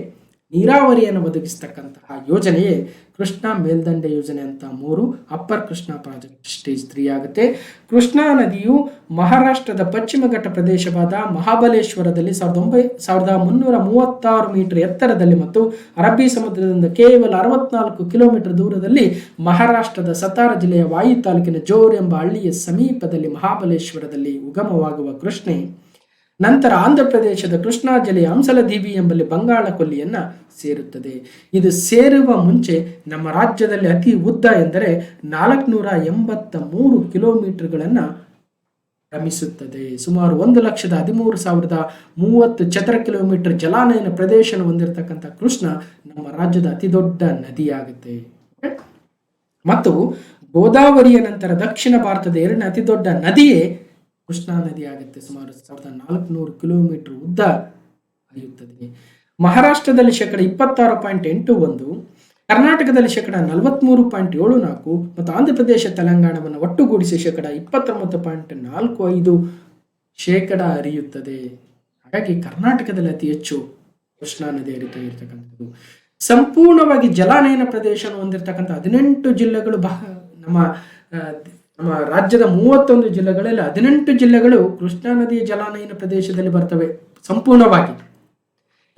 ನೀರಾವರಿಯನ್ನು ಒದಗಿಸತಕ್ಕಂತಹ ಯೋಜನೆಯೇ ಕೃಷ್ಣಾ ಮೇಲ್ದಂಡೆ ಯೋಜನೆ ಅಂತ 3 ಅಪ್ಪರ್ ಕೃಷ್ಣಾ ಪ್ರಾಜೆಕ್ಟ್ ಸ್ಟೇಜ್ 3 ಆಗುತ್ತೆ. ಕೃಷ್ಣಾ ನದಿಯು ಮಹಾರಾಷ್ಟ್ರದ ಪಶ್ಚಿಮ ಘಟ್ಟ ಪ್ರದೇಶವಾದ ಮಹಾಬಲೇಶ್ವರದಲ್ಲಿ 1336 ಮೀಟರ್ ಎತ್ತರದಲ್ಲಿ ಮತ್ತು ಅರಬ್ಬಿ ಸಮುದ್ರದಿಂದ ಕೇವಲ 64 ಕಿಲೋಮೀಟರ್ ದೂರದಲ್ಲಿ ಮಹಾರಾಷ್ಟ್ರದ ಸತಾರಾ ಜಿಲ್ಲೆಯ ವಾಯಿ ತಾಲೂಕಿನ ಜೋರ್ ಎಂಬ ಹಳ್ಳಿಯ ಸಮೀಪದಲ್ಲಿ ಮಹಾಬಲೇಶ್ವರದಲ್ಲಿ ಉಗಮವಾಗುವ ಕೃಷ್ಣೆ ನಂತರ ಆಂಧ್ರ ಪ್ರದೇಶದ ಕೃಷ್ಣಾ ಜಿಲ್ಲೆಯ ಹಂಸಲದೀವಿ ಎಂಬಲ್ಲಿ ಬಂಗಾಳ ಕೊಲ್ಲಿಯನ್ನ ಸೇರುತ್ತದೆ. ಇದು ಸೇರುವ ಮುಂಚೆ ನಮ್ಮ ರಾಜ್ಯದಲ್ಲಿ ಅತಿ ಉದ್ದ ಎಂದರೆ 483 ಕಿಲೋಮೀಟರ್ಗಳನ್ನು ಕ್ರಮಿಸುತ್ತದೆ. ಸುಮಾರು 1,13,030 ಚದರ ಕಿಲೋಮೀಟರ್ ಜಲಾನಯನ ಪ್ರದೇಶ ಹೊಂದಿರತಕ್ಕಂಥ ಕೃಷ್ಣ ನಮ್ಮ ರಾಜ್ಯದ ಅತಿ ದೊಡ್ಡ ನದಿಯಾಗುತ್ತೆ. ಮತ್ತು ಗೋದಾವರಿಯ ನಂತರ ದಕ್ಷಿಣ ಭಾರತದ 2ನೇ ಅತಿ ದೊಡ್ಡ ನದಿಯೇ ಕೃಷ್ಣಾ ನದಿ ಆಗುತ್ತೆ. ಸುಮಾರು 1,400 ಕಿಲೋಮೀಟರ್ ಉದ್ದ ಹರಿಯುತ್ತದೆ. ಮಹಾರಾಷ್ಟ್ರದಲ್ಲಿ 26.81%, ಕರ್ನಾಟಕದಲ್ಲಿ 43.74% ಮತ್ತು ಆಂಧ್ರ ಪ್ರದೇಶ ತೆಲಂಗಾಣವನ್ನು ಒಟ್ಟುಗೂಡಿಸಿ 29.45% ಹರಿಯುತ್ತದೆ. ಹಾಗಾಗಿ ಕರ್ನಾಟಕದಲ್ಲಿ ಅತಿ ಹೆಚ್ಚು ಕೃಷ್ಣಾ ನದಿ ಹರಿತಾ ಇರತಕ್ಕಂಥದ್ದು. ಸಂಪೂರ್ಣವಾಗಿ ಜಲಾನಯನ ಪ್ರದೇಶ ಹೊಂದಿರತಕ್ಕಂಥ 18 ಜಿಲ್ಲೆಗಳು ನಮ್ಮ ರಾಜ್ಯದ 31 ಜಿಲ್ಲೆಗಳಲ್ಲಿ 18 ಜಿಲ್ಲೆಗಳು ಕೃಷ್ಣಾ ನದಿಯ ಜಲಾನಯನ ಪ್ರದೇಶದಲ್ಲಿ ಬರ್ತವೆ ಸಂಪೂರ್ಣವಾಗಿ.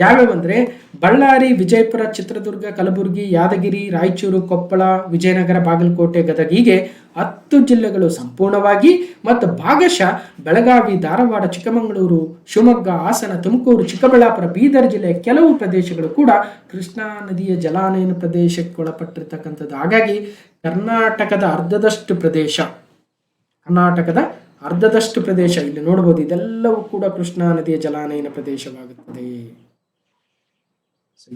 ಯಾವ್ಯಾವಂದ್ರೆ ಬಳ್ಳಾರಿ, ವಿಜಯಪುರ, ಚಿತ್ರದುರ್ಗ, ಕಲಬುರಗಿ, ಯಾದಗಿರಿ, ರಾಯಚೂರು, ಕೊಪ್ಪಳ, ವಿಜಯನಗರ, ಬಾಗಲಕೋಟೆ, ಗದಗ ಹೀಗೆ 10 ಜಿಲ್ಲೆಗಳು ಸಂಪೂರ್ಣವಾಗಿ ಮತ್ತು ಭಾಗಶಃ ಬೆಳಗಾವಿ, ಧಾರವಾಡ, ಚಿಕ್ಕಮಗಳೂರು, ಶಿವಮೊಗ್ಗ, ಹಾಸನ, ತುಮಕೂರು, ಚಿಕ್ಕಬಳ್ಳಾಪುರ, ಬೀದರ್ ಜಿಲ್ಲೆಯ ಕೆಲವು ಪ್ರದೇಶಗಳು ಕೂಡ ಕೃಷ್ಣಾ ನದಿಯ ಜಲಾನಯನ ಪ್ರದೇಶಕ್ಕೆ ಒಳಪಟ್ಟಿರ್ತಕ್ಕಂಥದ್ದು. ಹಾಗಾಗಿ ಕರ್ನಾಟಕದ ಅರ್ಧದಷ್ಟು ಪ್ರದೇಶ ಇಲ್ಲಿ ನೋಡಬಹುದು. ಇದೆಲ್ಲವೂ ಕೂಡ ಕೃಷ್ಣಾ ನದಿಯ ಜಲಾನಯನ ಪ್ರದೇಶವಾಗುತ್ತದೆ.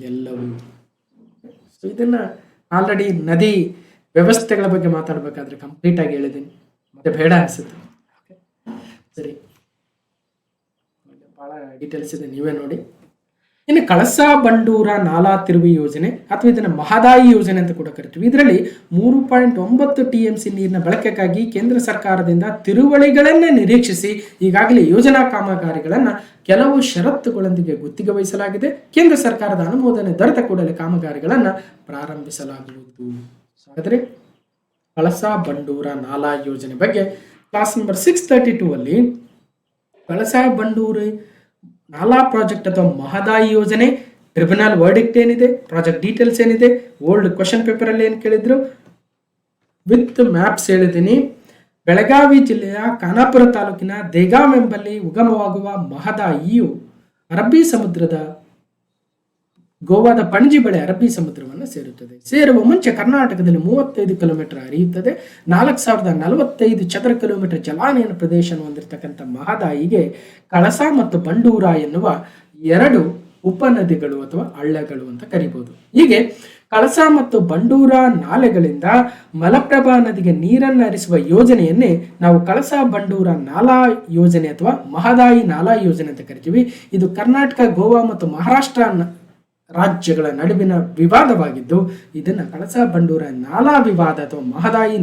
ಎಲ್ಲವೂ ಇದನ್ನ ಆಲ್ರೆಡಿ ನದಿ ವ್ಯವಸ್ಥೆಗಳ ಬಗ್ಗೆ ಮಾತಾಡಬೇಕಾದ್ರೆ ಕಂಪ್ಲೀಟ್ ಆಗಿ ಹೇಳಿದ್ದೀನಿ, ಮತ್ತೆ ಬೇಡ ಅನಿಸುತ್ತೆ. ಸರಿ, ಬಹಳ ಡೀಟೇಲ್ಸ್ ಇದೆ, ನೀವೇ ನೋಡಿ. ಇನ್ನು ಕಳಸಾ ಬಂಡೂರ ನಾಲಾ ತಿರುವಿ ಯೋಜನೆ ಅಥವಾ ಇದನ್ನು ಮಹದಾಯಿ ಯೋಜನೆ ಅಂತ ಕೂಡ ಕರಿತೀವಿ. ಇದರಲ್ಲಿ 3.9 TMC ನೀರಿನ ಬಳಕೆಗಾಗಿ ಕೇಂದ್ರ ಸರ್ಕಾರದಿಂದ ತಿರುವಳಿಗಳನ್ನೇ ನಿರೀಕ್ಷಿಸಿ ಈಗಾಗಲೇ ಯೋಜನಾ ಕಾಮಗಾರಿಗಳನ್ನು ಕೆಲವು ಷರತ್ತುಗಳೊಂದಿಗೆ ಗುತ್ತಿಗೆ ವಹಿಸಲಾಗಿದೆ. ಕೇಂದ್ರ ಸರ್ಕಾರದ ಅನುಮೋದನೆ ದೊರೆತ ಕೂಡಲೇ ಕಾಮಗಾರಿಗಳನ್ನು ಪ್ರಾರಂಭಿಸಲಾಗುವುದು. ಹಾಗಾದರೆ ಕಳಸಾ ಬಂಡೂರ ನಾಲಾ ಯೋಜನೆ ಬಗ್ಗೆ ಕ್ಲಾಸ್ ನಂಬರ್ 632 ಅಲ್ಲಿ ಕಳಸಾ ಬಂಡೂರ ನಾಲಾ ಪ್ರಾಜೆಕ್ಟ್ ಅಥವಾ ಮಹದಾಯಿ ಯೋಜನೆ, ಟ್ರಿಬ್ಯುನಲ್ ವರ್ಡಿಕ್ಟ್ ಏನಿದೆ, ಪ್ರಾಜೆಕ್ಟ್ ಡೀಟೇಲ್ಸ್ ಏನಿದೆ, ಓಲ್ಡ್ ಕ್ವಶನ್ ಪೇಪರ್ ಅಲ್ಲಿ ಏನು ಕೇಳಿದ್ರು ವಿತ್ ಮ್ಯಾಪ್ಸ್ ಹೇಳಿದ್ದೀನಿ. ಬೆಳಗಾವಿ ಜಿಲ್ಲೆಯ ಖಾನಾಪುರ ತಾಲೂಕಿನ ದೇಗಾಂ ಎಂಬಲ್ಲಿ ಉಗಮವಾಗುವ ಮಹದಾಯಿಯು ಅರಬ್ಬಿ ಸಮುದ್ರದ ಗೋವಾದ ಪಣಜಿ ಬಳಿ ಅರಬ್ಬಿ ಸಮುದ್ರವನ್ನು ಸೇರುತ್ತದೆ. ಸೇರುವ ಮುಂಚೆ ಕರ್ನಾಟಕದಲ್ಲಿ 35 ಕಿಲೋಮೀಟರ್ ಹರಿಯುತ್ತದೆ. 4,045 ಚದರ ಕಿಲೋಮೀಟರ್ ಜಲಾನಯನ ಪ್ರದೇಶ ಹೊಂದಿರತಕ್ಕಂಥ ಮಹದಾಯಿಗೆ ಕಳಸಾ ಮತ್ತು ಬಂಡೂರ ಎನ್ನುವ 2 ಉಪನದಿಗಳು ಅಥವಾ ಹಳ್ಳಗಳು ಅಂತ ಕರಿಬಹುದು. ಹೀಗೆ ಕಳಸಾ ಮತ್ತು ಬಂಡೂರ ನಾಲೆಗಳಿಂದ ಮಲಪ್ರಭಾ ನದಿಗೆ ನೀರನ್ನು ಹರಿಸುವ ಯೋಜನೆಯನ್ನೇ ನಾವು ಕಳಸಾ ಬಂಡೂರ ನಾಲಾ ಯೋಜನೆ ಅಥವಾ ಮಹದಾಯಿ ನಾಲಾ ಯೋಜನೆ ಅಂತ ಕರಿತೀವಿ. ಇದು ಕರ್ನಾಟಕ, ಗೋವಾ ಮತ್ತು ಮಹಾರಾಷ್ಟ್ರ ರಾಜ್ಯಗಳ ನಡುವಿನ ವಿವಾದವಾಗಿದ್ದು ಇದನ್ನು ಕಳಸಾ ಬಂಡೂರ ನಾಲಾ ವಿವಾದ ಅಥವಾ ಮಹದಾಯಿ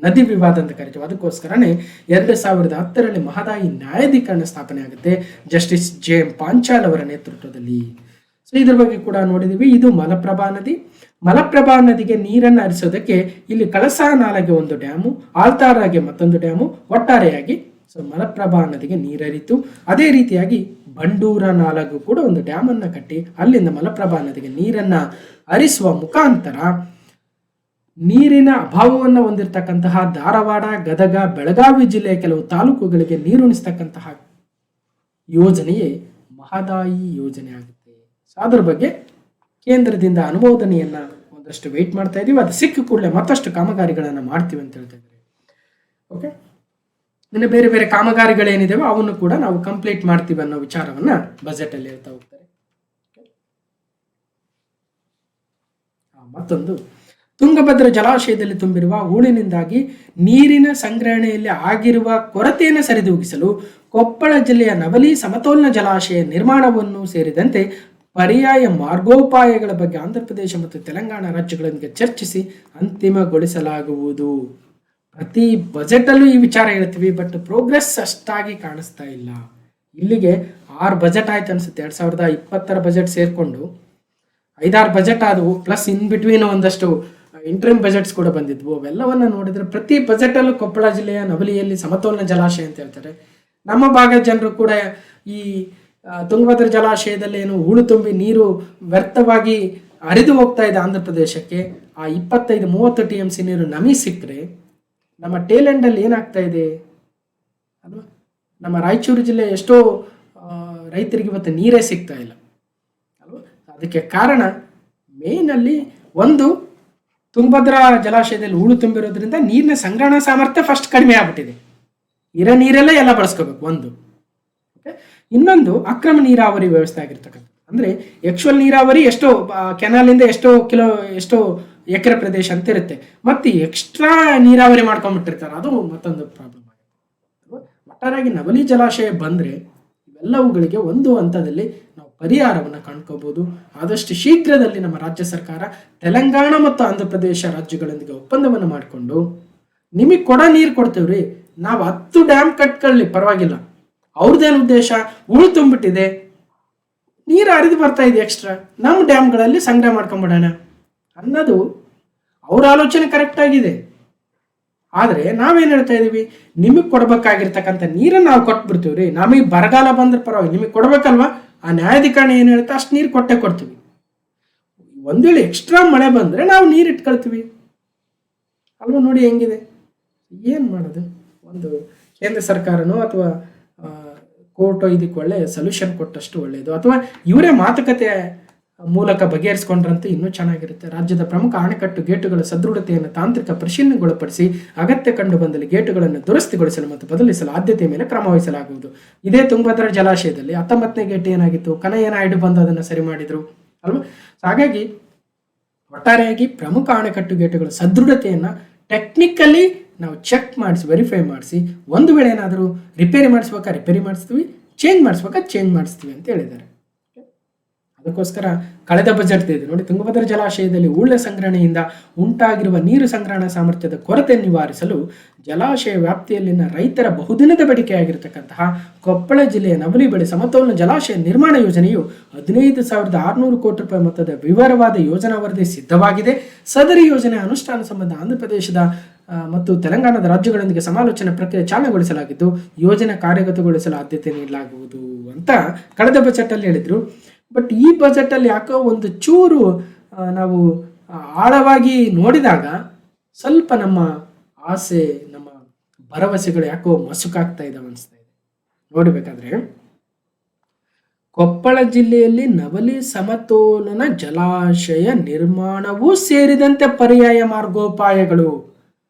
ನದಿ ವಿವಾದ ಅಂತ ಕರಿತೀವಿ. ಅದಕ್ಕೋಸ್ಕರನೇ 2010ರಲ್ಲಿ ಮಹದಾಯಿ ನ್ಯಾಯಾಧಿಕರಣ ಸ್ಥಾಪನೆ ಆಗುತ್ತೆ ಜಸ್ಟಿಸ್ JM ಪಾಂಚಾಲ್ ಅವರ ನೇತೃತ್ವದಲ್ಲಿ. ಸೊ ಇದ್ರ ಬಗ್ಗೆ ಕೂಡ ನೋಡಿದೀವಿ. ಇದು ಮಲಪ್ರಭಾ ನದಿಗೆ ನೀರನ್ನು ಹರಿಸೋದಕ್ಕೆ ಇಲ್ಲಿ ಕಳಸಾ ನಾಲೆಗೆ ಒಂದು ಡ್ಯಾಮು, ಆಲ್ತಾರಾಗೆ ಮತ್ತೊಂದು ಡ್ಯಾಮು, ಒಟ್ಟಾರೆಯಾಗಿ ಮಲಪ್ರಭಾ ನದಿಗೆ ನೀರರಿತು. ಅದೇ ರೀತಿಯಾಗಿ ಬಂಡೂರ ನಾಲೆಗೂ ಕೂಡ ಒಂದು ಡ್ಯಾಮ್ ಅನ್ನ ಕಟ್ಟಿ ಅಲ್ಲಿಂದ ಮಲಪ್ರಭಾ ನದಿಗೆ ನೀರನ್ನ ಹರಿಸುವ ಮುಖಾಂತರ ನೀರಿನ ಅಭಾವವನ್ನು ಹೊಂದಿರತಕ್ಕಂತಹ ಧಾರವಾಡ, ಗದಗ, ಬೆಳಗಾವಿ ಜಿಲ್ಲೆಯ ಕೆಲವು ತಾಲೂಕುಗಳಿಗೆ ನೀರುಣಿಸ್ತಕ್ಕಂತಹ ಯೋಜನೆಯೇ ಮಹದಾಯಿ ಯೋಜನೆ ಆಗುತ್ತೆ. ಅದ್ರ ಬಗ್ಗೆ ಕೇಂದ್ರದಿಂದ ಅನುಮೋದನೆಯನ್ನು ಒಂದಷ್ಟು ವೆಯ್ಟ್ ಮಾಡ್ತಾ ಇದ್ದೀವಿ. ಅದು ಸಿಕ್ಕ ಕೂಡಲೇ ಮತ್ತಷ್ಟು ಕಾಮಗಾರಿಗಳನ್ನು ಮಾಡ್ತೀವಿ ಅಂತ ಹೇಳ್ತಾ ಇದ್ದೀವಿ. ಓಕೆ, ಇನ್ನು ಬೇರೆ ಬೇರೆ ಕಾಮಗಾರಿಗಳೇನಿದಾವೆ ಅವನ್ನು ಕೂಡ ನಾವು ಕಂಪ್ಲೀಟ್ ಮಾಡ್ತೀವಿ ಅನ್ನೋ ವಿಚಾರವನ್ನು ಬಜೆಟಲ್ಲಿ ಹೇಳ್ತಾ ಹೋಗ್ತಾರೆ. ಮತ್ತೊಂದು, ತುಂಗಭದ್ರಾ ಜಲಾಶಯದಲ್ಲಿ ತುಂಬಿರುವ ಹೂಳಿನಿಂದಾಗಿ ನೀರಿನ ಸಂಗ್ರಹಣೆಯಲ್ಲಿ ಆಗಿರುವ ಕೊರತೆಯನ್ನು ಸರಿದೂಗಿಸಲು ಕೊಪ್ಪಳ ಜಿಲ್ಲೆಯ ನವಲಿ ಸಮತೋಲನ ಜಲಾಶಯ ನಿರ್ಮಾಣವನ್ನು ಸೇರಿದಂತೆ ಪರ್ಯಾಯ ಮಾರ್ಗೋಪಾಯಗಳ ಬಗ್ಗೆ ಆಂಧ್ರಪ್ರದೇಶ ಮತ್ತು ತೆಲಂಗಾಣ ರಾಜ್ಯಗಳೊಂದಿಗೆ ಚರ್ಚಿಸಿ ಅಂತಿಮಗೊಳಿಸಲಾಗುವುದು. ಪ್ರತಿ ಬಜೆಟಲ್ಲೂ ಈ ವಿಚಾರ ಹೇಳ್ತೀವಿ, ಬಟ್ ಪ್ರೋಗ್ರೆಸ್ ಅಷ್ಟಾಗಿ ಕಾಣಿಸ್ತಾ ಇಲ್ಲ. ಇಲ್ಲಿಗೆ 6 ಬಜೆಟ್ ಆಯ್ತು ಅನ್ಸುತ್ತೆ. 2020 ಬಜೆಟ್ ಸೇರಿಕೊಂಡು 5-6 ಬಜೆಟ್ ಆದವು, ಪ್ಲಸ್ ಇನ್ ಬಿಟ್ವೀನ್ ಒಂದಷ್ಟು ಇಂಟ್ರಿಮ್ ಬಜೆಟ್ಸ್ ಕೂಡ ಬಂದಿದ್ವು. ಅವೆಲ್ಲವನ್ನ ನೋಡಿದ್ರೆ ಪ್ರತಿ ಬಜೆಟಲ್ಲೂ ಕೊಪ್ಪಳ ಜಿಲ್ಲೆಯ ನವಲಿಯಲ್ಲಿ ಸಮತೋಲನ ಜಲಾಶಯ ಅಂತ ಹೇಳ್ತಾರೆ. ನಮ್ಮ ಭಾಗದ ಜನರು ಕೂಡ ಈ ತುಂಗಭದ್ರಾ ಜಲಾಶಯದಲ್ಲಿ ಏನು ಹೂಳು ತುಂಬಿ ನೀರು ವ್ಯರ್ಥವಾಗಿ ಹರಿದು ಹೋಗ್ತಾ ಇದೆ ಆಂಧ್ರ ಪ್ರದೇಶಕ್ಕೆ, ಆ 25-30 TMC ನೀರು ನಮಗೆ ಸಿಕ್ಕರೆ ನಮ್ಮ ಟೇಲೆಂಡಲ್ಲಿ ಏನಾಗ್ತಾ ಇದೆ ಅಲ್ವಾ? ನಮ್ಮ ರಾಯಚೂರು ಜಿಲ್ಲೆ ಎಷ್ಟೋ ರೈತರಿಗೆ ಇವತ್ತು ನೀರೇ ಸಿಗ್ತಾ ಇಲ್ಲ ಅಲ್ವಾ? ಅದಕ್ಕೆ ಕಾರಣ ಮೇಯ್ನಲ್ಲಿ ಒಂದು, ತುಂಗಭದ್ರಾ ಜಲಾಶಯದಲ್ಲಿ ಹೂಳು ತುಂಬಿರೋದ್ರಿಂದ ನೀರಿನ ಸಂಗ್ರಹಣಾ ಸಾಮರ್ಥ್ಯ ಫಸ್ಟ್ ಕಡಿಮೆ ಆಗ್ಬಿಟ್ಟಿದೆ. ಇರೋ ನೀರೆಲ್ಲ ಎಲ್ಲ ಬಳಸ್ಕೋಬೇಕು ಒಂದು. ಓಕೆ, ಇನ್ನೊಂದು ಅಕ್ರಮ ನೀರಾವರಿ ವ್ಯವಸ್ಥೆ ಆಗಿರ್ತಕ್ಕಂಥ, ಅಂದರೆ ಆ್ಯಕ್ಚುಯಲ್ ನೀರಾವರಿ ಎಷ್ಟೋ ಕೆನಾಲಿಂದ ಎಷ್ಟೋ ಎಕರೆ ಪ್ರದೇಶ ಅಂತ ಇರುತ್ತೆ, ಮತ್ತು ಎಕ್ಸ್ಟ್ರಾ ನೀರಾವರಿ ಮಾಡ್ಕೊಂಡ್ಬಿಟ್ಟಿರ್ತಾರೆ. ಅದು ಮತ್ತೊಂದು ಪ್ರಾಬ್ಲಮ್ ಆಗುತ್ತೆ. ಒಟ್ಟಾರೆಯಾಗಿ ನವಲಿ ಜಲಾಶಯ ಬಂದರೆ ಇವೆಲ್ಲವುಗಳಿಗೆ ಒಂದು ಹಂತದಲ್ಲಿ ನಾವು ಪರಿಹಾರವನ್ನು ಕಂಡ್ಕೋಬಹುದು. ಆದಷ್ಟು ಶೀಘ್ರದಲ್ಲಿ ನಮ್ಮ ರಾಜ್ಯ ಸರ್ಕಾರ ತೆಲಂಗಾಣ ಮತ್ತು ಆಂಧ್ರ ಪ್ರದೇಶ ರಾಜ್ಯಗಳೊಂದಿಗೆ ಒಪ್ಪಂದವನ್ನು ಮಾಡಿಕೊಂಡು, ನಿಮಗೆ ನೀರು ಕೊಡ್ತೇವ್ರಿ, ನಾವು 10 ಡ್ಯಾಮ್ ಕಟ್ಕೊಳ್ಳಿ ಪರವಾಗಿಲ್ಲ, ಅವ್ರದ್ದೇನು ಉದ್ದೇಶ, ಹೂಳು ತುಂಬಿಟ್ಟಿದೆ, ನೀರು ಹರಿದು ಬರ್ತಾ ಇದೆ ಎಕ್ಸ್ಟ್ರಾ, ನಮ್ಮ ಡ್ಯಾಮ್ಗಳಲ್ಲಿ ಸಂಗ್ರಹ ಮಾಡ್ಕೊಂಬಿಡೋಣ ಅನ್ನೋದು ಅವ್ರ ಆಲೋಚನೆ ಕರೆಕ್ಟ್ ಆಗಿದೆ. ಆದರೆ ನಾವೇನು ಹೇಳ್ತಾ ಇದ್ದೀವಿ, ನಿಮಗೆ ಕೊಡ್ಬೇಕಾಗಿರ್ತಕ್ಕಂಥ ನೀರನ್ನು ನಾವು ಕೊಟ್ಬಿಡ್ತೀವ್ರಿ, ನಮಗೆ ಬರಗಾಲ ಬಂದ್ರೆ ಪರವಾಗಿ ನಿಮಗೆ ಕೊಡ್ಬೇಕಲ್ವಾ, ಆ ನ್ಯಾಯಾಧಿಕರಣ ಏನು ಹೇಳ್ತಾ ಅಷ್ಟು ನೀರು ಕೊಡ್ತೀವಿ. ಒಂದು ವೇಳೆ ಎಕ್ಸ್ಟ್ರಾ ಮಳೆ ಬಂದರೆ ನಾವು ನೀರು ಇಟ್ಕೊಳ್ತೀವಿ ಅಲ್ವಾ? ನೋಡಿ ಹೆಂಗಿದೆ, ಏನು ಮಾಡೋದು? ಒಂದು ಕೇಂದ್ರ ಸರ್ಕಾರನೋ ಅಥವಾ ಕೋರ್ಟು ಇದಕ್ಕೆ ಒಳ್ಳೆ ಸೊಲ್ಯೂಷನ್ ಕೊಟ್ಟಷ್ಟು ಒಳ್ಳೆಯದು, ಅಥವಾ ಇವರೇ ಮಾತುಕತೆ ಮೂಲಕ ಬಗೆಹರಿಸಿಕೊಂಡ್ರಂತೂ ಇನ್ನೂ ಚೆನ್ನಾಗಿರುತ್ತೆ. ರಾಜ್ಯದ ಪ್ರಮುಖ ಅಣೆಕಟ್ಟು ಗೇಟುಗಳ ಸದೃಢತೆಯನ್ನು ತಾಂತ್ರಿಕ ಪರಿಶೀಲನೆಗೊಳಪಡಿಸಿ ಅಗತ್ಯ ಕಂಡು ಬಂದಲ್ಲಿ ಗೇಟುಗಳನ್ನು ದುರಸ್ತಿಗೊಳಿಸಲು ಮತ್ತು ಬದಲಿಸಲು ಆದ್ಯತೆಯ ಮೇಲೆ ಕ್ರಮ ವಹಿಸಲಾಗುವುದು. ಇದೇ ತುಂಗಭದ್ರಾ ಜಲಾಶಯದಲ್ಲಿ 19ನೇ ಗೇಟ್ ಏನಾಗಿತ್ತು, ಕನಯ್ಯನಾಯ್ಡು ಬಂದು ಅದನ್ನು ಸರಿ ಮಾಡಿದ್ರು ಅಲ್ವಾ? ಹಾಗಾಗಿ ಒಟ್ಟಾರೆಯಾಗಿ ಪ್ರಮುಖ ಅಣೆಕಟ್ಟು ಗೇಟುಗಳ ಸದೃಢತೆಯನ್ನು ಟೆಕ್ನಿಕಲಿ ನಾವು ಚೆಕ್ ಮಾಡಿಸಿ ವೆರಿಫೈ ಮಾಡಿಸಿ, ಒಂದು ವೇಳೆ ಏನಾದರೂ ರಿಪೇರಿ ಮಾಡಿಸ್ಬೇಕಾ ರಿಪೇರಿ ಮಾಡಿಸ್ತೀವಿ, ಚೇಂಜ್ ಮಾಡಿಸ್ಬೇಕಾ ಚೇಂಜ್ ಮಾಡಿಸ್ತೀವಿ ಅಂತ ಹೇಳಿದ್ದಾರೆ. ಅದಕ್ಕೋಸ್ಕರ ಕಳೆದ ಬಜೆಟ್ ಇದೆ ನೋಡಿ, ತುಂಗಭದ್ರಾ ಜಲಾಶಯದಲ್ಲಿ ಹೂಳ ಸಂಗ್ರಹಣೆಯಿಂದ ಉಂಟಾಗಿರುವ ನೀರು ಸಂಗ್ರಹಣಾ ಸಾಮರ್ಥ್ಯದ ಕೊರತೆ ನಿವಾರಿಸಲು ಜಲಾಶಯ ವ್ಯಾಪ್ತಿಯಲ್ಲಿನ ರೈತರ ಬಹುದಿನದ ಬೇಡಿಕೆಯಾಗಿರತಕ್ಕಂತಹ ಕೊಪ್ಪಳ ಜಿಲ್ಲೆಯ ನವಲಿ ಬಳಿ ಸಮತೋಲನ ಜಲಾಶಯ ನಿರ್ಮಾಣ ಯೋಜನೆಯು 15,600 ಕೋಟಿ ರೂಪಾಯಿ ಮೊತ್ತದ ವಿವರವಾದ ಯೋಜನಾ ವರದಿ ಸಿದ್ಧವಾಗಿದೆ. ಸದರಿ ಯೋಜನೆ ಅನುಷ್ಠಾನ ಸಂಬಂಧ ಆಂಧ್ರಪ್ರದೇಶದ ಮತ್ತು ತೆಲಂಗಾಣದ ರಾಜ್ಯಗಳೊಂದಿಗೆ ಸಮಾಲೋಚನೆ ಪ್ರಕ್ರಿಯೆ ಚಾಲನೆಗೊಳಿಸಲಾಗಿದ್ದು ಯೋಜನೆ ಕಾರ್ಯಗತಗೊಳಿಸಲು ಆದ್ಯತೆ ನೀಡಲಾಗುವುದು ಅಂತ ಕಳೆದ ಬಜೆಟ್ ಅಲ್ಲಿ ಹೇಳಿದ್ರು. ಬಟ್ ಈ ಬಜೆಟಲ್ಲಿ ಯಾಕೋ ಒಂದು ಚೂರು ನಾವು ಆಳವಾಗಿ ನೋಡಿದಾಗ ಸ್ವಲ್ಪ ನಮ್ಮ ಆಸೆ, ನಮ್ಮ ಭರವಸೆಗಳು ಯಾಕೋ ಮಸುಕಾಗ್ತಾ ಇದ್ದಾವೆ ಅನಿಸ್ತಾ ಇದೆ. ನೋಡಬೇಕಾದ್ರೆ ಕೊಪ್ಪಳ ಜಿಲ್ಲೆಯಲ್ಲಿ ನವಲಿ ಸಮತೋಲನ ಜಲಾಶಯ ನಿರ್ಮಾಣವೂ ಸೇರಿದಂತೆ ಪರ್ಯಾಯ ಮಾರ್ಗೋಪಾಯಗಳು,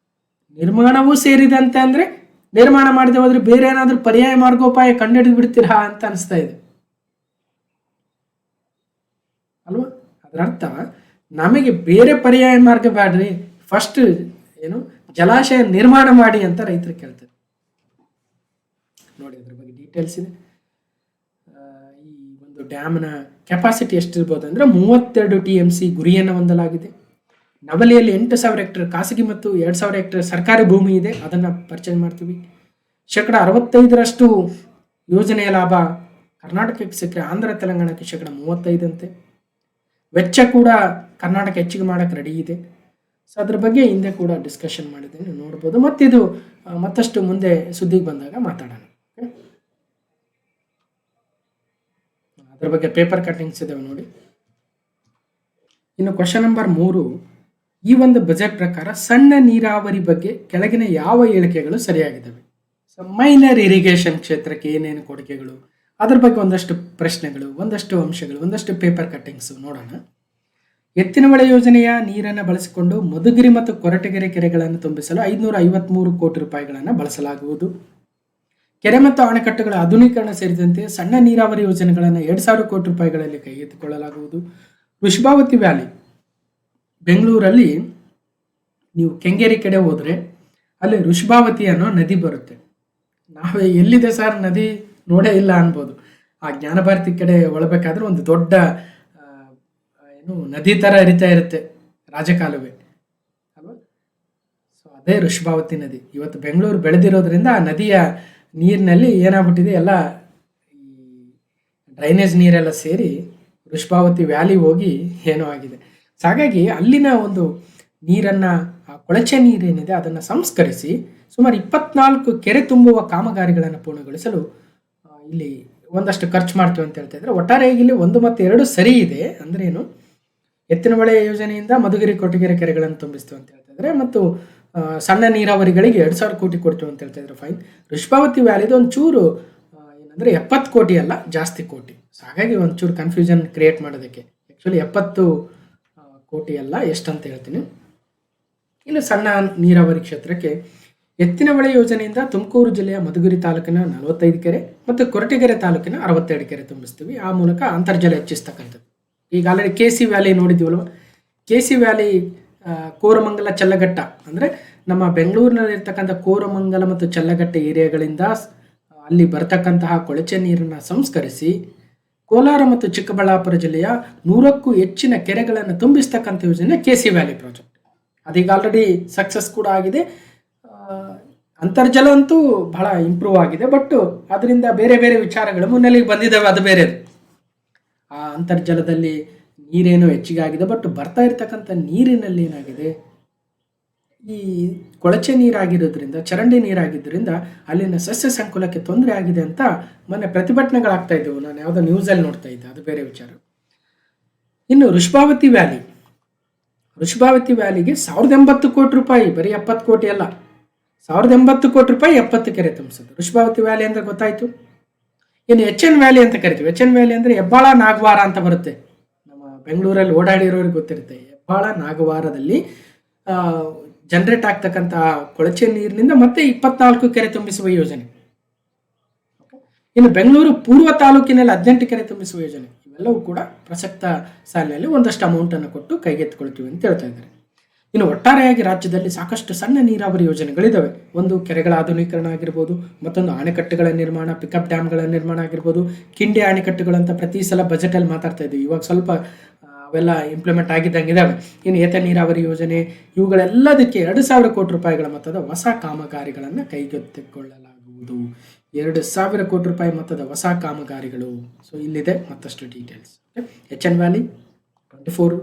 ನಿರ್ಮಾಣವೂ ಸೇರಿದಂತೆ ಅಂದರೆ ನಿರ್ಮಾಣ ಮಾಡದೆ ಹೋದ್ರೆ ಬೇರೆ ಏನಾದರೂ ಪರ್ಯಾಯ ಮಾರ್ಗೋಪಾಯ ಕಂಡುಹಿಡಿದು ಬಿಡ್ತೀರಾ ಅಂತ ಅನಿಸ್ತಾ ಇದೆ ಅಲ್ವಾ? ಅದರ ಅರ್ಥ ನಮಗೆ ಬೇರೆ ಪರ್ಯಾಯ ಮಾರ್ಗ ಬೇಡ್ರಿ, ಫಸ್ಟ್ ಏನು ಜಲಾಶಯ ನಿರ್ಮಾಣ ಮಾಡಿ ಅಂತ ರೈತರು ಕೇಳ್ತಾರೆ. ನೋಡಿ ಅದ್ರ ಬಗ್ಗೆ ಡೀಟೇಲ್ಸ್ ಇದೆ. ಈ ಒಂದು ಡ್ಯಾಮ್ನ ಕೆಪಾಸಿಟಿ ಎಷ್ಟಿರ್ಬೋದು ಅಂದರೆ 32 TMC ಗುರಿಯನ್ನು ಹೊಂದಲಾಗಿದೆ. ನವಲಿಯಲ್ಲಿ 8,000 ಹೆಕ್ಟೇರ್ ಖಾಸಗಿ ಮತ್ತು 2,000 ಹೆಕ್ಟೇರ್ ಸರ್ಕಾರಿ ಭೂಮಿ ಇದೆ, ಅದನ್ನು ಪರ್ಚೇಸ್ ಮಾಡ್ತೀವಿ. 65% ಯೋಜನೆಯ ಲಾಭ ಕರ್ನಾಟಕಕ್ಕೆ ಸಿಕ್ಕರೆ ಆಂಧ್ರ ತೆಲಂಗಾಣಕ್ಕೆ 35% ಅಂತೆ. ವೆಚ್ಚ ಕೂಡ ಕರ್ನಾಟಕ ಹೆಚ್ಚಿಗೆ ಮಾಡೋಕ್ಕೆ ರೆಡಿ ಇದೆ. ಸೊ ಅದ್ರ ಬಗ್ಗೆ ಹಿಂದೆ ಕೂಡ ಡಿಸ್ಕಷನ್ ಮಾಡಿದ್ದೇನೆ, ನೋಡ್ಬೋದು. ಮತ್ತಿದು ಮತ್ತಷ್ಟು ಮುಂದೆ ಸುದ್ದಿಗೆ ಬಂದಾಗ ಮಾತಾಡೋಣ. ಅದ್ರ ಬಗ್ಗೆ ಪೇಪರ್ ಕಟ್ಟಿಂಗ್ಸ್ ಇದಾವೆ ನೋಡಿ. ಇನ್ನು ಕ್ವಶನ್ ನಂಬರ್ 3, ಈ ಒಂದು ಬಜೆಟ್ ಪ್ರಕಾರ ಸಣ್ಣ ನೀರಾವರಿ ಬಗ್ಗೆ ಕೆಳಗಿನ ಯಾವ ಹೇಳಿಕೆಗಳು ಸರಿಯಾಗಿದ್ದಾವೆ? ಸೊ ಮೈನರ್ ಇರಿಗೇಷನ್ ಕ್ಷೇತ್ರಕ್ಕೆ ಏನೇನು ಕೊಡುಗೆಗಳು, ಅದ್ರ ಬಗ್ಗೆ ಒಂದಷ್ಟು ಪ್ರಶ್ನೆಗಳು, ಒಂದಷ್ಟು ಅಂಶಗಳು, ಒಂದಷ್ಟು ಪೇಪರ್ ಕಟ್ಟಿಂಗ್ಸು ನೋಡೋಣ. ಎತ್ತಿನಹೊಳೆ ಯೋಜನೆಯ ನೀರನ್ನು ಬಳಸಿಕೊಂಡು ಮಧುಗಿರಿ ಮತ್ತು ಕೊರಟಗೆರೆ ಕೆರೆಗಳನ್ನು ತುಂಬಿಸಲು 553 ಕೋಟಿ ರೂಪಾಯಿಗಳನ್ನು ಬಳಸಲಾಗುವುದು. ಕೆರೆ ಮತ್ತು ಅಣೆಕಟ್ಟುಗಳ ಆಧುನೀಕರಣ ಸೇರಿದಂತೆ ಸಣ್ಣ ನೀರಾವರಿ ಯೋಜನೆಗಳನ್ನು 2,000 ಕೋಟಿ ರೂಪಾಯಿಗಳಲ್ಲಿ ಕೈಗೆತ್ತಿಕೊಳ್ಳಲಾಗುವುದು. ವೃಷಭಾವತಿ ವ್ಯಾಲಿ, ಬೆಂಗಳೂರಲ್ಲಿ ನೀವು ಕೆಂಗೇರಿ ಕಡೆ ಹೋದರೆ ಅಲ್ಲಿ ವೃಷಭಾವತಿ ಅನ್ನೋ ನದಿ ಬರುತ್ತೆ. ನಾವೇ ಎಲ್ಲಿದೆ ಸರ್ ನದಿ ನೋಡೇ ಇಲ್ಲ ಅನ್ಬೋದು. ಆ ಜ್ಞಾನಭಾರತಿ ಕಡೆ ಒಳಬೇಕಾದ್ರೆ ಒಂದು ದೊಡ್ಡ ನದಿ ಥರ ಹರಿತಾ ಇರುತ್ತೆ, ರಾಜಕಾಲುವೆ ಅಲ್ವಾ. ಸೊ ಅದೇ ವೃಷಭಾವತಿ ನದಿ. ಇವತ್ತು ಬೆಂಗಳೂರು ಬೆಳೆದಿರೋದ್ರಿಂದ ಆ ನದಿಯ ನೀರಿನಲ್ಲಿ ಏನಾಗ್ಬಿಟ್ಟಿದೆ, ಎಲ್ಲ ಈ ಡ್ರೈನೇಜ್ ನೀರೆಲ್ಲ ಸೇರಿ ವೃಷಭಾವತಿ ವ್ಯಾಲಿ ಹೋಗಿ ಏನೋ ಆಗಿದೆ. ಸೊ ಹಾಗಾಗಿ ಅಲ್ಲಿನ ಒಂದು ನೀರನ್ನು, ಆ ಕೊಳಚೆ ನೀರೇನಿದೆ ಅದನ್ನು ಸಂಸ್ಕರಿಸಿ ಸುಮಾರು 24 ಕೆರೆ ತುಂಬುವ ಕಾಮಗಾರಿಗಳನ್ನು ಪೂರ್ಣಗೊಳಿಸಲು ಇಲ್ಲಿ ಒಂದಷ್ಟು ಖರ್ಚು ಮಾಡ್ತೀವಿ ಅಂತ ಹೇಳ್ತಾ ಇದ್ದಾರೆ. ಒಟ್ಟಾರೆಯಾಗಿ ಇಲ್ಲಿ 1 ಮತ್ತು 2 ಸರಿ ಇದೆ. ಅಂದ್ರೆ ಏನು, ಎತ್ತಿನಹೊಳೆ ಯೋಜನೆಯಿಂದ ಮಧುಗಿರಿ ಕೊರಟಗೆರೆ ಕೆರೆಗಳನ್ನು ತುಂಬಿಸ್ತೀವಿ ಅಂತ ಹೇಳ್ತಾ ಇದ್ದಾರೆ, ಮತ್ತು ಸಣ್ಣ ನೀರಾವರಿಗಳಿಗೆ 2,000 ಕೋಟಿ ಕೊಡ್ತೀವಿ ಅಂತ ಹೇಳ್ತಾ ಇದ್ದಾರೆ. ಫೈನ್. ವೃಷಭಾವತಿ ವ್ಯಾಲಿದು ಒಂಚೂರು ಏನಂದ್ರೆ 70 ಕೋಟಿ ಅಲ್ಲ, ಜಾಸ್ತಿ ಕೋಟಿ. ಸೊ ಹಾಗಾಗಿ ಒಂಚೂರು ಕನ್ಫ್ಯೂಷನ್ ಕ್ರಿಯೇಟ್ ಮಾಡೋದಕ್ಕೆ ಆ್ಯಕ್ಚುಲಿ 70 ಕೋಟಿ ಅಲ್ಲ, ಎಷ್ಟಂತ ಹೇಳ್ತೀನಿ. ಇನ್ನು ಸಣ್ಣ ನೀರಾವರಿ ಕ್ಷೇತ್ರಕ್ಕೆ ಎತ್ತಿನಹೊಳೆ ಯೋಜನೆಯಿಂದ ತುಮಕೂರು ಜಿಲ್ಲೆಯ ಮಧುಗಿರಿ ತಾಲೂಕಿನ 45 ಕೆರೆ ಮತ್ತು ಕೊರಟಗೆರೆ ತಾಲೂಕಿನ 62 ಕೆರೆ ತುಂಬಿಸ್ತೀವಿ. ಆ ಮೂಲಕ ಅಂತರ್ಜಲ ಹೆಚ್ಚಿಸ್ತಕ್ಕಂಥದ್ದು. ಈಗ ಆಲ್ರೆಡಿ KC ವ್ಯಾಲಿ ನೋಡಿದ್ದೀವಲ್ವ. KC ವ್ಯಾಲಿ ಕೋರಮಂಗಲ, ಚಲ್ಲಘಟ್ಟ, ಅಂದರೆ ನಮ್ಮ ಬೆಂಗಳೂರಿನಲ್ಲಿರ್ತಕ್ಕಂಥ ಕೋರಮಂಗಲ ಮತ್ತು ಚಲ್ಲಘಟ್ಟ ಏರಿಯಾಗಳಿಂದ ಅಲ್ಲಿ ಬರ್ತಕ್ಕಂತಹ ಕೊಳಚೆ ನೀರನ್ನು ಸಂಸ್ಕರಿಸಿ ಕೋಲಾರ ಮತ್ತು ಚಿಕ್ಕಬಳ್ಳಾಪುರ ಜಿಲ್ಲೆಯ 100ಕ್ಕೂ ಹೆಚ್ಚಿನ ಕೆರೆಗಳನ್ನು ತುಂಬಿಸ್ತಕ್ಕಂಥ ಯೋಜನೆ KC ವ್ಯಾಲಿ ಪ್ರಾಜೆಕ್ಟ್. ಅದೀಗ ಆಲ್ರೆಡಿ ಸಕ್ಸಸ್ ಕೂಡ ಆಗಿದೆ. ಅಂತರ್ಜಲ ಅಂತೂ ಬಹಳ ಇಂಪ್ರೂವ್ ಆಗಿದೆ, ಬಟ್ ಅದರಿಂದ ಬೇರೆ ಬೇರೆ ವಿಚಾರಗಳು ಮುನ್ನೆಲೆಗೆ ಬಂದಿದ್ದಾವೆ, ಅದು ಬೇರೆ. ಆ ಅಂತರ್ಜಲದಲ್ಲಿ ನೀರೇನು ಹೆಚ್ಚಿಗೆ ಆಗಿದೆ, ಬಟ್ ಬರ್ತಾ ಇರ್ತಕ್ಕಂಥ ನೀರಿನಲ್ಲಿ ಏನಾಗಿದೆ, ಈ ಕೊಳಚೆ ನೀರಾಗಿರೋದ್ರಿಂದ, ಚರಂಡಿ ನೀರಾಗಿದ್ದರಿಂದ ಅಲ್ಲಿನ ಸಸ್ಯ ಸಂಕುಲಕ್ಕೆ ತೊಂದರೆ ಆಗಿದೆ ಅಂತ ಮೊನ್ನೆ ಪ್ರತಿಭಟನೆಗಳಾಗ್ತಾ ಇದ್ದವು. ನಾನು ಯಾವುದೋ ನ್ಯೂಸಲ್ಲಿ ನೋಡ್ತಾ ಇದ್ದೆ, ಅದು ಬೇರೆ ವಿಚಾರ. ಇನ್ನು ವೃಷಭಾವತಿ ವ್ಯಾಲಿಗೆ 1,080 ಕೋಟಿ ರೂಪಾಯಿ, ಬರೀ 70 ಕೋಟಿ ಅಲ್ಲ, 1,080 ಕೋಟಿ ರೂಪಾಯಿ 70 ಕೆರೆ ತುಂಬಿಸೋದು. ವೃಷಭಾವತಿ ವ್ಯಾಲಿ ಅಂದ್ರೆ ಗೊತ್ತಾಯ್ತು. ಇನ್ನು HN ವ್ಯಾಲಿ ಅಂತ ಕರಿತೀವಿ. HN ವ್ಯಾಲಿ ಅಂದ್ರೆ ಹೆಬ್ಬಾಳ, ನಾಗವಾರ ಅಂತ ಬರುತ್ತೆ. ನಮ್ಮ ಬೆಂಗಳೂರಲ್ಲಿ ಓಡಾಡಿರೋರಿಗೆ ಗೊತ್ತಿರುತ್ತೆ. ಹೆಬ್ಬಾಳ, ನಾಗವಾರದಲ್ಲಿ ಜನರೇಟ್ ಆಗ್ತಕ್ಕಂಥ ಕೊಳಚೆ ನೀರಿನಿಂದ ಮತ್ತೆ 24 ಕೆರೆ ತುಂಬಿಸುವ ಯೋಜನೆ. ಇನ್ನು ಬೆಂಗಳೂರು ಪೂರ್ವ ತಾಲೂಕಿನಲ್ಲಿ 18 ಕೆರೆ ತುಂಬಿಸುವ ಯೋಜನೆ. ಇವೆಲ್ಲವೂ ಕೂಡ ಪ್ರಸಕ್ತ ಸಾಲಿನಲ್ಲಿ ಒಂದಷ್ಟು ಅಮೌಂಟನ್ನು ಕೊಟ್ಟು ಕೈಗೆತ್ತಿಕೊಳ್ತೀವಿ ಅಂತ ಹೇಳ್ತಾ ಇದ್ದಾರೆ. ಇನ್ನು ಒಟ್ಟಾರೆಯಾಗಿ ರಾಜ್ಯದಲ್ಲಿ ಸಾಕಷ್ಟು ಸಣ್ಣ ನೀರಾವರಿ ಯೋಜನೆಗಳಿದ್ದಾವೆ. ಒಂದು ಕೆರೆಗಳ ಆಧುನೀಕರಣ ಆಗಿರ್ಬೋದು, ಮತ್ತೊಂದು ಅಣೆಕಟ್ಟುಗಳ ನಿರ್ಮಾಣ, ಪಿಕಪ್ ಡ್ಯಾಮ್ಗಳ ನಿರ್ಮಾಣ ಆಗಿರ್ಬೋದು, ಕಿಂಡಿ ಅಣೆಕಟ್ಟುಗಳಂತ ಪ್ರತಿ ಸಲ ಬಜೆಟಲ್ಲಿ ಮಾತಾಡ್ತಾ ಇದ್ದೀವಿ. ಇವಾಗ ಸ್ವಲ್ಪ ಅವೆಲ್ಲ ಇಂಪ್ಲಿಮೆಂಟ್ ಆಗಿದ್ದಂಗೆ ಇದಾವೆ. ಇನ್ನು ಏತ ನೀರಾವರಿ ಯೋಜನೆ, ಇವುಗಳೆಲ್ಲದಕ್ಕೆ 2,000 ಕೋಟಿ ರೂಪಾಯಿಗಳ ಮೊತ್ತದ ಹೊಸ ಕಾಮಗಾರಿಗಳನ್ನು ಕೈಗೆತ್ತಿಕೊಳ್ಳಲಾಗುವುದು. 2,000 ಕೋಟಿ ರೂಪಾಯಿ ಮೊತ್ತದ ಹೊಸ ಕಾಮಗಾರಿಗಳು. ಸೊ ಇಲ್ಲಿದೆ ಮತ್ತಷ್ಟು ಡೀಟೇಲ್ಸ್. HN ವ್ಯಾಲಿ 24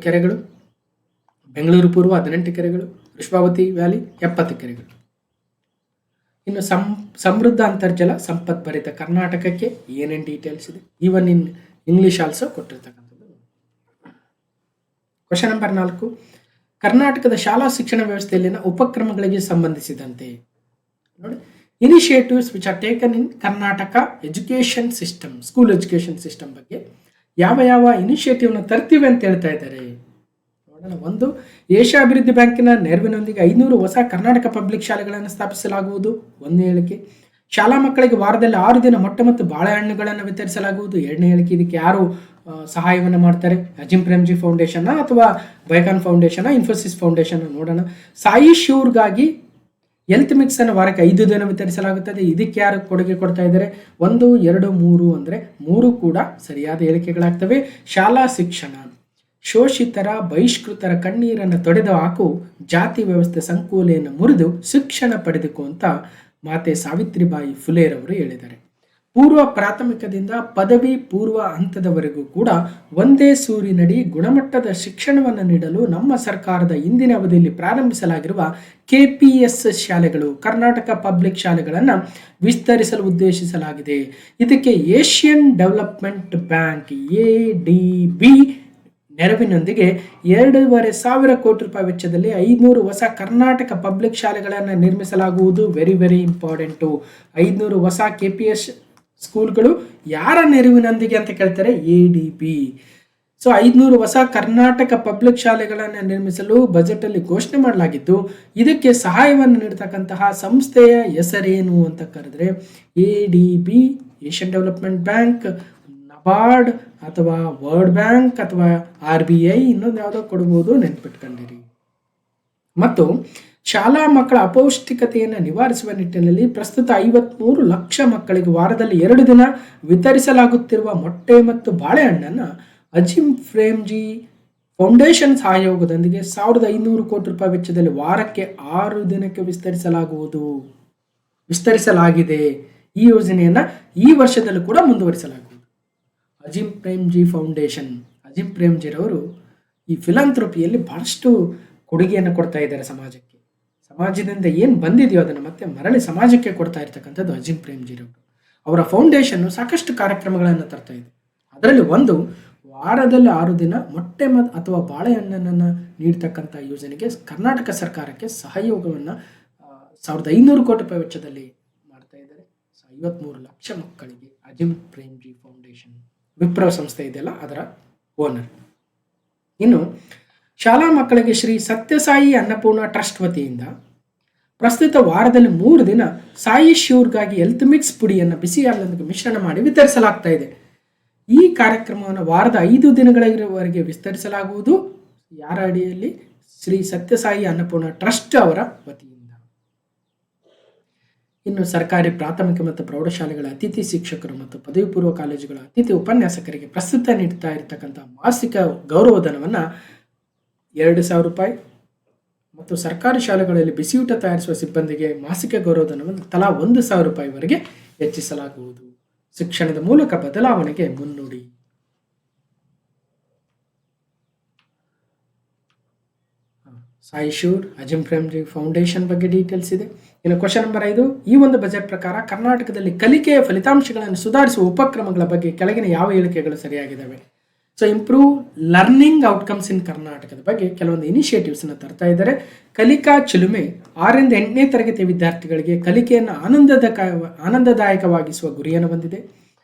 ಕೆರೆಗಳು, ಬೆಂಗಳೂರು ಪೂರ್ವ 18 ಕೆರೆಗಳು, ವೃಷಭಾವತಿ ವ್ಯಾಲಿ 70 ಕೆರೆಗಳು. ಇನ್ನು ಸಮೃದ್ಧ ಅಂತರ್ಜಲ ಸಂಪತ್ಭರಿತ ಕರ್ನಾಟಕಕ್ಕೆ ಏನೇನು ಡೀಟೇಲ್ಸ್ ಇದೆ, ಈವನ್ ಇನ್ ಇಂಗ್ಲಿಷ್ ಆಲ್ಸೋ ಕೊಟ್ಟಿರ್ತಕ್ಕಂಥದ್ದು. ಕ್ವಶನ್ ನಂಬರ್ 4, ಕರ್ನಾಟಕದ ಶಾಲಾ ಶಿಕ್ಷಣ ವ್ಯವಸ್ಥೆಯಲ್ಲಿನ ಉಪಕ್ರಮಗಳಿಗೆ ಸಂಬಂಧಿಸಿದಂತೆ ನೋಡಿ, initiatives which are taken in Karnataka education system, school education system ಬಗ್ಗೆ ಯಾವ ಇನಿಷಿಯೇಟಿವ್ನ ತರ್ತೀವಿ ಅಂತ ಹೇಳ್ತಾ ಇದ್ದಾರೆ ನೋಡೋಣ. 1, ಏಷ್ಯಾ ಅಭಿವೃದ್ಧಿ ಬ್ಯಾಂಕಿನ ನೆರವಿನೊಂದಿಗೆ 500 ಹೊಸ ಕರ್ನಾಟಕ ಪಬ್ಲಿಕ್ ಶಾಲೆಗಳನ್ನು ಸ್ಥಾಪಿಸಲಾಗುವುದು. 1ನೇ ಹೇಳಿಕೆ. ಶಾಲಾ ಮಕ್ಕಳಿಗೆ ವಾರದಲ್ಲಿ 6 ದಿನ ಮೊಟ್ಟೆ ಮತ್ತು ಬಾಳೆಹಣ್ಣುಗಳನ್ನು ವಿತರಿಸಲಾಗುವುದು. 2ನೇ ಹೇಳಿಕೆ. ಇದಕ್ಕೆ ಯಾರು ಸಹಾಯವನ್ನು ಮಾಡ್ತಾರೆ? ಅಜಿಂ ಪ್ರೇಮ್ಜಿ ಫೌಂಡೇಶನ್ ಅಥವಾ ಬೈಕಾನ್ ಫೌಂಡೇಶನ್, ಇನ್ಫೋಸಿಸ್ ಫೌಂಡೇಶನ್ ನೋಡೋಣ. ಸಾಯಿ ಶ್ಯೂರ್ಗಾಗಿ ಹೆಲ್ತ್ ಮಿಕ್ಸ್ ಅನ್ನು ವಾರಕ್ಕೆ 5 ದಿನ ವಿತರಿಸಲಾಗುತ್ತದೆ. ಇದಕ್ಕೆ ಯಾರು ಕೊಡುಗೆ ಕೊಡ್ತಾ ಇದ್ದಾರೆ? 1, 2, 3 ಅಂದರೆ 3 ಕೂಡ ಸರಿಯಾದ ಹೇಳಿಕೆಗಳಾಗ್ತವೆ. ಶಾಲಾ ಶಿಕ್ಷಣ, ಶೋಷಿತರ ಬಹಿಷ್ಕೃತರ ಕಣ್ಣೀರನ್ನು ತೊಡೆದು ಹಾಕು, ಜಾತಿ ವ್ಯವಸ್ಥೆ ಸಂಕೋಲೆಯನ್ನು ಮುರಿದು ಶಿಕ್ಷಣ ಪಡೆದುಕೋ ಅಂತ ಮಾತೆ ಸಾವಿತ್ರಿಬಾಯಿ ಫುಲೆರವರು ಹೇಳಿದ್ದಾರೆ. ಪೂರ್ವ ಪ್ರಾಥಮಿಕದಿಂದ ಪದವಿ ಪೂರ್ವ ಹಂತದವರೆಗೂ ಕೂಡ ಒಂದೇ ಸೂರಿನಡಿ ಗುಣಮಟ್ಟದ ಶಿಕ್ಷಣವನ್ನು ನೀಡಲು ನಮ್ಮ ಸರ್ಕಾರದ ಇಂದಿನ ಅವಧಿಯಲ್ಲಿ ಪ್ರಾರಂಭಿಸಲಾಗಿರುವ KPS ಶಾಲೆಗಳು, ಕರ್ನಾಟಕ ಪಬ್ಲಿಕ್ ಶಾಲೆಗಳನ್ನು ವಿಸ್ತರಿಸಲು ಉದ್ದೇಶಿಸಲಾಗಿದೆ. ಇದಕ್ಕೆ ಏಷ್ಯನ್ ಡೆವಲಪ್ಮೆಂಟ್ ಬ್ಯಾಂಕ್ ADB ನೆರವಿನೊಂದಿಗೆ 2,500 ಕೋಟಿ ರೂಪಾಯಿ ವೆಚ್ಚದಲ್ಲಿ 500 ಹೊಸ ಕರ್ನಾಟಕ ಪಬ್ಲಿಕ್ ಶಾಲೆಗಳನ್ನು ನಿರ್ಮಿಸಲಾಗುವುದು. Very important. 500 ಹೊಸ KPS ಸ್ಕೂಲ್ಗಳು ಯಾರ ನೆರವಿನೊಂದಿಗೆ ಅಂತ ಕೇಳ್ತಾರೆ, ADB. ಸೊ 500 ಹೊಸ ಕರ್ನಾಟಕ ಪಬ್ಲಿಕ್ ಶಾಲೆಗಳನ್ನು ನಿರ್ಮಿಸಲು ಬಜೆಟ್ ಅಲ್ಲಿ ಘೋಷಣೆ ಮಾಡಲಾಗಿದ್ದು, ಇದಕ್ಕೆ ಸಹಾಯವನ್ನು ನೀಡತಕ್ಕಂತಹ ಸಂಸ್ಥೆಯ ಹೆಸರೇನು ಅಂತ ಕರೆದ್ರೆ ADB, Asian development bank, NABARD ಅಥವಾ ವರ್ಲ್ಡ್ ಬ್ಯಾಂಕ್ ಅಥವಾ RBI, ಇನ್ನೊಂದು ಯಾವುದೋ ಕೊಡ್ಬೋದು, ನೆನ್ಪಿಟ್ಕೊಂಡಿರಿ. ಮತ್ತು ಶಾಲಾ ಮಕ್ಕಳ ಅಪೌಷ್ಟಿಕತೆಯನ್ನು ನಿವಾರಿಸುವ ನಿಟ್ಟಿನಲ್ಲಿ ಪ್ರಸ್ತುತ 53 ಲಕ್ಷ ಮಕ್ಕಳಿಗೆ ವಾರದಲ್ಲಿ 2 ದಿನ ವಿತರಿಸಲಾಗುತ್ತಿರುವ ಮೊಟ್ಟೆ ಮತ್ತು ಬಾಳೆಹಣ್ಣನ್ನು ಅಜಿಂ ಪ್ರೇಮ್ಜಿ ಫೌಂಡೇಶನ್ ಸಹಯೋಗದೊಂದಿಗೆ 1500 ಕೋಟಿ ರೂಪಾಯಿ ವೆಚ್ಚದಲ್ಲಿ ವಾರಕ್ಕೆ 6 ದಿನಕ್ಕೆ ವಿಸ್ತರಿಸಲಾಗಿದೆ. ಈ ಯೋಜನೆಯನ್ನು ಈ ವರ್ಷದಲ್ಲೂ ಕೂಡ ಮುಂದುವರಿಸಲಾಗುವುದು. ಅಜಿಂ ಪ್ರೇಮ್ಜಿ ಫೌಂಡೇಶನ್, ಅಜಿಂ ಪ್ರೇಮ್ಜಿರವರು ಈ ಫಿಲಾಂಥ್ರಪಿಯಲ್ಲಿ ಬಹಳಷ್ಟು ಕೊಡುಗೆಯನ್ನು ಕೊಡ್ತಾ ಇದ್ದಾರೆ ಸಮಾಜಕ್ಕೆ. ಸಮಾಜದಿಂದ ಏನು ಬಂದಿದೆಯೋ ಅದನ್ನು ಮತ್ತೆ ಮರಳಿ ಸಮಾಜಕ್ಕೆ ಕೊಡ್ತಾ ಇರ್ತಕ್ಕಂಥದ್ದು ಅಜಿಂ ಪ್ರೇಮ್ಜಿರವರು. ಅವರ ಫೌಂಡೇಶನ್ ಸಾಕಷ್ಟು ಕಾರ್ಯಕ್ರಮಗಳನ್ನು ತರ್ತಾ ಇದೆ. ಅದರಲ್ಲಿ ಒಂದು ವಾರದಲ್ಲಿ 6 ದಿನ ಮೊಟ್ಟೆ ಅಥವಾ ಬಾಳೆಹಣ್ಣನ್ನು ನೀಡ್ತಕ್ಕಂಥ ಯೋಜನೆಗೆ ಕರ್ನಾಟಕ ಸರ್ಕಾರಕ್ಕೆ ಸಹಯೋಗವನ್ನು 1500 ಕೋಟಿ ರೂಪಾಯಿ ವೆಚ್ಚದಲ್ಲಿ ಮಾಡ್ತಾ ಇದ್ದಾರೆ. 53 ಲಕ್ಷ ಮಕ್ಕಳಿಗೆ ಅಜಿಂ ಪ್ರೇಮ್ಜಿ ಫೌಂಡೇಶನ್, ವಿಪ್ರೋ ಸಂಸ್ಥೆ ಇದೆಯಲ್ಲ ಅದರ ಓನರ್. ಇನ್ನು ಶಾಲಾ ಮಕ್ಕಳಿಗೆ ಶ್ರೀ ಸತ್ಯಸಾಯಿ ಅನ್ನಪೂರ್ಣ ಟ್ರಸ್ಟ್ ವತಿಯಿಂದ ಪ್ರಸ್ತುತ ವಾರದಲ್ಲಿ 3 ದಿನ ಸಾಯಿ ಶ್ಯೂರ್ಗಾಗಿ ಹೆಲ್ತ್ ಮಿಕ್ಸ್ ಪುಡಿಯನ್ನು ಬಿಸಿ ಹಾಲಿನೊಂದಿಗೆ ಮಿಶ್ರಣ ಮಾಡಿ ವಿತರಿಸಲಾಗ್ತಾ ಇದೆ. ಈ ಕಾರ್ಯಕ್ರಮವನ್ನು ವಾರದ 5 ದಿನಗಳವರೆಗೆ ವಿಸ್ತರಿಸಲಾಗುವುದು. ಯಾರ ಅಡಿಯಲ್ಲಿ? ಶ್ರೀ ಸತ್ಯಸಾಯಿ ಅನ್ನಪೂರ್ಣ ಟ್ರಸ್ಟ್ ಅವರ ವತಿಯಿಂದ. ಇನ್ನು ಸರ್ಕಾರಿ ಪ್ರಾಥಮಿಕ ಮತ್ತು ಪ್ರೌಢಶಾಲೆಗಳ ಅತಿಥಿ ಶಿಕ್ಷಕರು ಮತ್ತು ಪದವಿ ಪೂರ್ವ ಕಾಲೇಜುಗಳ ಅತಿಥಿ ಉಪನ್ಯಾಸಕರಿಗೆ ಪ್ರಸ್ತುತ ನೀಡ್ತಾ ಇರತಕ್ಕಂಥ ಮಾಸಿಕ ಗೌರವಧನವನ್ನು 2,000 ರೂಪಾಯಿ ಮತ್ತು ಸರ್ಕಾರಿ ಶಾಲೆಗಳಲ್ಲಿ ಬಿಸಿಯೂಟ ತಯಾರಿಸುವ ಸಿಬ್ಬಂದಿಗೆ ಮಾಸಿಕ ಗೌರವಧನವನ್ನು ತಲಾ 1,000 ರೂಪಾಯಿವರೆಗೆ ಹೆಚ್ಚಿಸಲಾಗುವುದು. ಶಿಕ್ಷಣದ ಮೂಲಕ ಬದಲಾವಣೆಗೆ ಮುನ್ನುಡಿ. ಸಾಯಿ ಶ್ಯೂರ್, ಅಜಿಂ ಪ್ರೇಮ್ಜಿ ಫೌಂಡೇಶನ್ ಬಗ್ಗೆ ಡೀಟೇಲ್ಸ್ ಇದೆ. ಇನ್ನು ಕ್ವಶನ್ ನಂಬರ್ 5, ಈ ಒಂದು ಬಜೆಟ್ ಪ್ರಕಾರ ಕರ್ನಾಟಕದಲ್ಲಿ ಕಲಿಕೆಯ ಫಲಿತಾಂಶಗಳನ್ನು ಸುಧಾರಿಸುವ ಉಪಕ್ರಮಗಳ ಬಗ್ಗೆ ಕೆಳಗಿನ ಯಾವ ಹೇಳಿಕೆಗಳು ಸರಿಯಾಗಿದ್ದಾವೆ? ಸೊ ಇಂಪ್ರೂವ್ ಲರ್ನಿಂಗ್ ಔಟ್ಕಮ್ಸ್ ಇನ್ ಕರ್ನಾಟಕದ ಬಗ್ಗೆ ಕೆಲವೊಂದು ಇನಿಷಿಯೇಟಿವ್ಸನ್ನು ತರ್ತಾ ಇದ್ದಾರೆ. ಕಲಿಕಾ ಚಿಲುಮೆ 6ರಿಂದ 8ನೇ ತರಗತಿ ವಿದ್ಯಾರ್ಥಿಗಳಿಗೆ ಕಲಿಕೆಯನ್ನು ಆನಂದದಾಯಕವಾಗಿಸುವ ಗುರಿಯನ್ನು ಹೊಂದಿದೆ.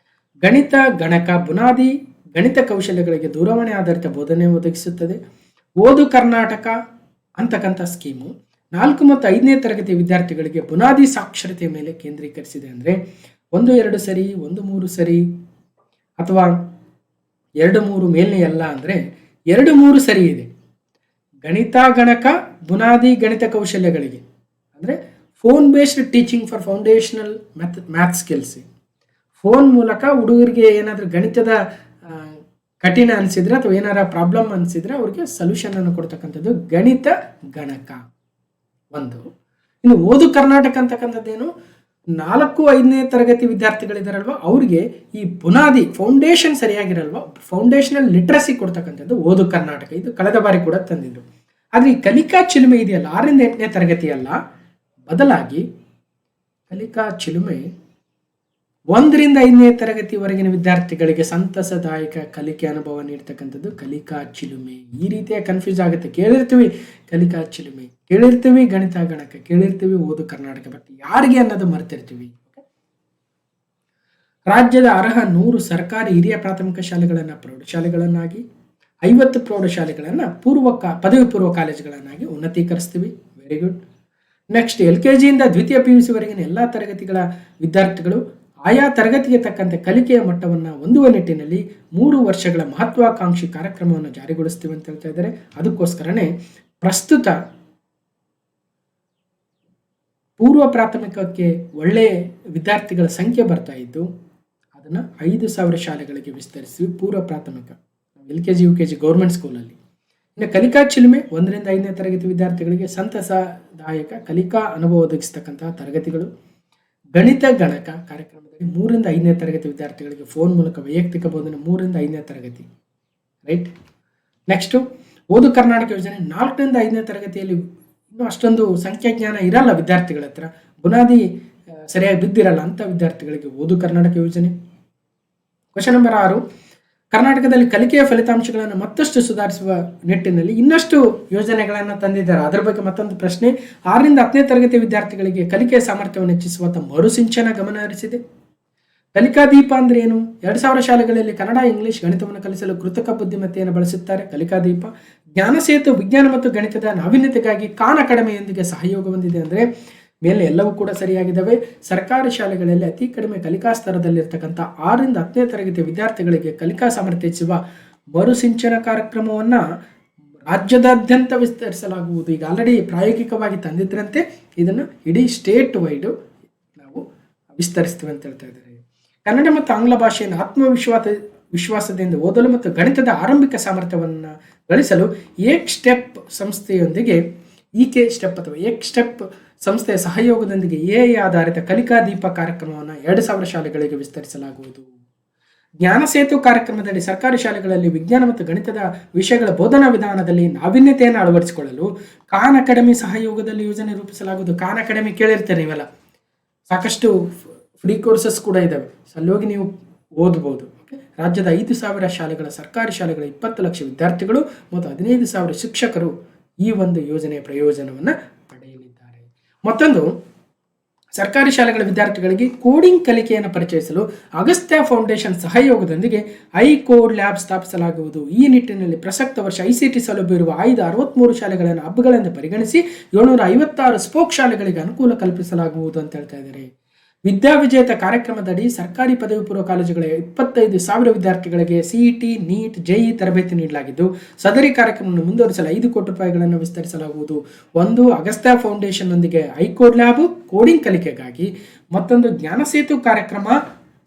ಗಣಿತ ಗಣಕ ಬುನಾದಿ ಗಣಿತ ಕೌಶಲ್ಯಗಳಿಗೆ ದೂರವಾಣಿ ಆಧಾರಿತ ಬೋಧನೆ ಒದಗಿಸುತ್ತದೆ. ಓದು ಕರ್ನಾಟಕ ಅಂತಕ್ಕಂಥ ಸ್ಕೀಮು 4 ಮತ್ತು 5ನೇ ತರಗತಿ ವಿದ್ಯಾರ್ಥಿಗಳಿಗೆ ಬುನಾದಿ ಸಾಕ್ಷರತೆಯ ಮೇಲೆ ಕೇಂದ್ರೀಕರಿಸಿದೆ. ಅಂದರೆ 1-2 ಸರಿ, 1-3 ಸರಿ ಅಥವಾ 2-3 ಮೇಲ್ನೇ ಅಲ್ಲ, ಅಂದರೆ 2-3 ಸರಿ ಇದೆ. ಗಣಿತ ಗಣಕ ಬುನಾದಿ ಗಣಿತ ಕೌಶಲ್ಯಗಳಿಗೆ ಅಂದರೆ phone based teaching for foundational math skills. Phone ಮೂಲಕ ಹುಡುಗರಿಗೆ ಏನಾದರೂ ಗಣಿತದ ಕಠಿಣ ಅನಿಸಿದ್ರೆ ಅಥವಾ ಏನಾರ ಪ್ರಾಬ್ಲಮ್ ಅನಿಸಿದ್ರೆ ಅವ್ರಿಗೆ ಸೊಲ್ಯೂಷನ್ ಅನ್ನು ಕೊಡ್ತಕ್ಕಂಥದ್ದು ಗಣಿತ ಗಣಕ ಒಂದು. ಇನ್ನು ಓದು ಕರ್ನಾಟಕ ಅಂತಕ್ಕಂಥದ್ದೇನು, 4-5ನೇ ತರಗತಿ ವಿದ್ಯಾರ್ಥಿಗಳಿದಾರಲ್ವ ಅವ್ರಿಗೆ ಈ ಬುನಾದಿ ಫೌಂಡೇಶನ್ ಸರಿಯಾಗಿರಲ್ವ, ಫೌಂಡೇಶನಲ್ ಲಿಟ್ರಸಿ ಕೊಡ್ತಕ್ಕಂಥದ್ದು ಓದು ಕರ್ನಾಟಕ. ಇದು ಕಳೆದ ಬಾರಿ ಕೂಡ ತಂದಿದ್ರು. ಆದರೆ ಈ ಕಲಿಕಾ ಚಿಲುಮೆ ಇದೆಯಲ್ಲ 6ರಿಂದ 8ನೇ ತರಗತಿ ಅಲ್ಲ, ಬದಲಾಗಿ ಕಲಿಕಾ ಚಿಲುಮೆ 1ರಿಂದ 5ನೇ ತರಗತಿವರೆಗಿನ ವಿದ್ಯಾರ್ಥಿಗಳಿಗೆ ಸಂತಸದಾಯಕ ಕಲಿಕೆ ಅನುಭವ ನೀಡ್ತಕ್ಕಂಥದ್ದು ಕಲಿಕಾ ಚಿಲುಮೆ. ಈ ರೀತಿಯ ಕನ್ಫ್ಯೂಸ್ ಆಗುತ್ತೆ. ಕೇಳಿರ್ತೀವಿ ಕಲಿಕಾ ಚಿಲುಮೆ, ಕೇಳಿರ್ತೀವಿ ಗಣಿತ ಗಣಕ, ಕೇಳಿರ್ತೀವಿ ಓದು ಕರ್ನಾಟಕ, ಬಟ್ ಯಾರಿಗೆ ಅನ್ನೋದು ಮರ್ತಿರ್ತೀವಿ. ರಾಜ್ಯದ ಅರ್ಹ 100 ಸರ್ಕಾರಿ ಹಿರಿಯ ಪ್ರಾಥಮಿಕ ಶಾಲೆಗಳನ್ನು ಪ್ರೌಢಶಾಲೆಗಳನ್ನಾಗಿ, 50 ಪ್ರೌಢಶಾಲೆಗಳನ್ನು ಪದವಿ ಪೂರ್ವ ಕಾಲೇಜುಗಳನ್ನಾಗಿ ಉನ್ನತೀಕರಿಸ್ತೀವಿ. Very good. ನೆಕ್ಸ್ಟ್, LKGಯಿಂದ ದ್ವಿತೀಯ PUC ವರೆಗಿನ ಎಲ್ಲ ತರಗತಿಗಳ ವಿದ್ಯಾರ್ಥಿಗಳು ಆಯಾ ತರಗತಿಗೆ ತಕ್ಕಂತೆ ಕಲಿಕೆಯ ಮಟ್ಟವನ್ನು ಹೊಂದುವ ನಿಟ್ಟಿನಲ್ಲಿ 3 ವರ್ಷಗಳ ಮಹತ್ವಾಕಾಂಕ್ಷಿ ಕಾರ್ಯಕ್ರಮವನ್ನು ಜಾರಿಗೊಳಿಸ್ತೀವಿ ಅಂತ ಹೇಳ್ತಾ ಇದ್ದಾರೆ. ಅದಕ್ಕೋಸ್ಕರನೇ ಪ್ರಸ್ತುತ ಪೂರ್ವ ಪ್ರಾಥಮಿಕಕ್ಕೆ ಒಳ್ಳೆಯ ವಿದ್ಯಾರ್ಥಿಗಳ ಸಂಖ್ಯೆ ಬರ್ತಾ ಇದ್ದು ಅದನ್ನು 5,000 ಶಾಲೆಗಳಿಗೆ ವಿಸ್ತರಿಸಿ ಪೂರ್ವ ಪ್ರಾಥಮಿಕ LKG UKG ಗೌರ್ಮೆಂಟ್ ಸ್ಕೂಲಲ್ಲಿ. ಇನ್ನು ಕಲಿಕಾ ಚಿಲುಮೆ 1ರಿಂದ 5ನೇ ತರಗತಿ ವಿದ್ಯಾರ್ಥಿಗಳಿಗೆ ಸಂತಸದಾಯಕ ಕಲಿಕಾ ಅನುಭವ ಒದಗಿಸ್ತಕ್ಕಂತಹ ತರಗತಿಗಳು. ಗಣಿತ ಗಣಕ ಕಾರ್ಯಕ್ರಮದಲ್ಲಿ 3ರಿಂದ 5ನೇ ತರಗತಿ ವಿದ್ಯಾರ್ಥಿಗಳಿಗೆ ಫೋನ್ ಮೂಲಕ ವೈಯಕ್ತಿಕ ಬೋಧನೆ 3ರಿಂದ 5ನೇ ತರಗತಿ, ರೈಟ್. ನೆಕ್ಸ್ಟು ಓದು ಕರ್ನಾಟಕ ಯೋಜನೆ 4ರಿಂದ 5ನೇ ತರಗತಿಯಲ್ಲಿ ಇನ್ನೂ ಅಷ್ಟೊಂದು ಸಂಖ್ಯಾಜ್ಞಾನ ಇರಲ್ಲ ವಿದ್ಯಾರ್ಥಿಗಳ ಹತ್ರ, ಬುನಾದಿ ಸರಿಯಾಗಿ ಬಿದ್ದಿರಲ್ಲ ಅಂತ ವಿದ್ಯಾರ್ಥಿಗಳಿಗೆ ಓದು ಕರ್ನಾಟಕ ಯೋಜನೆ. ಕ್ವಶನ್ ನಂಬರ್ 6, ಕರ್ನಾಟಕದಲ್ಲಿ ಕಲಿಕೆಯ ಫಲಿತಾಂಶಗಳನ್ನು ಮತ್ತಷ್ಟು ಸುಧಾರಿಸುವ ನಿಟ್ಟಿನಲ್ಲಿ ಇನ್ನಷ್ಟು ಯೋಜನೆಗಳನ್ನು ತಂದಿದ್ದಾರೆ. ಅದರ ಬಗ್ಗೆ ಮತ್ತೊಂದು ಪ್ರಶ್ನೆ. 6ರಿಂದ 10ನೇ ತರಗತಿ ವಿದ್ಯಾರ್ಥಿಗಳಿಗೆ ಕಲಿಕೆಯ ಸಾಮರ್ಥ್ಯವನ್ನು ಹೆಚ್ಚಿಸುವಂಥ ಮರುಸಿಂಚನ ಗಮನ ಹರಿಸಿದೆ. ಕಲಿಕಾ ದೀಪ ಅಂದ್ರೆ ಏನು? 2000 ಶಾಲೆಗಳಲ್ಲಿ ಕನ್ನಡ, ಇಂಗ್ಲಿಷ್, ಗಣಿತವನ್ನು ಕಲಿಸಲು ಕೃತಕ ಬುದ್ಧಿಮತ್ತೆಯನ್ನು ಬಳಸುತ್ತಾರೆ. ಕಲಿಕಾ ದೀಪ ಜ್ಞಾನ ಸೇತು ವಿಜ್ಞಾನ ಮತ್ತು ಗಣಿತದ ನಾವೀನ್ಯತೆಗಾಗಿ ಖಾನ್ ಅಕಾಡೆಮಿಯೊಂದಿಗೆ ಸಹಯೋಗ ಹೊಂದಿದೆ. ಅಂದರೆ ಮೇಲೆ ಎಲ್ಲವೂ ಕೂಡ ಸರಿಯಾಗಿದ್ದಾವೆ. ಸರ್ಕಾರಿ ಶಾಲೆಗಳಲ್ಲಿ ಅತಿ ಕಡಿಮೆ ಕಲಿಕಾ ಸ್ತರದಲ್ಲಿರ್ತಕ್ಕಂಥ 6ರಿಂದ 10ನೇ ತರಗತಿಯ ವಿದ್ಯಾರ್ಥಿಗಳಿಗೆ ಕಲಿಕಾ ಸಾಮರ್ಥ್ಯ ಹೆಚ್ಚಿಸುವ ಮರುಸಿಂಚನ ಕಾರ್ಯಕ್ರಮವನ್ನು ರಾಜ್ಯದಾದ್ಯಂತ ವಿಸ್ತರಿಸಲಾಗುವುದು. ಈಗ ಆಲ್ರೆಡಿ ಪ್ರಾಯೋಗಿಕವಾಗಿ ತಂದಿದ್ರಂತೆ, ಇದನ್ನು ಇಡೀ ಸ್ಟೇಟ್ ವೈಡು ನಾವು ವಿಸ್ತರಿಸ್ತೀವಿ ಅಂತ ಹೇಳ್ತಾ ಇದ್ದಾರೆ. ಕನ್ನಡ ಮತ್ತು ಆಂಗ್ಲ ಭಾಷೆಯನ್ನು ವಿಶ್ವಾಸದಿಂದ ಓದಲು ಮತ್ತು ಗಣಿತದ ಆರಂಭಿಕ ಸಾಮರ್ಥ್ಯವನ್ನು ಗಳಿಸಲು ಏಕ್ ಸ್ಟೆಪ್ ಸಂಸ್ಥೆಯೊಂದಿಗೆ ಏಕ್ ಸ್ಟೆಪ್ ಸಂಸ್ಥೆಯ ಸಹಯೋಗದೊಂದಿಗೆ ಎಐ ಆಧಾರಿತ ಕಲಿಕಾ ದೀಪ ಕಾರ್ಯಕ್ರಮವನ್ನು 2000 ಶಾಲೆಗಳಿಗೆ ವಿಸ್ತರಿಸಲಾಗುವುದು. ಜ್ಞಾನ ಸೇತು ಕಾರ್ಯಕ್ರಮದಲ್ಲಿ ಸರ್ಕಾರಿ ಶಾಲೆಗಳಲ್ಲಿ ವಿಜ್ಞಾನ ಮತ್ತು ಗಣಿತದ ವಿಷಯಗಳ ಬೋಧನಾ ವಿಧಾನದಲ್ಲಿ ನಾವೀನ್ಯತೆಯನ್ನು ಅಳವಡಿಸಿಕೊಳ್ಳಲು ಖಾನ್ ಅಕಾಡೆಮಿ ಸಹಯೋಗದಲ್ಲಿ ಯೋಜನೆ ರೂಪಿಸಲಾಗುವುದು. ಖಾನ್ ಅಕಾಡೆಮಿ ಕೇಳಿರ್ತಾರೆ ನೀವೆಲ್ಲ, ಸಾಕಷ್ಟು ಫ್ರೀ ಕೋರ್ಸಸ್ ಕೂಡ ಇದ್ದಾವೆ, ಅಲ್ಲಿ ಹೋಗಿ ನೀವು ಓದಬಹುದು. ರಾಜ್ಯದ 5,000 ಶಾಲೆಗಳ ಸರ್ಕಾರಿ ಶಾಲೆಗಳ 20 ಲಕ್ಷ ವಿದ್ಯಾರ್ಥಿಗಳು ಮತ್ತು 15,000 ಶಿಕ್ಷಕರು ಈ ಒಂದು ಯೋಜನೆಯ ಪ್ರಯೋಜನವನ್ನು ಪಡೆಯಲಿದ್ದಾರೆ. ಮತ್ತೊಂದು, ಸರ್ಕಾರಿ ಶಾಲೆಗಳ ವಿದ್ಯಾರ್ಥಿಗಳಿಗೆ ಕೋಡಿಂಗ್ ಕಲಿಕೆಯನ್ನು ಪರಿಚಯಿಸಲು ಅಗಸ್ತ್ಯ ಫೌಂಡೇಶನ್ ಸಹಯೋಗದೊಂದಿಗೆ ಐಕೋಡ್ ಲ್ಯಾಬ್ ಸ್ಥಾಪಿಸಲಾಗುವುದು. ಈ ನಿಟ್ಟಿನಲ್ಲಿ ಪ್ರಸಕ್ತ ವರ್ಷ ICT ಸೌಲಭ್ಯ ಇರುವ ಆಯ್ದ 63 ಶಾಲೆಗಳನ್ನು ಹಬ್ಗಳೆಂದು ಪರಿಗಣಿಸಿ 756 ಸ್ಪೋಕ್ ಶಾಲೆಗಳಿಗೆ ಅನುಕೂಲ ಕಲ್ಪಿಸಲಾಗುವುದು ಅಂತ ಹೇಳ್ತಾ ಇದ್ದಾರೆ. ವಿದ್ಯಾವಿಜೇತ ಕಾರ್ಯಕ್ರಮದಡಿ ಸರ್ಕಾರಿ ಪದವಿ ಪೂರ್ವ ಕಾಲೇಜುಗಳ 25,000 ವಿದ್ಯಾರ್ಥಿಗಳಿಗೆ CET, NEET, JEE ತರಬೇತಿ ನೀಡಲಾಗಿದ್ದು, ಸದರಿ ಕಾರ್ಯಕ್ರಮವನ್ನು ಮುಂದುವರಿಸಲು 5 ಕೋಟಿ ರೂಪಾಯಿಗಳನ್ನು ವಿಸ್ತರಿಸಲಾಗುವುದು. ಒಂದು, ಅಗಸ್ತ್ಯ ಫೌಂಡೇಶನ್ ನೊಂದಿಗೆ ಐಕೋಡ್ ಲ್ಯಾಬ್ ಕೋಡಿಂಗ್ ಕಲಿಕೆಗಾಗಿ. ಮತ್ತೊಂದು, ಜ್ಞಾನ ಸೇತು ಕಾರ್ಯಕ್ರಮ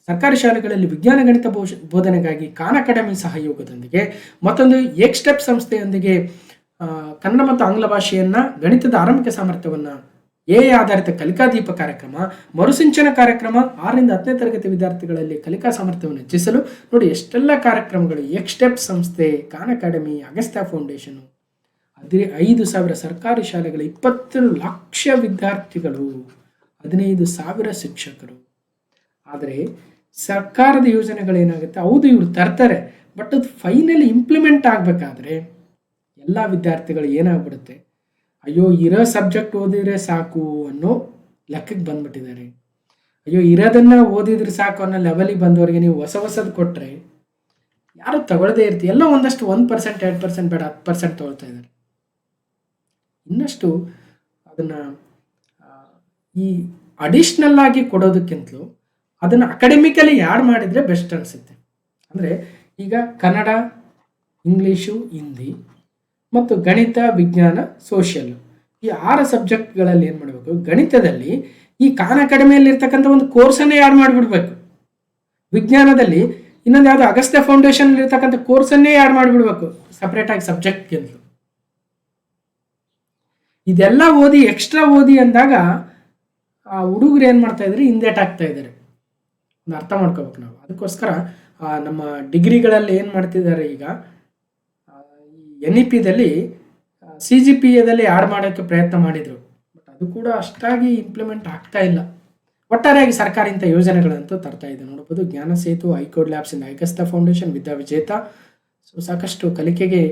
ಸರ್ಕಾರಿ ಶಾಲೆಗಳಲ್ಲಿ ವಿಜ್ಞಾನ ಗಣಿತ ಬೋಧನೆಗಾಗಿ ಖಾನ್ ಅಕಾಡೆಮಿ ಸಹಯೋಗದೊಂದಿಗೆ. ಮತ್ತೊಂದು, ಏಕ್ ಸ್ಟೆಪ್ ಸಂಸ್ಥೆಯೊಂದಿಗೆ ಕನ್ನಡ ಮತ್ತು ಆಂಗ್ಲ ಭಾಷೆಯನ್ನ ಗಣಿತದ ಆರಂಭಿಕ ಸಾಮರ್ಥ್ಯವನ್ನು ಎಐ ಆಧಾರಿತ ಕಲಿಕಾ ದೀಪ ಕಾರ್ಯಕ್ರಮ. ಮರುಸಿಂಚನ ಕಾರ್ಯಕ್ರಮ 6ರಿಂದ 10ನೇ ತರಗತಿ ವಿದ್ಯಾರ್ಥಿಗಳಲ್ಲಿ ಕಲಿಕಾ ಸಾಮರ್ಥ್ಯವನ್ನು ಹೆಚ್ಚಿಸಲು. ನೋಡಿ ಎಷ್ಟೆಲ್ಲ ಕಾರ್ಯಕ್ರಮಗಳು. ಏಕ್ ಸ್ಟೆಪ್ ಸಂಸ್ಥೆ, ಖಾನ್ ಅಕಾಡೆಮಿ, ಅಗಸ್ತ್ಯ ಫೌಂಡೇಶನ್, 5,000 ಸರ್ಕಾರಿ ಶಾಲೆಗಳ 20 ಲಕ್ಷ ವಿದ್ಯಾರ್ಥಿಗಳು, 15,000 ಶಿಕ್ಷಕರು. ಆದರೆ ಸರ್ಕಾರದ ಯೋಜನೆಗಳೇನಾಗುತ್ತೆ, ಹೌದು ಇವ್ರು ತರ್ತಾರೆ, ಬಟ್ ಅದು ಫೈನಲಿ ಇಂಪ್ಲಿಮೆಂಟ್ ಆಗಬೇಕಾದ್ರೆ ಎಲ್ಲ ವಿದ್ಯಾರ್ಥಿಗಳು ಏನಾಗ್ಬಿಡುತ್ತೆ, ಅಯ್ಯೋ ಇರೋ ಸಬ್ಜೆಕ್ಟ್ ಓದಿದ್ರೆ ಸಾಕು ಅನ್ನೋ ಲೆಕ್ಕಕ್ಕೆ ಬಂದ್ಬಿಟ್ಟಿದ್ದಾರೆ. ಅಯ್ಯೋ ಇರೋದನ್ನ ಓದಿದ್ರೆ ಸಾಕು ಅನ್ನೋ ಲೆವೆಲಿಗೆ ಬಂದವರಿಗೆ ನೀವು ಹೊಸದು ಕೊಟ್ಟರೆ ಯಾರು ತಗೊಳ್ಳದೇ ಇರ್ತೀವಿ. ಎಲ್ಲ ಒಂದಷ್ಟು 1%, 2% ಬೇಡ 10% ತಗೊಳ್ತಾ ಇದ್ದಾರೆ. ಇನ್ನಷ್ಟು ಅದನ್ನು ಈ ಅಡಿಷ್ನಲ್ ಆಗಿ ಕೊಡೋದಕ್ಕಿಂತಲೂ ಅದನ್ನು ಅಕಾಡೆಮಿಕಲಿ ಆ್ಯಡ್ ಮಾಡಿದರೆ ಬೆಸ್ಟ್ ಅನಿಸುತ್ತೆ. ಅಂದರೆ ಈಗ ಕನ್ನಡ, ಇಂಗ್ಲೀಷು, ಹಿಂದಿ ಮತ್ತು ಗಣಿತ, ವಿಜ್ಞಾನ, ಸೋಷಿಯಲ್, ಈ 6 ಸಬ್ಜೆಕ್ಟ್ಗಳಲ್ಲಿ ಏನು ಮಾಡಬೇಕು, ಗಣಿತದಲ್ಲಿ ಈ ಖಾನ್ ಅಕಾಡೆಮಿಯಲ್ಲಿ ಇರ್ತಕ್ಕಂಥ ಒಂದು ಕೋರ್ಸನ್ನೇ ಆ್ಯಡ್ ಮಾಡಿಬಿಡ್ಬೇಕು. ವಿಜ್ಞಾನದಲ್ಲಿ ಇನ್ನೊಂದು ಯಾವುದು ಅಗಸ್ತ್ಯ ಫೌಂಡೇಶನ್ ಇರ್ತಕ್ಕಂಥ ಕೋರ್ಸನ್ನೇ ಆ್ಯಡ್ ಮಾಡಿಬಿಡ್ಬೇಕು ಸಪ್ರೇಟಾಗಿ ಸಬ್ಜೆಕ್ಟ್ಗೆಂದು. ಇದೆಲ್ಲ ಓದಿ ಎಕ್ಸ್ಟ್ರಾ ಓದಿ ಅಂದಾಗ ಆ ಹುಡುಗರು ಏನು ಮಾಡ್ತಾ ಇದ್ದಾರೆ, ಹಿಂದೇಟ್ ಆಗ್ತಾ ಇದ್ದಾರೆ. ಒಂದು ಅರ್ಥ ಮಾಡ್ಕೋಬೇಕು ನಾವು. ಅದಕ್ಕೋಸ್ಕರ ನಮ್ಮ ಡಿಗ್ರಿಗಳಲ್ಲಿ ಏನು ಮಾಡ್ತಿದ್ದಾರೆ, ಈಗ NEPದಲ್ಲಿ CGPAದಲ್ಲಿ ಆ್ಯಡ್ ಮಾಡೋಕ್ಕೆ ಪ್ರಯತ್ನ ಮಾಡಿದರು, ಬಟ್ ಅದು ಕೂಡ ಅಷ್ಟಾಗಿ ಇಂಪ್ಲಿಮೆಂಟ್ ಆಗ್ತಾ ಇಲ್ಲ. ಒಟ್ಟಾರೆಯಾಗಿ ಸರ್ಕಾರ ಇಂಥ ಯೋಜನೆಗಳಂತೂ ತರ್ತಾ ಇದೆ. ನೋಡ್ಬೋದು, ಜ್ಞಾನ ಸೇತು, ಐಕೋಡ್ ಲ್ಯಾಬ್ಸ್ ಇಂದ ಅಗಸ್ತ್ಯ ಫೌಂಡೇಶನ್, ವಿದ್ಯಾವಿಜೇತ. ಸೊ ಸಾಕಷ್ಟು ಕಲಿಕೆಗೆ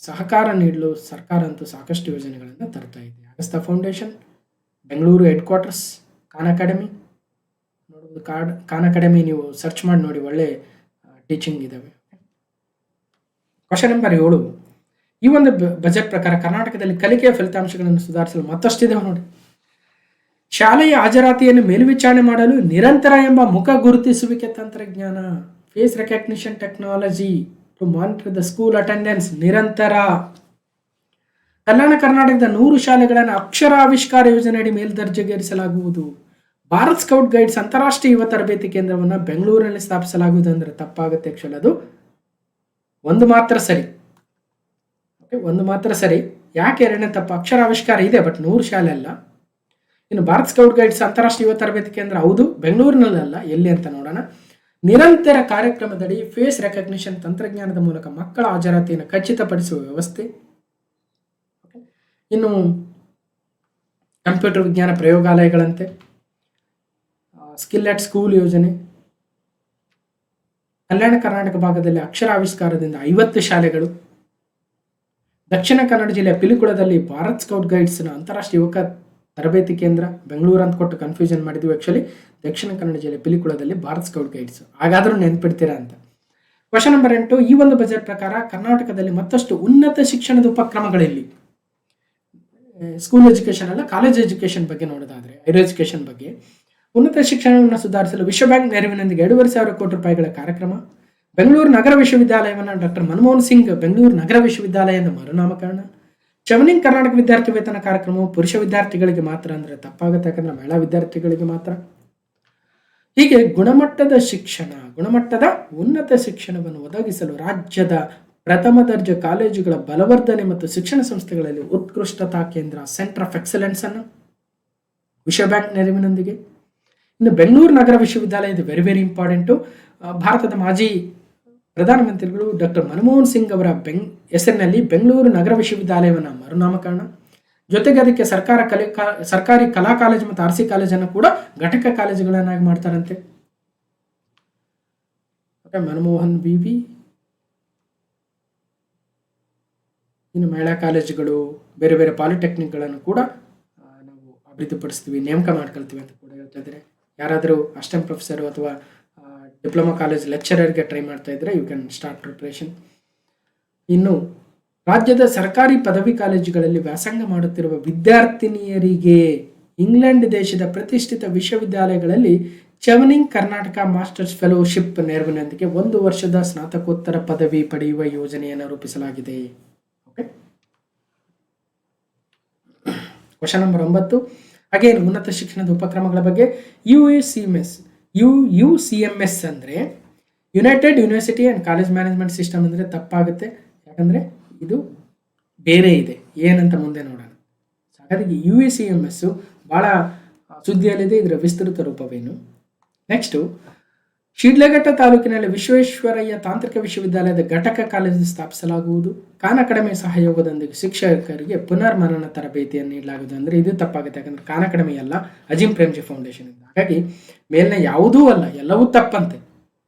ಸಹಕಾರ ನೀಡಲು ಸರ್ಕಾರ ಅಂತೂ ಸಾಕಷ್ಟು ಯೋಜನೆಗಳನ್ನು ತರ್ತಾ ಇದೆ. Agastya foundation, Bengaluru head quarters, Khan academy. ನೋಡ್ಬೋದು, ಖಾನ್ ಅಕಾಡೆಮಿ ನೀವು ಸರ್ಚ್ ಮಾಡಿ ನೋಡಿ, ಒಳ್ಳೆ ಟೀಚಿಂಗ್ ಇದ್ದಾವೆ. ಕ್ವಶನ್ ನಂಬರ್ 7, ಈ ಒಂದು ಬಜೆಟ್ ಪ್ರಕಾರ ಕರ್ನಾಟಕದಲ್ಲಿ ಕಲಿಕೆಯ ಫಲಿತಾಂಶಗಳನ್ನು ಸುಧಾರಿಸಲು ಮತ್ತಷ್ಟಿದೆ ನೋಡಿ. ಶಾಲೆಯ ಹಾಜರಾತಿಯನ್ನು ಮೇಲ್ವಿಚಾರಣೆ ಮಾಡಲು ನಿರಂತರ ಎಂಬ ಮುಖ ಗುರುತಿಸುವಿಕೆ ತಂತ್ರಜ್ಞಾನ, face recognition technology to monitor the school attendance. ನಿರಂತರ ಕಲ್ಯಾಣ ಕರ್ನಾಟಕದ 100 ಶಾಲೆಗಳನ್ನು ಅಕ್ಷರ ಆವಿಷ್ಕಾರ ಯೋಜನೆಯಡಿ ಮೇಲ್ದರ್ಜೆಗೇರಿಸಲಾಗುವುದು. ಭಾರತ್ ಸ್ಕೌಟ್ ಗೈಡ್ಸ್ ಅಂತಾರಾಷ್ಟ್ರೀಯ ಯುವ ತರಬೇತಿ ಕೇಂದ್ರವನ್ನು ಬೆಂಗಳೂರಿನಲ್ಲಿ ಸ್ಥಾಪಿಸಲಾಗುವುದು. ಅಂದರೆ ತಪ್ಪಾಗುತ್ತೆ, ಆಕ್ಚುಲಿ ಅದು ಒಂದು ಮಾತ್ರ ಸರಿ. ಒಂದು ಮಾತ್ರ ಸರಿ. ಯಾಕೆ ಎರಡನೇ ತಪ್ಪು? ಅಕ್ಷರ ಆವಿಷ್ಕಾರ ಇದೆ, ಬಟ್ 100 ಶಾಲೆ ಅಲ್ಲ. ಇನ್ನು ಭಾರತ್ ಸ್ಕೌಟ್ ಗೈಡ್ಸ್ ಅಂತಾರಾಷ್ಟ್ರೀಯ ಯುವ ತರಬೇತಿ ಕೇಂದ್ರ, ಹೌದು, ಬೆಂಗಳೂರಿನಲ್ಲ, ಎಲ್ಲಿ ಅಂತ ನೋಡೋಣ. ನಿರಂತರ ಕಾರ್ಯಕ್ರಮದಡಿ ಫೇಸ್ ರೆಕಗ್ನಿಷನ್ ತಂತ್ರಜ್ಞಾನದ ಮೂಲಕ ಮಕ್ಕಳ ಹಾಜರಾತಿಯನ್ನು ಖಚಿತಪಡಿಸುವ ವ್ಯವಸ್ಥೆ. ಇನ್ನು ಕಂಪ್ಯೂಟರ್ ವಿಜ್ಞಾನ ಪ್ರಯೋಗಾಲಯಗಳಂತೆ, ಸ್ಕಿಲ್ ಅಟ್ ಸ್ಕೂಲ್ ಯೋಜನೆ. ಕಲ್ಯಾಣ ಕರ್ನಾಟಕ ಭಾಗದಲ್ಲಿ ಅಕ್ಷರ ಆವಿಷ್ಕಾರದಿಂದ 50 ಶಾಲೆಗಳು. ದಕ್ಷಿಣ ಕನ್ನಡ ಜಿಲ್ಲೆಯ ಪಿಲಿಕುಳದಲ್ಲಿ ಭಾರತ್ ಸ್ಕೌಟ್ ಗೈಡ್ಸ್ನ ಅಂತಾರಾಷ್ಟ್ರೀಯ ಯುವಕ ತರಬೇತಿ ಕೇಂದ್ರ ಬೆಂಗಳೂರು ಅಂತ ಕೊಟ್ಟು ಕನ್ಫ್ಯೂಷನ್ ಮಾಡಿದ್ವಿ. ಆ್ಯಕ್ಚುಲಿ ದಕ್ಷಿಣ ಕನ್ನಡ ಜಿಲ್ಲೆ ಪಿಲಿಕುಳದಲ್ಲಿ ಭಾರತ್ ಸ್ಕೌಟ್ ಗೈಡ್ಸ್, ಹಾಗಾದರೂ ನೆನ್ಪಿಡ್ತೀರಾ ಅಂತ. ಕ್ವಶನ್ ನಂಬರ್ 8, ಈ ಒಂದು ಬಜೆಟ್ ಪ್ರಕಾರ ಕರ್ನಾಟಕದಲ್ಲಿ ಮತ್ತಷ್ಟು ಉನ್ನತ ಶಿಕ್ಷಣದ ಉಪಕ್ರಮಗಳಲ್ಲಿ, ಸ್ಕೂಲ್ ಎಜುಕೇಷನ್ ಅಲ್ಲ ಕಾಲೇಜ್ ಎಜುಕೇಷನ್ ಬಗ್ಗೆ ನೋಡೋದಾದ್ರೆ ಹೈಯರ್ ಎಜುಕೇಷನ್ ಬಗ್ಗೆ, ಉನ್ನತ ಶಿಕ್ಷಣವನ್ನು ಸುಧಾರಿಸಲು ವಿಶ್ವ ಬ್ಯಾಂಕ್ ನೆರವಿನೊಂದಿಗೆ 2,500 ಕೋಟಿ ರೂಪಾಯಿಗಳ ಕಾರ್ಯಕ್ರಮ, ಬೆಂಗಳೂರು ನಗರ ವಿಶ್ವವಿದ್ಯಾಲಯವನ್ನು ಡಾಕ್ಟರ್ ಮನಮೋಹನ್ ಸಿಂಗ್ ಬೆಂಗಳೂರು ನಗರ ವಿಶ್ವವಿದ್ಯಾಲಯ ಎಂದು ಮರುನಾಮಕರಣ, ಚವನಿಂಗ್ ಕರ್ನಾಟಕ ವಿದ್ಯಾರ್ಥಿ ವೇತನ ಕಾರ್ಯಕ್ರಮವು ಪುರುಷ ವಿದ್ಯಾರ್ಥಿಗಳಿಗೆ ಮಾತ್ರ ಅಂದರೆ ತಪ್ಪಾಗುತ್ತೆ, ಯಾಕಂದ್ರೆ ಮಹಿಳಾ ವಿದ್ಯಾರ್ಥಿಗಳಿಗೆ ಮಾತ್ರ. ಹೀಗೆ ಗುಣಮಟ್ಟದ ಉನ್ನತ ಶಿಕ್ಷಣವನ್ನು ಒದಗಿಸಲು ರಾಜ್ಯದ ಪ್ರಥಮ ದರ್ಜೆ ಕಾಲೇಜುಗಳ ಬಲವರ್ಧನೆ ಮತ್ತು ಶಿಕ್ಷಣ ಸಂಸ್ಥೆಗಳಲ್ಲಿ ಉತ್ಕೃಷ್ಟತಾ ಕೇಂದ್ರ ಸೆಂಟರ್ ಆಫ್ ಎಕ್ಸಲೆನ್ಸ್ ಅನ್ನು ವಿಶ್ವ ಬ್ಯಾಂಕ್ ನೆರವಿನೊಂದಿಗೆ. ಇನ್ನು ಬೆಂಗಳೂರು ನಗರ ವಿಶ್ವವಿದ್ಯಾಲಯ ಇದು ವೆರಿ ವೆರಿ ಇಂಪಾರ್ಟೆಂಟು. ಭಾರತದ ಮಾಜಿ ಪ್ರಧಾನಮಂತ್ರಿಗಳು ಡಾಕ್ಟರ್ ಮನಮೋಹನ್ ಸಿಂಗ್ ಅವರ ಹೆಸರಿನಲ್ಲಿ ಬೆಂಗಳೂರು ನಗರ ವಿಶ್ವವಿದ್ಯಾಲಯವನ್ನು ಮರುನಾಮಕರಣ, ಜೊತೆಗೆ ಅದಕ್ಕೆ ಸರ್ಕಾರಿ ಕಲಾ ಕಾಲೇಜು ಮತ್ತು RC ಕಾಲೇಜನ್ನು ಕೂಡ ಘಟಕ ಕಾಲೇಜುಗಳನ್ನಾಗಿ ಮಾಡ್ತಾರಂತೆ. ಮನಮೋಹನ್ ವಿ. ಇನ್ನು ಮಹಿಳಾ ಕಾಲೇಜುಗಳು, ಬೇರೆ ಬೇರೆ ಪಾಲಿಟೆಕ್ನಿಕ್ಗಳನ್ನು ಕೂಡ ನಾವು ಅಭಿವೃದ್ಧಿಪಡಿಸ್ತೀವಿ, ನೇಮಕ ಮಾಡ್ಕೊಳ್ತೀವಿ ಅಂತ ಕೂಡ ಹೇಳ್ತಾ ಇದ್ದಾರೆ. ಯಾರಾದರೂ ಅಸಿಸ್ಟೆಂಟ್ ಪ್ರೊಫೆಸರು ಅಥವಾ ಡಿಪ್ಲೊಮಾ ಕಾಲೇಜ್ ಲೆಕ್ಚರರ್ಗೆ ಟ್ರೈ ಮಾಡ್ತಾ ಇದ್ರೆ ಯು ಕ್ಯಾನ್ ಸ್ಟಾರ್ಟ್ ಪ್ರಿಪ್ರೇಷನ್. ಇನ್ನು ರಾಜ್ಯದ ಸರ್ಕಾರಿ ಪದವಿ ಕಾಲೇಜುಗಳಲ್ಲಿ ವ್ಯಾಸಂಗ ಮಾಡುತ್ತಿರುವ ವಿದ್ಯಾರ್ಥಿನಿಯರಿಗೆ ಇಂಗ್ಲೆಂಡ್ ದೇಶದ ಪ್ರತಿಷ್ಠಿತ ವಿಶ್ವವಿದ್ಯಾಲಯಗಳಲ್ಲಿ ಚವನಿಂಗ್ ಕರ್ನಾಟಕ ಮಾಸ್ಟರ್ಸ್ ಫೆಲೋಶಿಪ್ ನೆರವಿನೊಂದಿಗೆ 1 ವರ್ಷದ ಸ್ನಾತಕೋತ್ತರ ಪದವಿ ಪಡೆಯುವ ಯೋಜನೆಯನ್ನು ರೂಪಿಸಲಾಗಿದೆ. ಓಕೆ, ಕ್ವಶನ್ ನಂಬರ್ 9, ಅಗೇನ್ ಉನ್ನತ ಶಿಕ್ಷಣದ ಉಪಕ್ರಮಗಳ ಬಗ್ಗೆ. UUCMS ಅಂದರೆ United university and college management system ಅಂದರೆ ತಪ್ಪಾಗುತ್ತೆ, ಯಾಕಂದರೆ ಇದು ಬೇರೆ ಇದೆ, ಏನಂತ ಮುಂದೆ ನೋಡೋಣ. ಹಾಗಾಗಿ UUCMS ಭಾಳ ಸುದ್ದಿಯಲ್ಲಿದೆ, ಇದರ ವಿಸ್ತೃತ ರೂಪವೇನು. ನೆಕ್ಸ್ಟು, ಶಿಡ್ಲಘಟ್ಟ ತಾಲೂಕಿನಲ್ಲಿ ವಿಶ್ವೇಶ್ವರಯ್ಯ ತಾಂತ್ರಿಕ ವಿಶ್ವವಿದ್ಯಾಲಯದ ಘಟಕ ಕಾಲೇಜು ಸ್ಥಾಪಿಸಲಾಗುವುದು. ಖಾನ್ ಅಕಾಡೆಮಿ ಸಹಯೋಗದೊಂದಿಗೆ ಶಿಕ್ಷಕರಿಗೆ ಪುನರ್ಮನನ ತರಬೇತಿಯನ್ನು ನೀಡಲಾಗುವುದು. ಅಂದರೆ ಇದು ತಪ್ಪಾಗುತ್ತೆ, ಯಾಕಂದರೆ ಖಾನ್ ಅಕಾಡೆಮಿ ಅಲ್ಲ, ಅಜಿಂ ಪ್ರೇಮ್ಜಿ ಫೌಂಡೇಶನ್ ಇಂದ. ಹಾಗಾಗಿ ಮೇಲಿನ ಯಾವುದೂ ಅಲ್ಲ, ಎಲ್ಲವೂ ತಪ್ಪಂತೆ.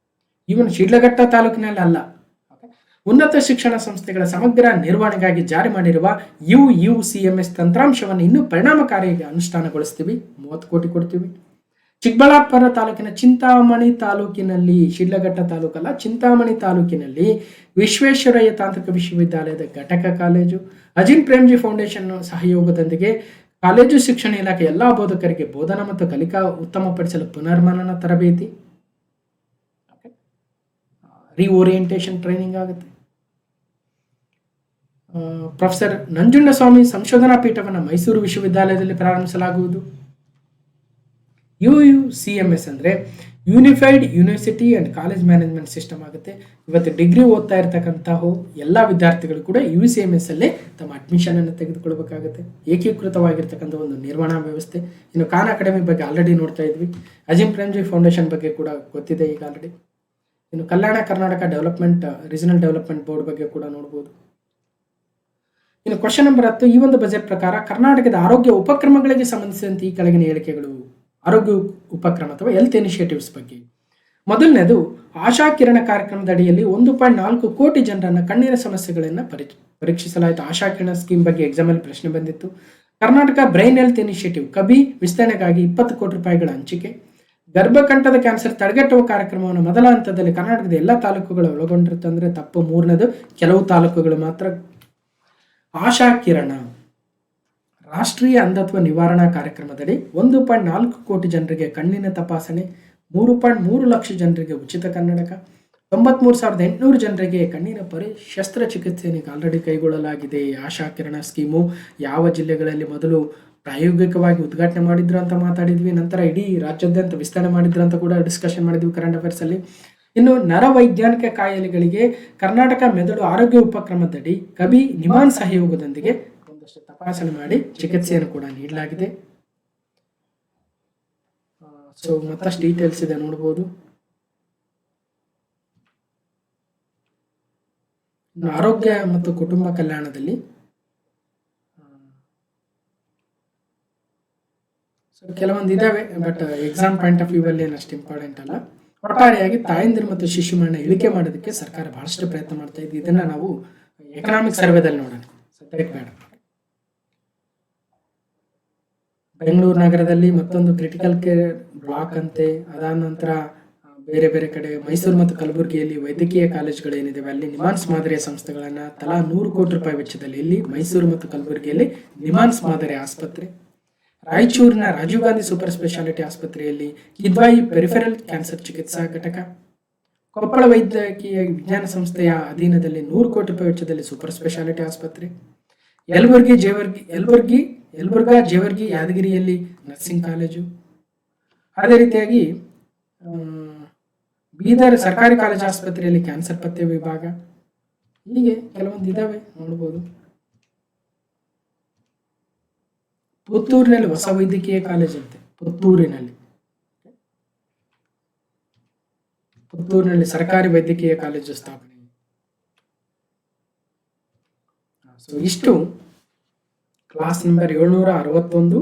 ಇವನ್ ಶಿಡ್ಲಘಟ್ಟ ತಾಲೂಕಿನಲ್ಲಿ ಅಲ್ಲ. ಉನ್ನತ ಶಿಕ್ಷಣ ಸಂಸ್ಥೆಗಳ ಸಮಗ್ರ ನಿರ್ವಹಣೆಗಾಗಿ ಜಾರಿ ಮಾಡಿರುವ UUCMS ತಂತ್ರಾಂಶವನ್ನು ಇನ್ನೂ ಪರಿಣಾಮಕಾರಿಯಾಗಿ ಅನುಷ್ಠಾನಗೊಳಿಸ್ತೀವಿ, 30 ಕೋಟಿ ಕೊಡ್ತೀವಿ. ಚಿಕ್ಕಬಳ್ಳಾಪುರ ತಾಲೂಕಿನ ಚಿಂತಾಮಣಿ ತಾಲೂಕಿನಲ್ಲಿ, ಶಿಡ್ಲಘಟ್ಟ ತಾಲೂಕಲ್ಲ, ಚಿಂತಾಮಣಿ ತಾಲೂಕಿನಲ್ಲಿ ವಿಶ್ವೇಶ್ವರಯ್ಯ ತಾಂತ್ರಿಕ ವಿಶ್ವವಿದ್ಯಾಲಯದ ಘಟಕ ಕಾಲೇಜು, ಅಜಿಂ ಪ್ರೇಮ್ಜಿ ಫೌಂಡೇಶನ್ ಸಹಯೋಗದೊಂದಿಗೆ ಕಾಲೇಜು ಶಿಕ್ಷಣ ಇಲಾಖೆ ಎಲ್ಲ ಬೋಧಕರಿಗೆ ಬೋಧನಾ ಮತ್ತು ಕಲಿಕಾ ಉತ್ತಮಪಡಿಸಲು ಪುನರ್ಮನನ ತರಬೇತಿ, ರಿಓರಿಯೆಂಟೇಷನ್ ಟ್ರೈನಿಂಗ್ ಆಗುತ್ತೆ. ಪ್ರೊಫೆಸರ್ ನಂಜುಂಡಸ್ವಾಮಿ ಸಂಶೋಧನಾ ಪೀಠವನ್ನು ಮೈಸೂರು ವಿಶ್ವವಿದ್ಯಾಲಯದಲ್ಲಿ ಪ್ರಾರಂಭಿಸಲಾಗುವುದು. UUCMS ಅಂದರೆ unified university and college management system ಆಗುತ್ತೆ. ಇವತ್ತು ಡಿಗ್ರಿ ಓದ್ತಾ ಇರ್ತಕ್ಕಂತಹ ಎಲ್ಲ ವಿದ್ಯಾರ್ಥಿಗಳು ಕೂಡ UUCMS ಅಲ್ಲೇ ತಮ್ಮ ಅಡ್ಮಿಷನ್ ಅನ್ನು ತೆಗೆದುಕೊಳ್ಬೇಕಾಗುತ್ತೆ. ಏಕೀಕೃತವಾಗಿರ್ತಕ್ಕಂಥ ಒಂದು ನಿರ್ವಹಣಾ ವ್ಯವಸ್ಥೆ. ಇನ್ನು ಖಾನ್ ಅಕಾಡೆಮಿ ಬಗ್ಗೆ ಆಲ್ರೆಡಿ ನೋಡ್ತಾ ಇದ್ವಿ, ಅಜಿಂ ಪ್ರೇಮ್ಜಿ ಫೌಂಡೇಶನ್ ಬಗ್ಗೆ ಕೂಡ ಗೊತ್ತಿದೆ ಈಗ ಆಲ್ರೆಡಿ. ಇನ್ನು Kalyana Karnataka development regional development board ಬಗ್ಗೆ ಕೂಡ ನೋಡ್ಬೋದು. ಇನ್ನು ಕ್ವಶನ್ ನಂಬರ್ 10, ಈ ಒಂದು ಬಜೆಟ್ ಪ್ರಕಾರ ಕರ್ನಾಟಕದ ಆರೋಗ್ಯ ಉಪಕ್ರಮಗಳಿಗೆ ಸಂಬಂಧಿಸಿದಂತೆ ಈ ಕೆಳಗಿನ ಹೇಳಿಕೆಗಳು. ಆರೋಗ್ಯ ಉಪಕ್ರಮ ಅಥವಾ ಹೆಲ್ತ್ ಇನಿಷಿಯೇಟಿವ್ಸ್ ಬಗ್ಗೆ. ಮೊದಲನೇದು, ಆಶಾ ಕಿರಣ ಕಾರ್ಯಕ್ರಮದ ಅಡಿಯಲ್ಲಿ 1.4 ಕೋಟಿ ಜನರನ್ನ ಕಣ್ಣಿನ ಸಮಸ್ಯೆಗಳನ್ನು ಪರೀಕ್ಷಿಸಲಾಯಿತು. ಆಶಾ ಕಿರಣ ಸ್ಕೀಮ್ ಬಗ್ಗೆ ಎಕ್ಸಾಮಲ್ಲಿ ಪ್ರಶ್ನೆ ಬಂದಿತ್ತು. ಕರ್ನಾಟಕ ಬ್ರೈನ್ ಹೆಲ್ತ್ ಇನಿಷಿಯೇಟಿವ್ ಕಬಿ ವಿಸ್ತರಣೆಗಾಗಿ 20 ಕೋಟಿ ರೂಪಾಯಿಗಳ ಹಂಚಿಕೆ. ಗರ್ಭಕಂಠದ ಕ್ಯಾನ್ಸರ್ ತಡೆಗಟ್ಟುವ ಕಾರ್ಯಕ್ರಮವನ್ನು ಮೊದಲ ಹಂತದಲ್ಲಿ ಕರ್ನಾಟಕದ ಎಲ್ಲ ತಾಲೂಕುಗಳು ಒಳಗೊಂಡಿರುತ್ತೆ. ಅಂದರೆ ತಪ್ಪು, 3ನೇದು ಕೆಲವು ತಾಲೂಕುಗಳು ಮಾತ್ರ. ಆಶಾ ಕಿರಣ ರಾಷ್ಟ್ರೀಯ ಅಂಧತ್ವ ನಿವಾರಣಾ ಕಾರ್ಯಕ್ರಮದಡಿ 1.4 ಕೋಟಿ ಜನರಿಗೆ ಕಣ್ಣಿನ ತಪಾಸಣೆ, 3.3 ಲಕ್ಷ ಜನರಿಗೆ ಉಚಿತ ಕನ್ನಡಕ, 93,800 ಜನರಿಗೆ ಕಣ್ಣಿನ ಶಸ್ತ್ರಚಿಕಿತ್ಸೆಯನ್ನು ಆಲ್ರೆಡಿ ಕೈಗೊಳ್ಳಲಾಗಿದೆ. ಆಶಾ ಕಿರಣ ಸ್ಕೀಮು ಯಾವ ಜಿಲ್ಲೆಗಳಲ್ಲಿ ಮೊದಲು ಪ್ರಾಯೋಗಿಕವಾಗಿ ಉದ್ಘಾಟನೆ ಮಾಡಿದ್ರು ಅಂತ ಮಾತಾಡಿದ್ವಿ. ನಂತರ ಇಡೀ ರಾಜ್ಯಾದ್ಯಂತ ವಿಸ್ತರಣೆ ಮಾಡಿದ್ರು ಅಂತ ಕೂಡ ಡಿಸ್ಕಷನ್ ಮಾಡಿದ್ವಿ ಕರೆಂಟ್ ಅಫೇರ್ಸಲ್ಲಿ. ಇನ್ನು ನರವೈಜ್ಞಾನಿಕ ಕಾಯಿಲೆಗಳಿಗೆ ಕರ್ನಾಟಕ ಮೆದುಳು ಆರೋಗ್ಯ ಉಪಕ್ರಮದಡಿ ಕಬಿ ನಿಮಾನ್ ಸಹಯೋಗದೊಂದಿಗೆ ಒಂದಷ್ಟು ತಪಾಸಣೆ ಮಾಡಿ ಚಿಕಿತ್ಸೆಯನ್ನು ಕೂಡ ನೀಡಲಾಗಿದೆ. ಸೊ ಮತ್ತಷ್ಟು ಡೀಟೇಲ್ಸ್ ಇದೆ ನೋಡ್ಬೋದು. ಆರೋಗ್ಯ ಮತ್ತು ಕುಟುಂಬ ಕಲ್ಯಾಣದಲ್ಲಿ ಕೆಲವೊಂದು ಇದಾವೆ, but exam point of view ಅಲ್ಲಿ ಏನಷ್ಟು ಇಂಪಾರ್ಟೆಂಟ್ ಅಲ್ಲ. ಒಟ್ಟಾರೆಯಾಗಿ ತಾಯಂದಿರು ಮತ್ತು ಶಿಶು ಮರಣ ಇಳಿಕೆ ಮಾಡೋದಕ್ಕೆ ಸರ್ಕಾರ ಬಹಳಷ್ಟು ಪ್ರಯತ್ನ ಮಾಡ್ತಾ ಇದೆ. ಇದನ್ನ ನಾವು ಎಕನಾಮಿಕ್ ಸರ್ವೆದಲ್ಲಿ ನೋಡೋಣ, ಸದ್ಯಕ್ಕೆ ಬೇಡ. ಬೆಂಗಳೂರು ನಗರದಲ್ಲಿ ಮತ್ತೊಂದು ಕ್ರಿಟಿಕಲ್ ಕೇರ್ ಬ್ಲಾಕ್ ಅಂತೆ. ಅದಾದ ನಂತರ ಬೇರೆ ಬೇರೆ ಕಡೆ ಮೈಸೂರು ಮತ್ತು ಕಲಬುರಗಿಯಲ್ಲಿ ವೈದ್ಯಕೀಯ ಕಾಲೇಜುಗಳೇನಿದಾವೆ ಅಲ್ಲಿ ನಿಮಾನ್ಸ್ ಮಾದರಿಯ ಸಂಸ್ಥೆಗಳನ್ನು ತಲಾ 100 ಕೋಟಿ ರೂಪಾಯಿ ವೆಚ್ಚದಲ್ಲಿ ಇಲ್ಲಿ ಮೈಸೂರು ಮತ್ತು ಕಲಬುರಗಿಯಲ್ಲಿ ನಿಮಾನ್ಸ್ ಮಾದರಿ ಆಸ್ಪತ್ರೆ. ರಾಯಚೂರಿನ ರಾಜೀವ್ ಗಾಂಧಿ ಸೂಪರ್ ಸ್ಪೆಷಾಲಿಟಿ ಆಸ್ಪತ್ರೆಯಲ್ಲಿ ಕಿದ್ವಾಯಿ ಪೆರಿಫೆರಲ್ ಕ್ಯಾನ್ಸರ್ ಚಿಕಿತ್ಸಾ ಘಟಕ. ಕೊಪ್ಪಳ ವೈದ್ಯಕೀಯ ವಿಜ್ಞಾನ ಸಂಸ್ಥೆಯ ಅಧೀನದಲ್ಲಿ 100 ಕೋಟಿ ರೂಪಾಯಿ ವೆಚ್ಚದಲ್ಲಿ ಸೂಪರ್ ಸ್ಪೆಷಾಲಿಟಿ ಆಸ್ಪತ್ರೆ. ಯಲಬುರ್ಗಾ ಜೇವರ್ಗಿ ಯಾದಗಿರಿಯಲ್ಲಿ ನರ್ಸಿಂಗ್ ಕಾಲೇಜು. ಅದೇ ರೀತಿಯಾಗಿ ಬೀದರ್ ಸರ್ಕಾರಿ ಕಾಲೇಜು ಆಸ್ಪತ್ರೆಯಲ್ಲಿ ಕ್ಯಾನ್ಸರ್ ಪತ್ತೆ ವಿಭಾಗ. ಹೀಗೆ ಕೆಲವೊಂದು ಇದಾವೆ ನೋಡ್ಬೋದು. ಪುತ್ತೂರಿನಲ್ಲಿ ಹೊಸ ವೈದ್ಯಕೀಯ ಕಾಲೇಜ್ ಅಂತೆ. ಪುತ್ತೂರಿನಲ್ಲಿ ಸರ್ಕಾರಿ ವೈದ್ಯಕೀಯ ಕಾಲೇಜು ಸ್ಥಾಪನೆ. ಸೊ ಇಷ್ಟು ಕ್ಲಾಸ್ ನಂಬರ್ 761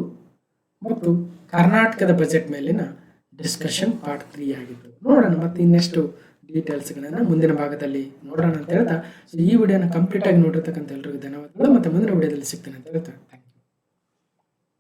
ಮತ್ತು ಕರ್ನಾಟಕದ ಬಜೆಟ್ ಮೇಲಿನ ಡಿಸ್ಕಷನ್ ಪಾರ್ಟ್ 3 ಆಗಿತ್ತು. ನೋಡೋಣ ಮತ್ತೆ ಇನ್ನೆಷ್ಟು ಡೀಟೇಲ್ಸ್ಗಳನ್ನು ಮುಂದಿನ ಭಾಗದಲ್ಲಿ ನೋಡೋಣ ಅಂತ ಹೇಳ್ತಾ ಈ ವಿಡಿಯೋನ ಕಂಪ್ಲೀಟ್ ಆಗಿ ನೋಡಿರ್ತಕ್ಕಂಥ ಎಲ್ರಿಗೂ ಧನ್ಯವಾದಗಳು. ಮತ್ತೆ ಮುಂದಿನ ವಿಡಿಯೋದಲ್ಲಿ ಸಿಗ್ತೇನೆ ಅಂತ ಹೇಳ್ತಾ